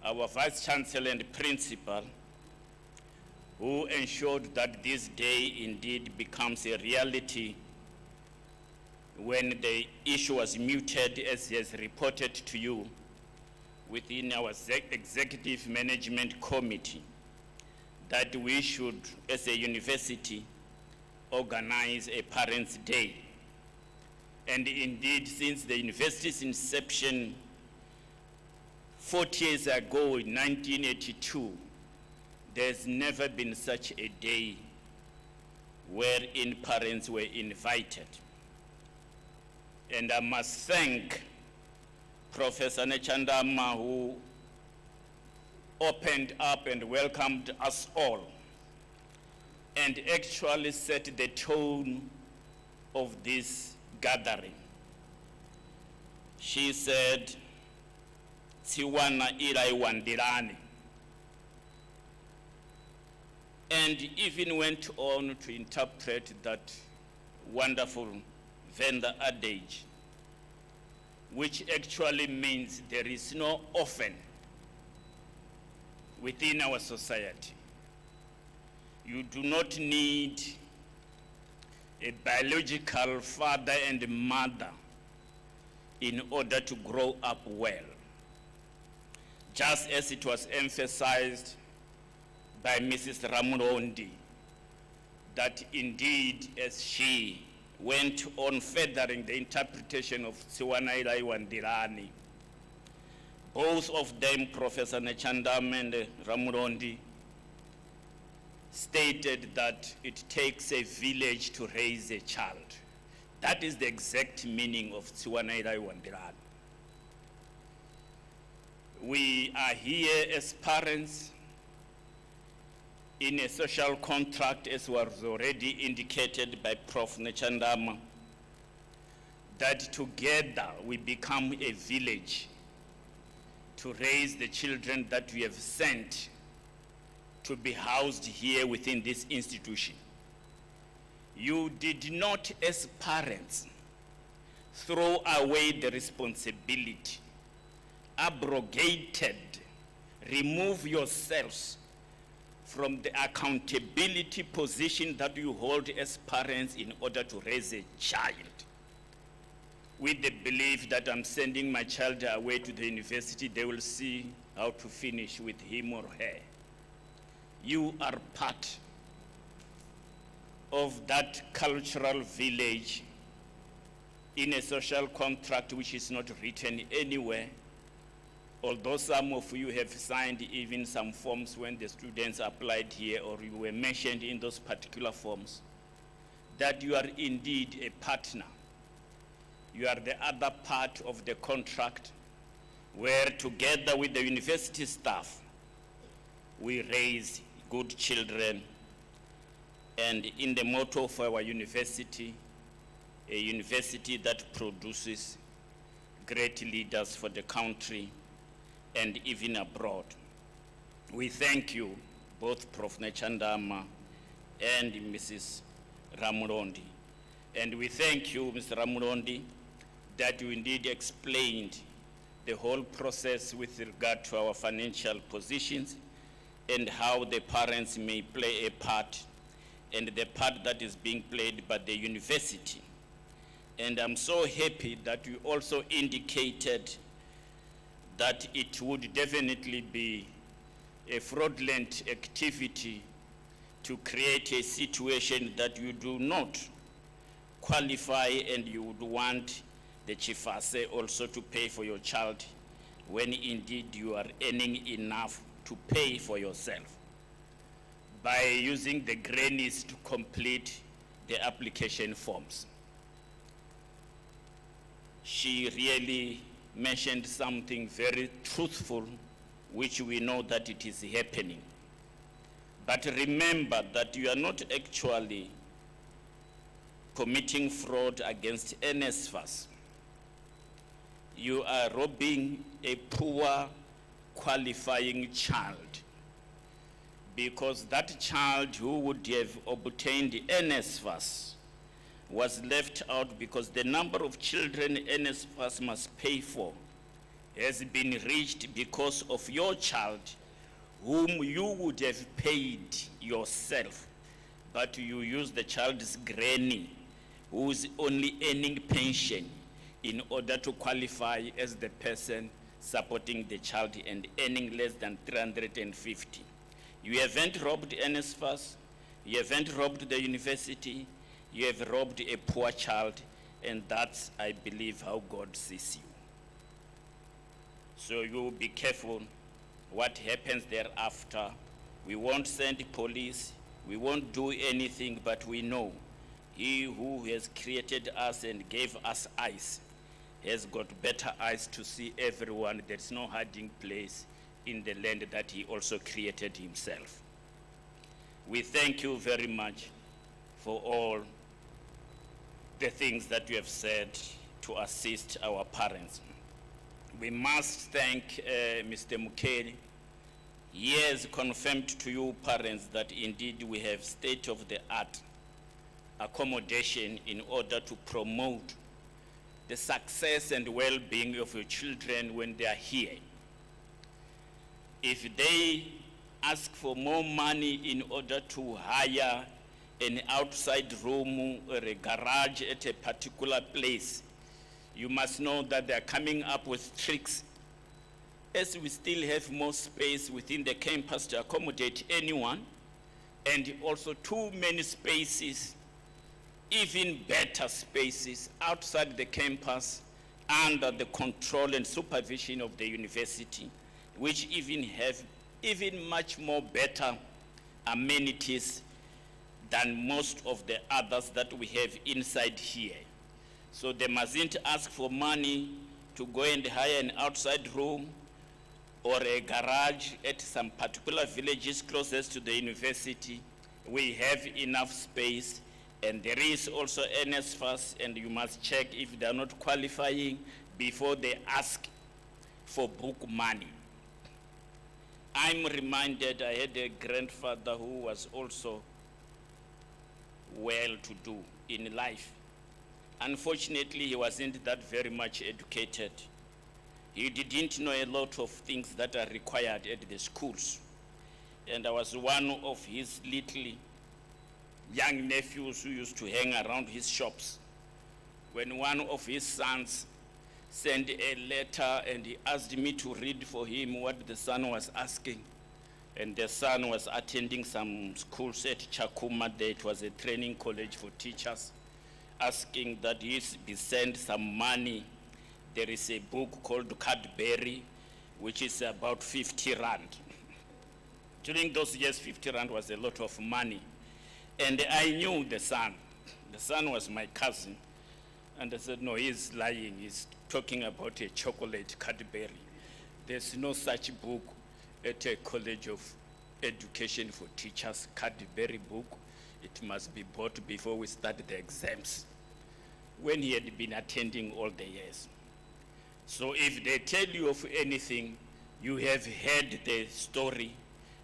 Speaker 6: our Vice-Chancellor and Principal who ensured that this day indeed becomes a reality when the issue was mooted, as he has reported to you, within our Executive Management Committee, that we should, as a university, organize a Parents' Day. And indeed, since the university's inception 40 years ago in 1982, there's never been such a day wherein parents were invited. And I must thank Professor Nechandama, who opened up and welcomed us all and actually set the tone of this gathering. She said, Tiwana ilai wandirani. And even went on to interpret that wonderful Venda adage, which actually means there is no orphan within our society. You do not need a biological father and mother in order to grow up well. Just as it was emphasized by Mrs. Ramurondi, that indeed as she went on furthering the interpretation of Tsiwanaila Iwandirani, both of them, Professor Nechandam and Ramurondi, stated that it takes a village to raise a child. That is the exact meaning of Tsiwanaila Iwandirani. We are here as parents in a social contract, as was already indicated by Prof. Nechandama, that together we become a village to raise the children that we have sent to be housed here within this institution. You did not, as parents, throw away the responsibility, abrogated, remove yourselves from the accountability position that you hold as parents in order to raise a child, with the belief that I'm sending my child away to the university, they will see how to finish with him or her. You are part of that cultural village in a social contract which is not written anywhere, although some of you have signed even some forms when the students applied here, or you were mentioned in those particular forms, that you are indeed a partner. You are the other part of the contract where, together with the university staff, we raise good children. And in the motto of our university, a university that produces great leaders for the country and even abroad. We thank you, both Prof. Nechandama and Mrs. Ramurondi. And we thank you, Mr. Ramurondi, that you indeed explained the whole process with regard to our financial positions and how the parents may play a part, and the part that is being played by the university. And I'm so happy that you also indicated that it would definitely be a fraudulent activity to create a situation that you do not qualify, and you would want the chifase also to pay for your child when indeed you are earning enough to pay for yourself by using the grannies to complete the application forms. She really mentioned something very truthful, which we know that it is happening. But remember that you are not actually committing fraud against NSFAS. You are robbing a poor qualifying child, because that child who would have obtained NSFAS was left out because the number of children NSFAS must pay for has been reached because of your child, whom you would have paid yourself, but you use the child's granny, who is only earning pension, in order to qualify as the person supporting the child and earning less than 350. You haven't robbed NSFAS, you haven't robbed the university, you have robbed a poor child, and that's, I believe, how God sees you. So you be careful what happens thereafter. We won't send police, we won't do anything, but we know He who has created us and gave us eyes has got better eyes to see everyone. There's no hiding place in the land that He also created Himself. We thank you very much for all the things that you have said to assist our parents. We must thank Mr. Mukeli. He has confirmed to you parents that indeed we have state-of-the-art accommodation in order to promote the success and well-being of your children when they are here. If they ask for more money in order to hire an outside room or a garage at a particular place, you must know that they are coming up with tricks. As we still have more space within the campus to accommodate anyone, and also too many spaces, even better spaces outside the campus under the control and supervision of the university, which even have much more better amenities than most of the others that we have inside here. So they mustn't ask for money to go and hire an outside room or a garage at some particular villages closest to the university. We have enough space, and there is also NSFAS, and you must check if they are not qualifying before they ask for book money. I'm reminded I had a grandfather who was also well-to-do in life. Unfortunately, he wasn't that very much educated. He didn't know a lot of things that are required at the schools. And I was one of his little young nephews who used to hang around his shops. When one of his sons sent a letter and he asked me to read for him what the son was asking. And the son was attending some schools at Chakuma. There it was a training college for teachers, asking that he be sent some money. There is a book called Cadbury, which is about 50 rand. During those years, 50 rand was a lot of money. And I knew the son. The son was my cousin. And I said, no, he's lying. He's talking about a chocolate Cadbury. There's no such book at a college of education for teachers, Cadbury book. It must be bought before we start the exams, when he had been attending all the years. So if they tell you of anything, you have heard the story.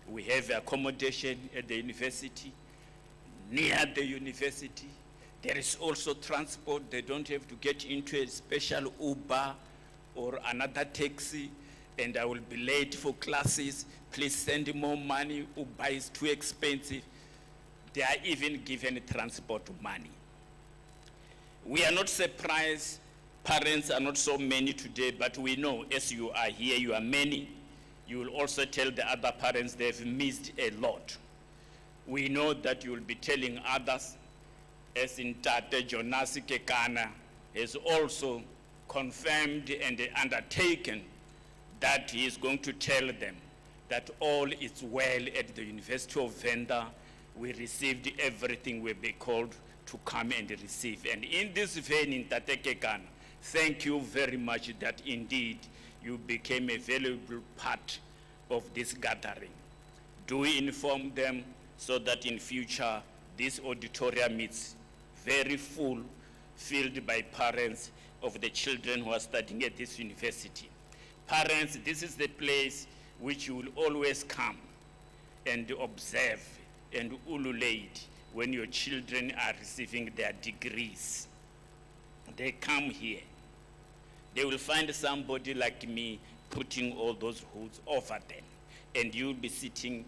Speaker 6: We have accommodation at the university, near the university. There is also transport. They don't have to get into a special Uber or another taxi, and I will be late for classes. Please send more money. Uber is too expensive. They are even given transport money. We are not surprised. Parents are not so many today, but we know as you are here, you are many. You will also tell the other parents they've missed a lot. We know that you will be telling others, as in Tate Jonas Kekana has also confirmed and undertaken that he is going to tell them that all is well at the University of Venda. We received everything we've been called to come and receive. And in this vein, in Tate Kekana, thank you very much that indeed you became a valuable part of this gathering. Do inform them so that in future this auditorium is very full, filled by parents of the children who are studying at this university. Parents, this is the place which you will always come and observe and ululate when your children are receiving their degrees. They come here. They will find somebody like me putting all those hoods over them, and you'll be sitting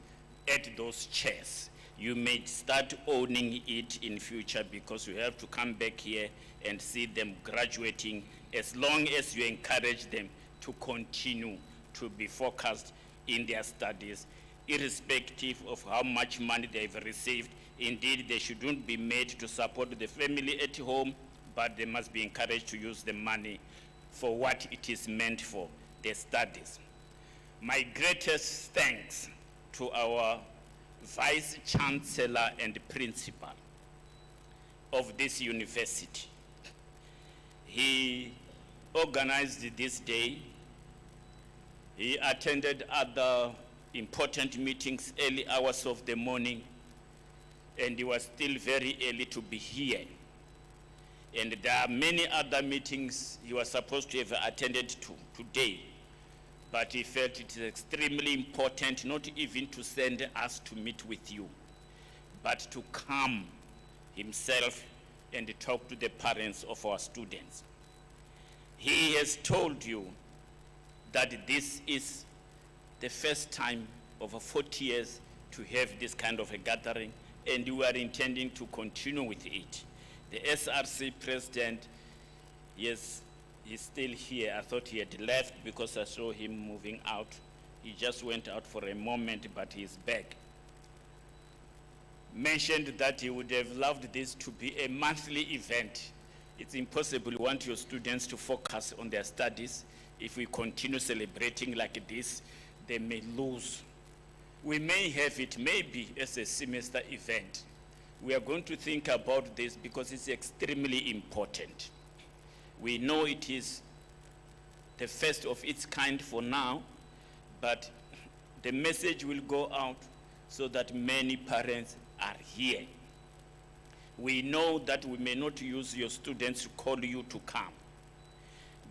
Speaker 6: at those chairs. You may start owning it in future because you have to come back here and see them graduating, as long as you encourage them to continue to be focused in their studies, irrespective of how much money they've received. Indeed, they shouldn't be made to support the family at home, but they must be encouraged to use the money for what it is meant for, their studies. My greatest thanks to our Vice-Chancellor and Principal of this university. He organized this day. He attended other important meetings early hours of the morning, and he was still very early to be here. And there are many other meetings he was supposed to have attended to today, but he felt it is extremely important not even to send us to meet with you, but to come himself and talk to the parents of our students. He has told you that this is the first time over 40 years to have this kind of a gathering, and we are intending to continue with it. The SRC president, yes, he's still here. I thought he had left because I saw him moving out. He just went out for a moment, but he's back. Mentioned that he would have loved this to be a monthly event. It's impossible. You want your students to focus on their studies. If we continue celebrating like this, they may lose. We may have it maybe as a semester event. We are going to think about this because it's extremely important. We know it is the first of its kind for now, but the message will go out so that many parents are here. We know that we may not use your students to call you to come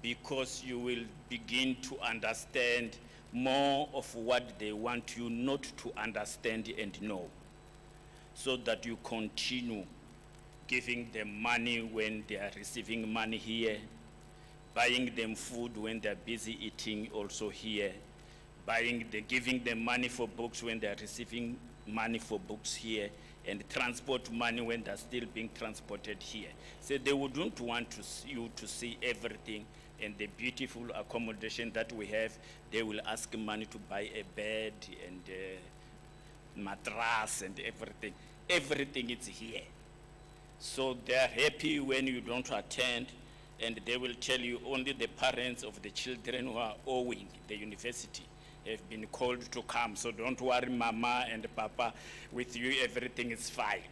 Speaker 6: because you will begin to understand more of what they want you not to understand and know, so that you continue giving them money when they are receiving money here, buying them food when they are busy eating also here, giving them money for books when they are receiving money for books here, and transport money when they're still being transported here. So they wouldn't want you to see everything and the beautiful accommodation that we have. They will ask money to buy a bed and a mattress and everything. Everything is here. So they're happy when you don't attend, and they will tell you only the parents of the children who are owing the university have been called to come. So don't worry, Mama and Papa, with you everything is fine.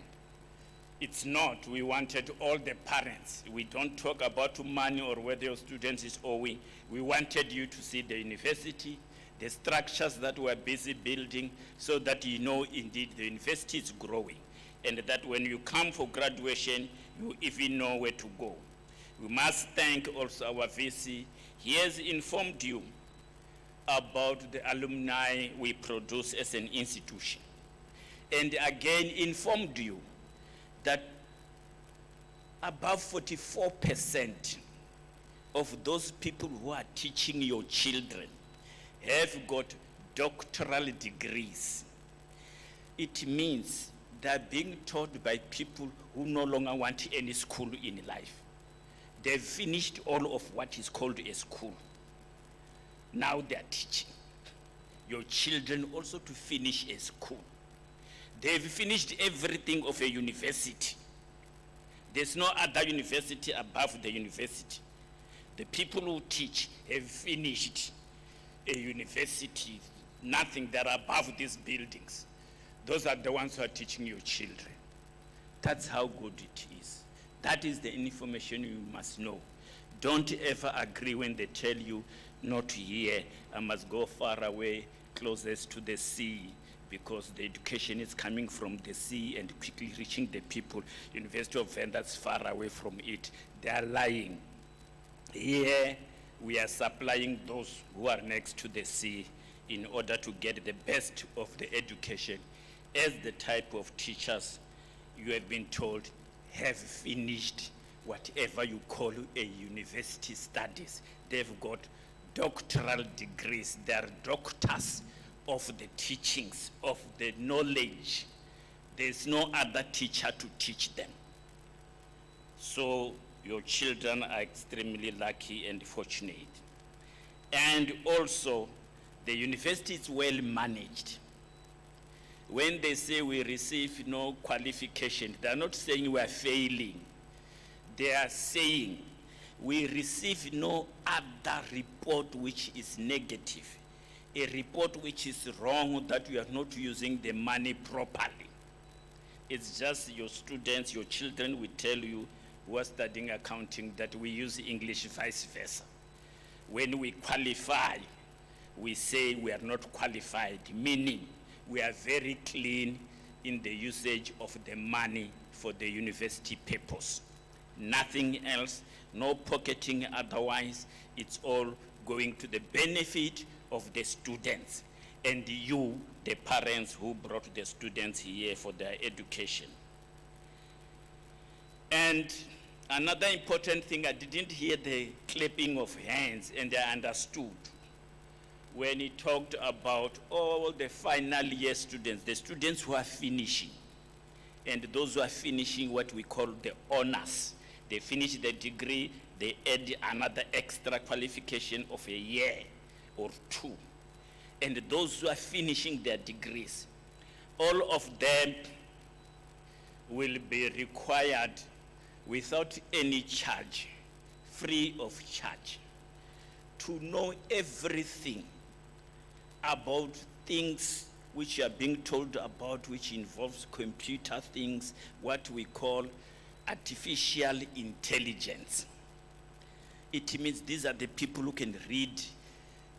Speaker 6: It's not. We wanted all the parents. We don't talk about money or whether your student is owing. We wanted you to see the university, the structures that we're busy building, so that you know indeed the university is growing, and that when you come for graduation, you even know where to go. We must thank also our VC. He has informed you about the alumni we produce as an institution, and again informed you that above 44% of those people who are teaching your children have got doctoral degrees. It means they're being taught by people who no longer want any school in life. They've finished all of what is called a school. Now they're teaching your children also to finish a school. They've finished everything of a university. There's no other university above the university. The people who teach have finished a university, nothing, they're above these buildings. Those are the ones who are teaching your children. That's how good it is. That is the information you must know. Don't ever agree when they tell you, not here, I must go far away, closest to the sea, because the education is coming from the sea and quickly reaching the people. University of Venda is far away from it. They are lying. Here, we are supplying those who are next to the sea in order to get the best of the education, as the type of teachers you have been told have finished whatever you call a university studies. They've got doctoral degrees. They are doctors of the teachings, of the knowledge. There's no other teacher to teach them. So your children are extremely lucky and fortunate. And also, the university is well managed. When they say we receive no qualification, they're not saying we are failing. They are saying we receive no other report which is negative, a report which is wrong, that you are not using the money properly. It's just your students, your children will tell you who are studying accounting that we use English vice versa. When we qualify, we say we are not qualified, meaning we are very clean in the usage of the money for the university purpose. Nothing else, no pocketing otherwise. It's all going to the benefit of the students and you, the parents who brought the students here for their education. And another important thing, I didn't hear the clapping of hands, and I understood when he talked about all the final year students, the students who are finishing, and those who are finishing what we call the honors. They finish the degree, they add another extra qualification of a year or two. And those who are finishing their degrees, all of them will be required without any charge, free of charge, to know everything about things which you are being told about, which involves computer things, what we call artificial intelligence. It means these are the people who can read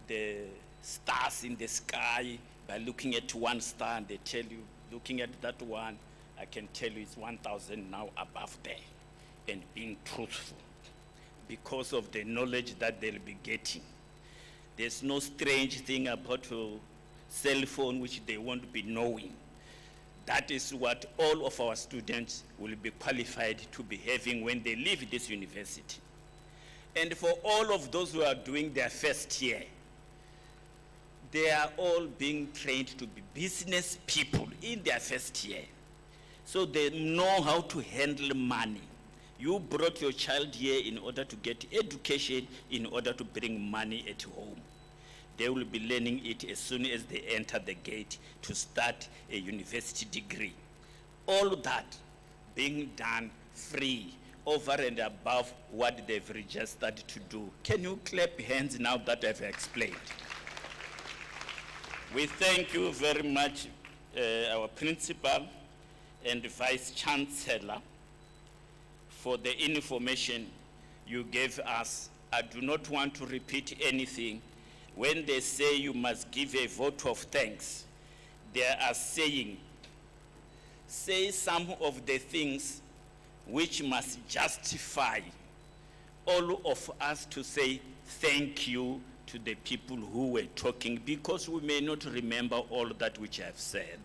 Speaker 6: the stars in the sky by looking at one star, and they tell you, looking at that one, I can tell you it's 1,000 now above there, and being truthful because of the knowledge that they'll be getting. There's no strange thing about a cell phone which they won't be knowing. That is what all of our students will be qualified to be having when they leave this university. And for all of those who are doing their first year, they are all being trained to be business people in their first year. So they know how to handle money. You brought your child here in order to get education, in order to bring money at home. They will be learning it as soon as they enter the gate to start a university degree. All that being done free, over and above what they've registered to do. Can you clap hands now that I've explained? We thank you very much, our principal and Vice-Chancellor, for the information you gave us. I do not want to repeat anything. When they say you must give a vote of thanks, they are saying, say some of the things which must justify all of us to say thank you to the people who were talking, because we may not remember all that which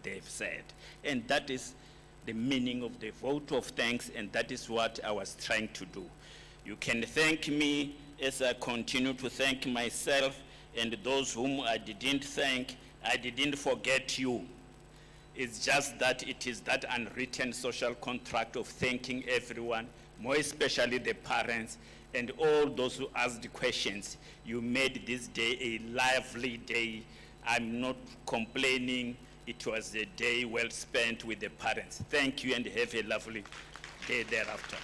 Speaker 6: they've said. And that is the meaning of the vote of thanks, and that is what I was trying to do. You can thank me as I continue to thank myself, and those whom I didn't thank, I didn't forget you. It's just that it is that unwritten social contract of thanking everyone, more especially the parents and all those who asked the questions. You made this day a lively day. I'm not complaining. It was a day well spent with the parents. Thank you, and have a lovely day thereafter.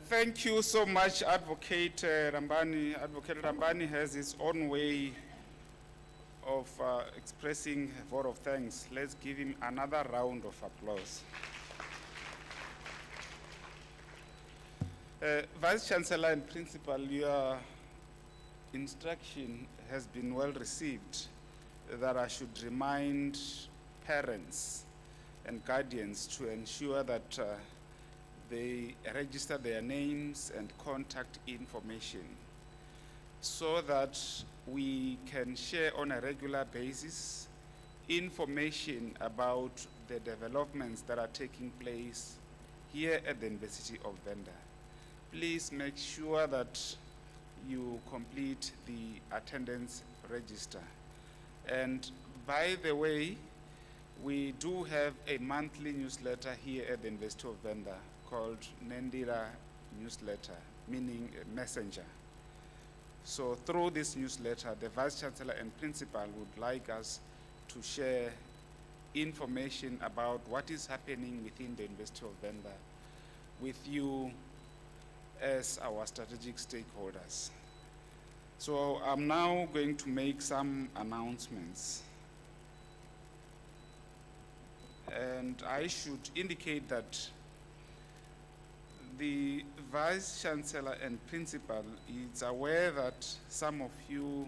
Speaker 1: Thank you so much, Advocate Rambani. Advocate Rambani has his own way of expressing a vote of thanks. Let's give him another round of applause. Vice-Chancellor and Principal, your instruction has been well received that I should remind parents and guardians to ensure that they register their names and contact information so that we can share on a regular basis information about the developments that are taking place here at the University of Venda. Please make sure that you complete the attendance register. And by the way, we do have a monthly newsletter here at the University of Venda called Nendira newsletter, meaning a messenger. So through this newsletter, the Vice-Chancellor and Principal would like us to share information about what is happening within the University of Venda with you as our strategic stakeholders. So I'm now going to make some announcements. And I should indicate that the Vice-Chancellor and Principal is aware that some of you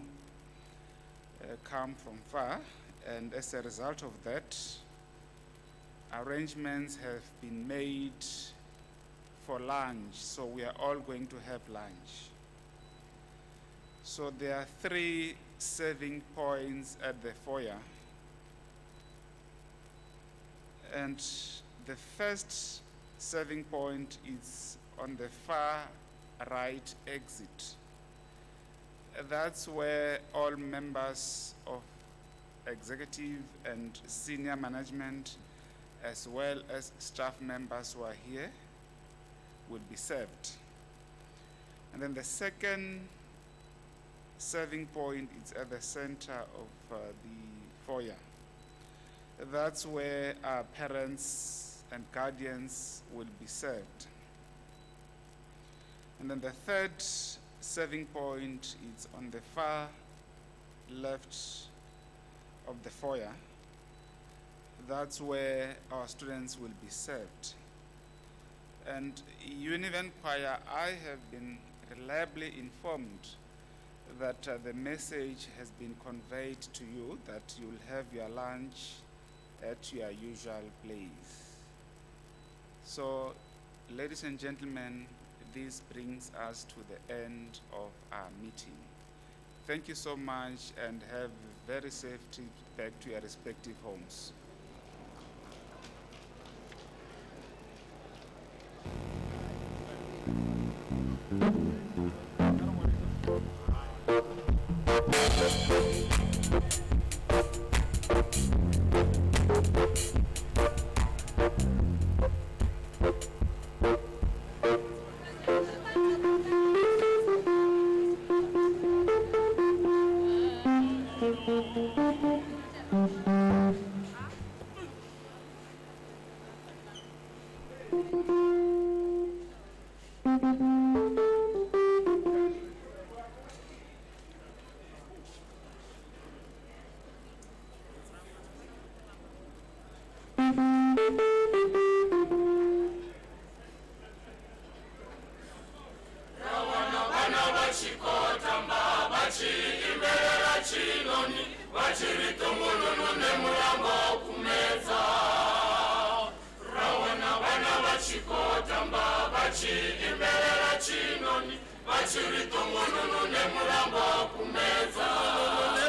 Speaker 1: come from far, and as a result of that, arrangements have been made for lunch, so we are all going to have lunch. So there are 3 serving points at the foyer. And the first serving point is on the far right exit. That's where all members of executive and senior management, as well as staff members who are here, will be served. And then the second serving point is at the center of the foyer. That's where our parents and guardians will be served. And then the third serving point is on the far left of the foyer. That's where our students will be served. And UNIVEN Choir, I have been reliably informed that the message has been conveyed to you that you'll have your lunch at your usual place. So, ladies and gentlemen, this brings us to the end of our meeting. Thank you so much and have a very safe trip back to your respective homes.
Speaker 7: Vachiri tongonono nemulambo kumeza.